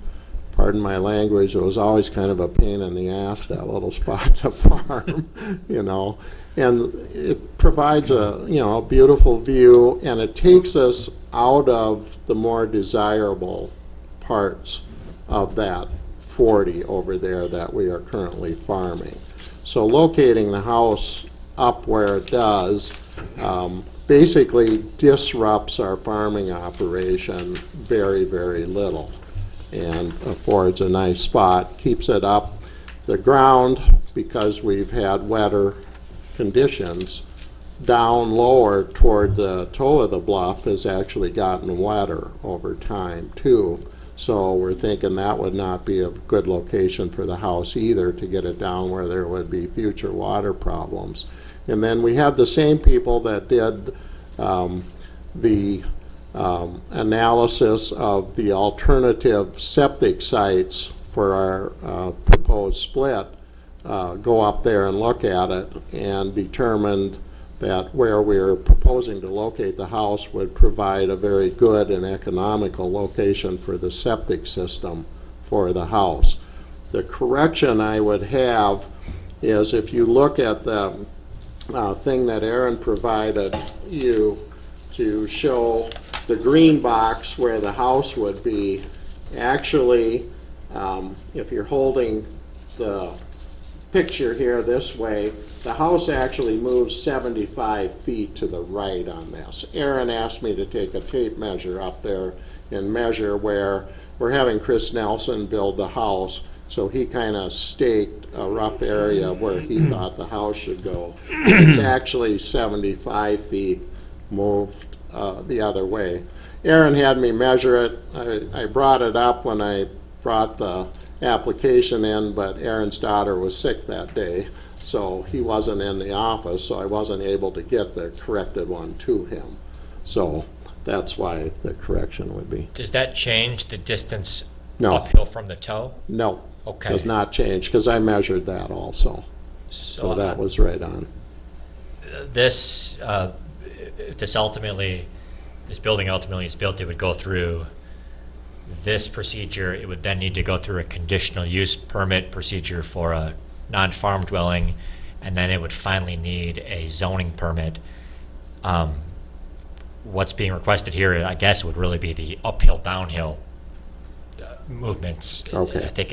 pardon my language, it was always kind of a pain in the ass, that little spot to farm, you know. And it provides a beautiful view, and it takes us out of the more desirable parts of that 40 over there that we are currently farming. So locating the house up where it does basically disrupts our farming operation very, very little, and affords a nice spot, keeps it up. The ground, because we've had wetter conditions, down lower toward the toe of the bluff has actually gotten wetter over time too. So we're thinking that would not be a good location for the house either, to get it down where there would be future water problems. And then we had the same people that did the analysis of the alternative septic sites for our proposed split, go up there and look at it, and determined that where we're proposing to locate the house would provide a very good and economical location for the septic system for the house. The correction I would have is if you look at the thing that Aaron provided you to show the green box where the house would be, actually, if you're holding the picture here this way, the house actually moves 75 feet to the right on this. Aaron asked me to take a tape measure up there and measure where we're having Chris Nelson build the house, so he kind of staked a rough area where he thought the house should go. It's actually 75 feet moved the other way. Aaron had me measure it. I brought it up when I brought the application in, but Aaron's daughter was sick that day, so he wasn't in the office, so I wasn't able to get the corrected one to him. So that's why the correction would be. Does that change the distance No. uphill from the toe? No, Okay. does not change, because I measured that also. So that was right on. This, if this building ultimately is built, it would go through this procedure. It would then need to go through a conditional use permit procedure for a non-farm dwelling, and then it would finally need a zoning permit. What's being requested here, I guess, would really be the uphill, downhill movements. Okay. I think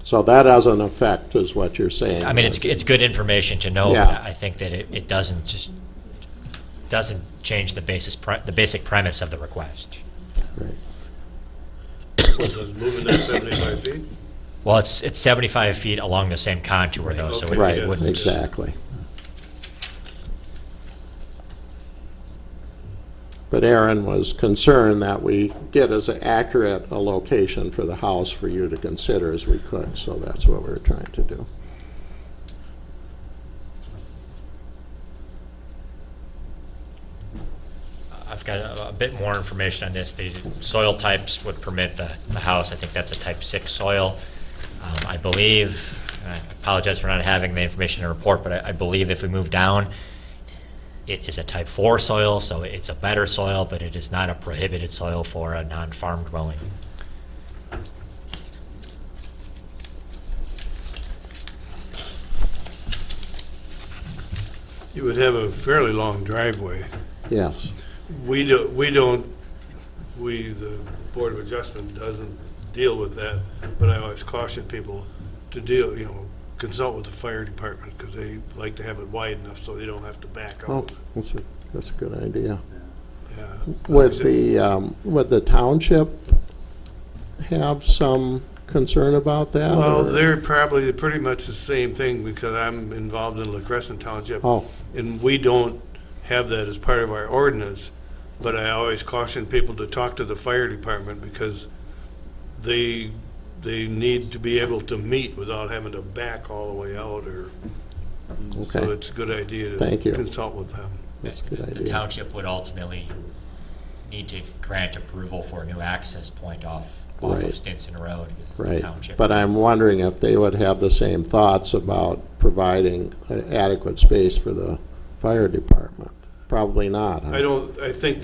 So that has an effect, is what you're saying. I mean, it's good information to know, Yeah. but I think that it doesn't change the basic premise of the request. Right. What, does moving that 75 feet? Well, it's 75 feet along the same contour though, so Okay. it Right, wouldn't. exactly. But Aaron was concerned that we get as accurate a location for the house for you to consider as we could, so that's what we're trying to do. I've got a bit more information on this. The soil types would permit the house. I think that's a type 6 soil. I believe, and I apologize for not having the information in the report, but I believe if we move down, it is a type 4 soil, so it's a better soil, but it is not a prohibited soil for a non-farm dwelling. You would have a fairly long driveway. Yes, The Board of Adjustment doesn't deal with that, but I always caution people to consult with the fire department, because they like to have it wide enough so they don't have to back oh, out. that's a good idea. Yeah. Would the township have some concern about that? Well, or- they're probably pretty much the same thing, because I'm involved in La Crescent Township. Oh, And we don't have that as part of our ordinance, but I always caution people to talk to the fire department, because they need to be able to meet without having to back all the way out, so okay, it's a good idea Thank to you. consult with them. that's a good The idea. township would ultimately need to grant approval for a new access point off of Right. Stinson Road. Because it's the Right, township. but I'm wondering if they would have the same thoughts about providing adequate space for the fire department. Probably not. huh? I think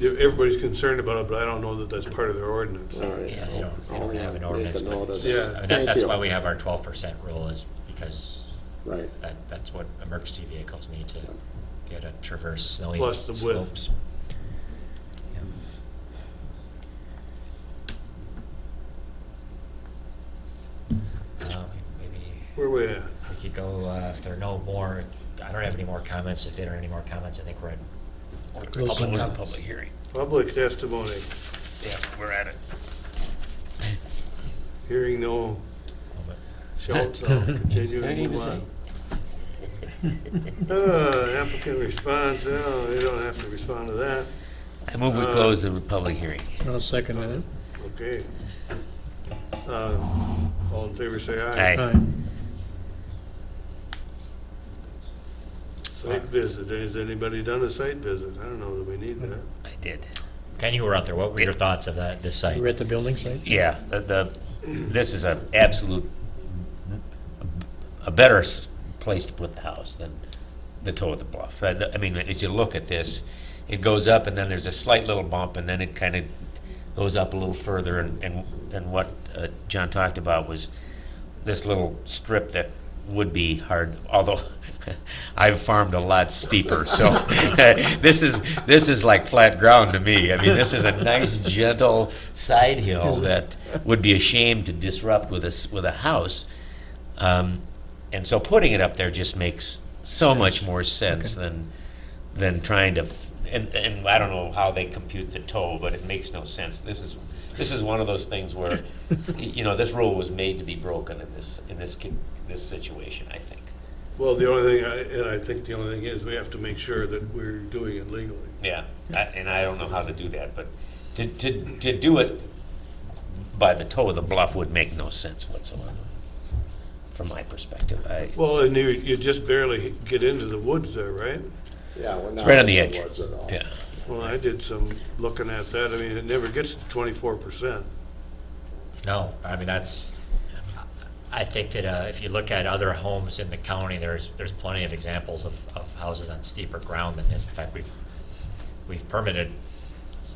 everybody's concerned about it, but I don't know that that's part of their ordinance. All right. Yeah, they don't I'll have an make a ordinance, note but of Yeah. that. I mean, Thank that's you. why we have our 12% rule, is because Right, that's what emergency vehicles need to get to traverse snowy Plus the width. slopes. Maybe Where we at? we could go, if there are no more, I don't have any more comments. If there are any more comments, I think we're at Close the comments. Public hearing. Public testimony. Yeah, we're at it. Hearing no shouts, I'll continue and move on. Applicant response, no, you don't have to respond to that. I move we close the public hearing. I'll second that. Okay. All in favor, say aye. Aye. Aye. Site visit, has anybody done a site visit? I don't know that we need that. I did. Ken, you were out there. What were your thoughts of this site? We're at the building site? Yeah, this is a absolute, a better place to put the house than the toe of the bluff. I mean, as you look at this, it goes up and then there's a slight little bump and then it kind of goes up a little further, and what John talked about was this little strip that would be hard, although I've farmed a lot steeper, so this is like flat ground to me. I mean, this is a nice, gentle side hill that would be a shame to disrupt with a house. And so putting it up there just makes so much more sense than trying to. And I don't know how they compute the toe, but it makes no sense. This is one of those things where, this rule was made to be broken in this situation, I think. Well, the only thing, I think the only thing is we have to make sure that we're doing it legally. Yeah, and I don't know how to do that, but to do it by the toe of the bluff would make no sense whatsoever, from my perspective. Well, and you just barely get into the woods there, right? Yeah, we're not right on in the edge. woods at all. Yeah. Well, I did some looking at that. I mean, it never gets to 24%. No, I mean, I think that if you look at other homes in the county, there's plenty of examples of houses on steeper ground than this. In fact, we've permitted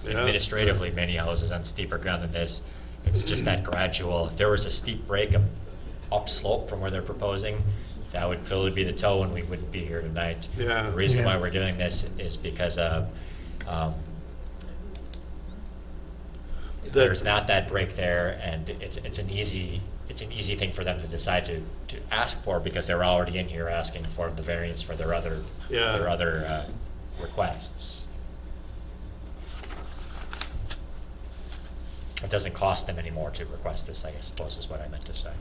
Yeah. administratively many houses on steeper ground than this. It's just that gradual. If there was a steep break upslope from where they're proposing, that would clearly be the toe, and we wouldn't be here tonight. Yeah. The reason why we're doing this is because there's not that break there, and it's an easy thing for them to decide to ask for, because they're already in here asking for the variance for their other requests. It doesn't cost them anymore to request this, I suppose, is what I meant to say.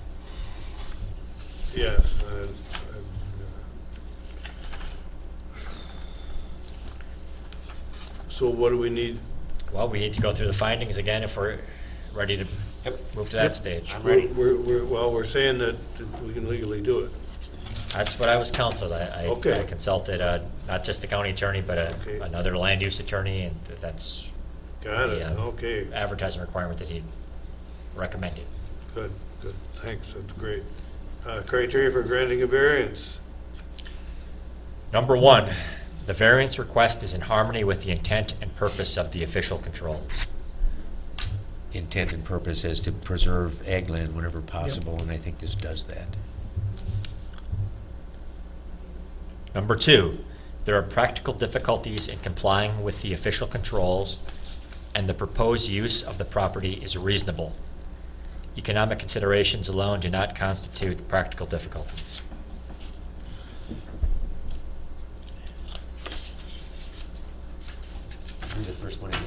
Yes. So what do we need? Well, we need to go through the findings again if we're ready to move to that stage. I'm ready. We're saying that we can legally do it. That's what I was counseled. Okay. I consulted not just the county attorney, but Okay. another land use attorney, and that's Got it, the okay. advertising requirement that he recommended. Good, thanks, that's great. Criteria for granting a variance. Number one, the variance request is in harmony with the intent and purpose of the official controls. Intent and purpose is to preserve ag land whenever possible, and I think this does that. Number two, there are practical difficulties in complying with the official controls, and the proposed use of the property is reasonable. Economic considerations alone do not constitute practical difficulties. Read the first one again.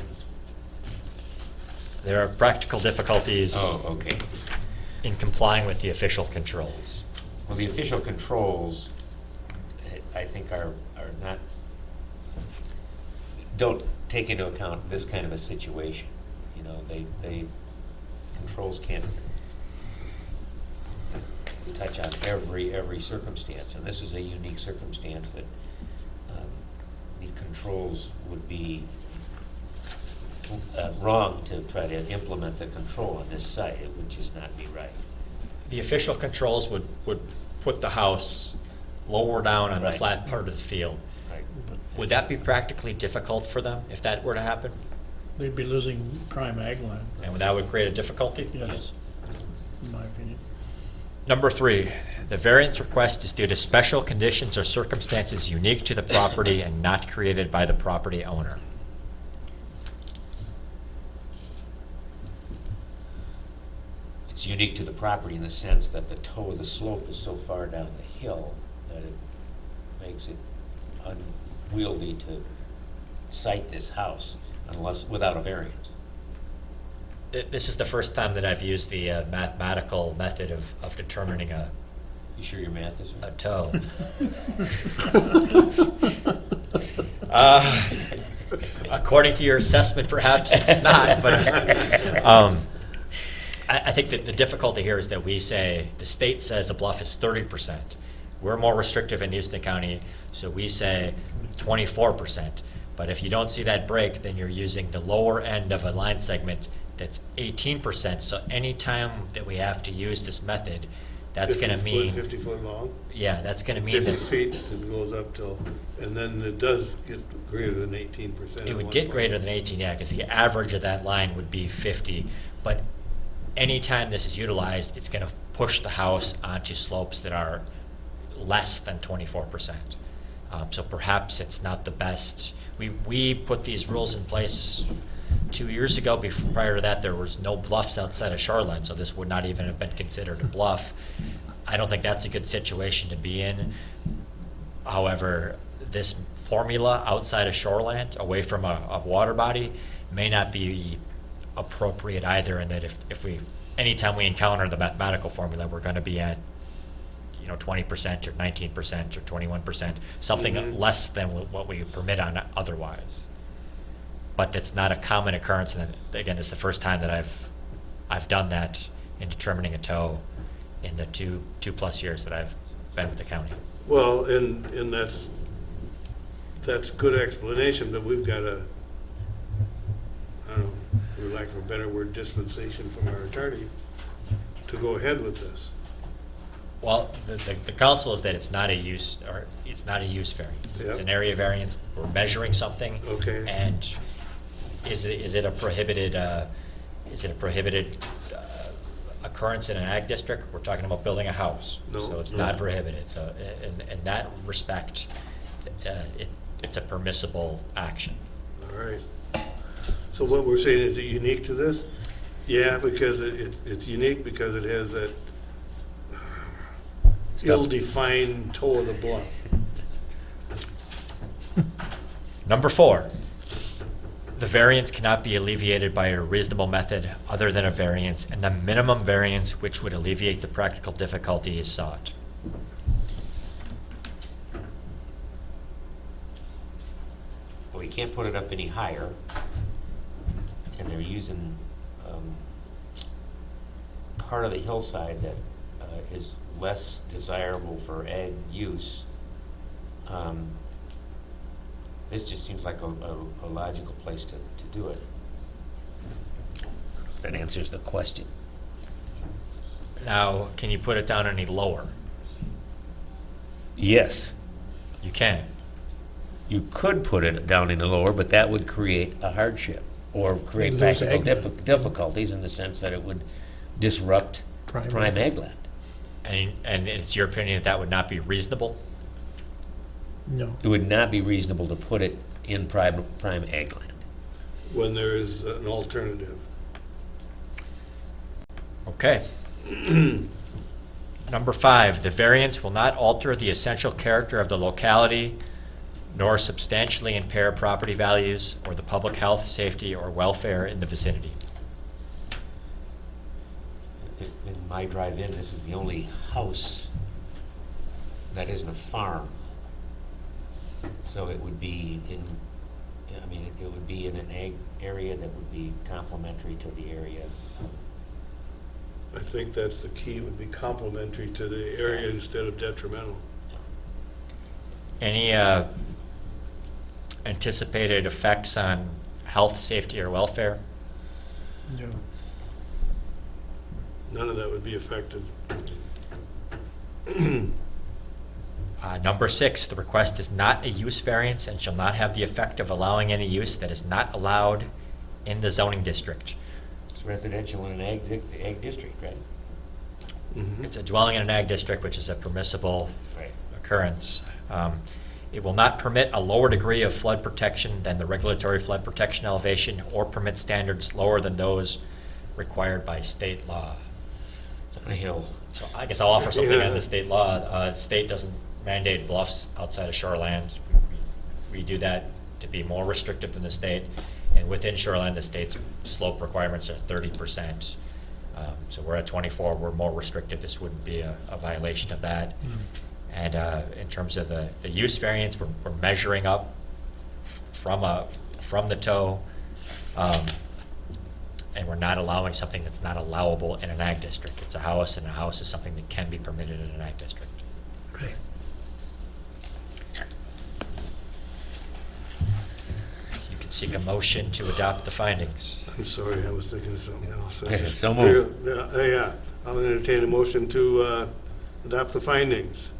There are practical difficulties Oh, okay. in complying with the official controls. Well, the official controls, I think, are not, don't take into account this kind of a situation. Controls can't touch on every circumstance, and this is a unique circumstance that the controls would be wrong to try to implement the control on this site. It would just not be right. The official controls would put the house lower down on the Right. flat part of the field. Right. Would that be practically difficult for them if that were to happen? They'd be losing prime ag land, And that would create a difficulty? yes, in my opinion. Number three, the variance request is due to special conditions or circumstances unique to the property and not created by the property owner. It's unique to the property in the sense that the toe of the slope is so far down the hill that it makes it unwieldy to site this house without a variance. This is the first time that I've used the mathematical method of determining a You sure your math is right? toe. According to your assessment, perhaps it's not, but I think that the difficulty here is that we say, the state says the bluff is 30%. We're more restrictive in Houston County, so we say 24%. But if you don't see that break, then you're using the lower end of a line segment that's 18%. So any time that we have to use this method, that's gonna 50 foot, mean, 50 foot long? yeah, that's gonna mean 50 that feet, it goes up till, and then it does get greater than 18%. it at would one get point. greater than 18, yeah, because the average of that line would be 50. But anytime this is utilized, it's gonna push the house onto slopes that are less than 24%. So perhaps it's not the best. We put these rules in place 2 years ago. Prior to that, there was no bluffs outside of shoreline, so this would not even have been considered a bluff. I don't think that's a good situation to be in. However, this formula outside of shoreline, away from a water body, may not be appropriate either, in that if we, anytime we encounter the mathematical formula, we're gonna be at 20% or 19% or 21%, something less than what we permit on otherwise. But that's not a common occurrence, and again, it's the first time that I've done that in determining a tow in the two plus years that I've been with the county. Well, and that's good explanation, but we've got a, I don't know, for lack of a better word, dispensation from our attorney to go ahead with this. Well, the counsel is that it's not a use variance. It's an area variance. We're measuring something. Okay. And is it a prohibited occurrence in an ag district? We're talking about building a house. No, So it's no. not prohibited. So in that respect, it's a permissible action. All right. So what we're saying, is it unique to this? Yeah, because it's unique because it has that ill-defined toe of the bluff. Number 4, the variance cannot be alleviated by a reasonable method other than a variance, and the minimum variance which would alleviate the practical difficulty is sought. Well, you can't put it up any higher, and they're using part of the hillside that is less desirable for ag use. This just seems like a logical place to do it. If that answers the question. Now, can you put it down any lower? Yes, You can. you could put it down any lower, but that would create a hardship or create Lose practical ag. difficulties in the sense that it would disrupt Prime prime ag land. And it's your opinion that that would not be reasonable? No. It would not be reasonable to put it in prime ag land. When there is an alternative. Okay. Number 5, the variance will not alter the essential character of the locality, nor substantially impair property values or the public health, safety, or welfare in the vicinity. In my drive-in, this is the only house that isn't a farm. So it would be in, it would be in an ag area that would be complementary to the area. I think that's the key, would be complementary to the area instead of detrimental. Any anticipated effects on health, safety, or welfare? No. None of that would be affected. Number 6, the request is not a use variance and shall not have the effect of allowing any use that is not allowed in the zoning district. It's residential in an ag district, right? Mhm. It's a dwelling in an ag district, which is a permissible Right. occurrence. It will not permit a lower degree of flood protection than the regulatory flood protection elevation or permit standards lower than those required by state law. On a hill. So I guess I'll offer something Yeah. on the state law. State doesn't mandate bluffs outside of shoreland. We do that to be more restrictive than the state. And within shoreline, the state's slope requirements are 30%. So we're at 24, we're more restrictive. This wouldn't be a violation of that. And in terms of the use variance, we're measuring up from the toe, and we're not allowing something that's not allowable in an ag district. It's a house, and a house is something that can be permitted in an ag district. Okay. You can seek a motion to adopt the findings. I'm sorry, I was thinking of something else. So moved. Yeah, I'll entertain a motion to adopt the findings.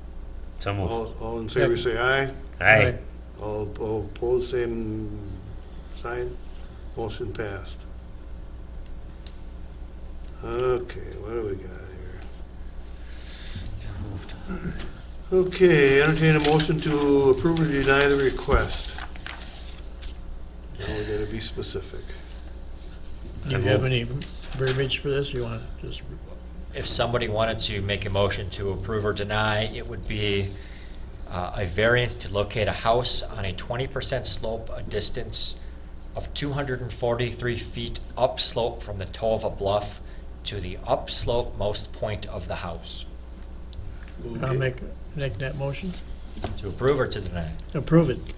So move. All in favor, Yep. say aye. Aye. All opposed, same sign. Motion passed. Okay, what do we got here? Okay, entertain a motion to approve or deny the request. Now we gotta be specific. Do you have any verbiage for this? You want to just, If somebody wanted to make a motion to approve or deny, it would be a variance to locate a house on a 20% slope, a distance of 243 feet upslope from the toe of a bluff to the upslope most point of the house. I'll make that motion? To approve or to deny? Approve it.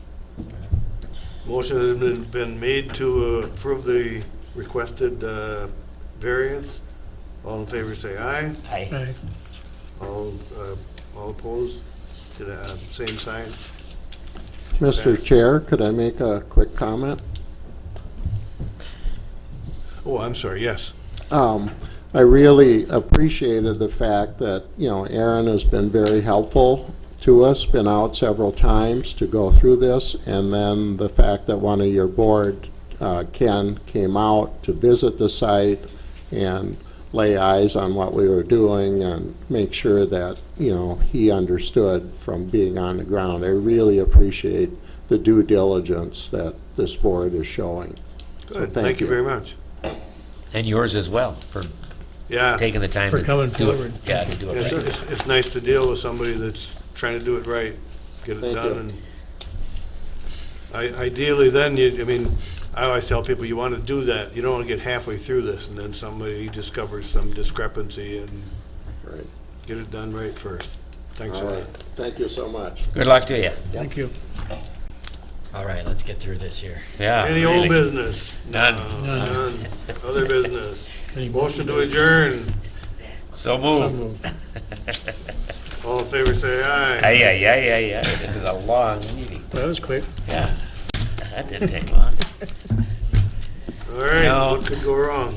Motion has been made to approve the requested variance. All in favor, say aye. Aye. Aye. All opposed, to the same sign. Mr. Chair, could I make a quick comment? Oh, I'm sorry, yes. I really appreciated the fact that, Aaron has been very helpful to us, been out several times to go through this, and then the fact that one of your board, Ken, came out to visit the site and lay eyes on what we were doing and make sure that, he understood from being on the ground. I really appreciate the due diligence that this board is showing. So Good, thank you very much. And yours as well, for Yeah, taking the time For to coming do it. forward. Yeah, to do it it's, right. it's nice to deal with somebody that's trying to do it right, get it Thank done, you. and ideally then, I always tell people, you want to do that, you don't want to get halfway through this, and then somebody discovers some discrepancy, and Right. get it done right first. Thanks a All lot. right. Thank you so much. Good luck to you. Thank you. All right, let's get through this here. Yeah. Any really. old business? None. None. Other business? Any Motion to adjourn. So So move. moved. All in favor, say aye. Aye, aye, aye, aye, aye. This is a long meeting. That was quick. Yeah. That didn't take long. All right, No. what could go wrong?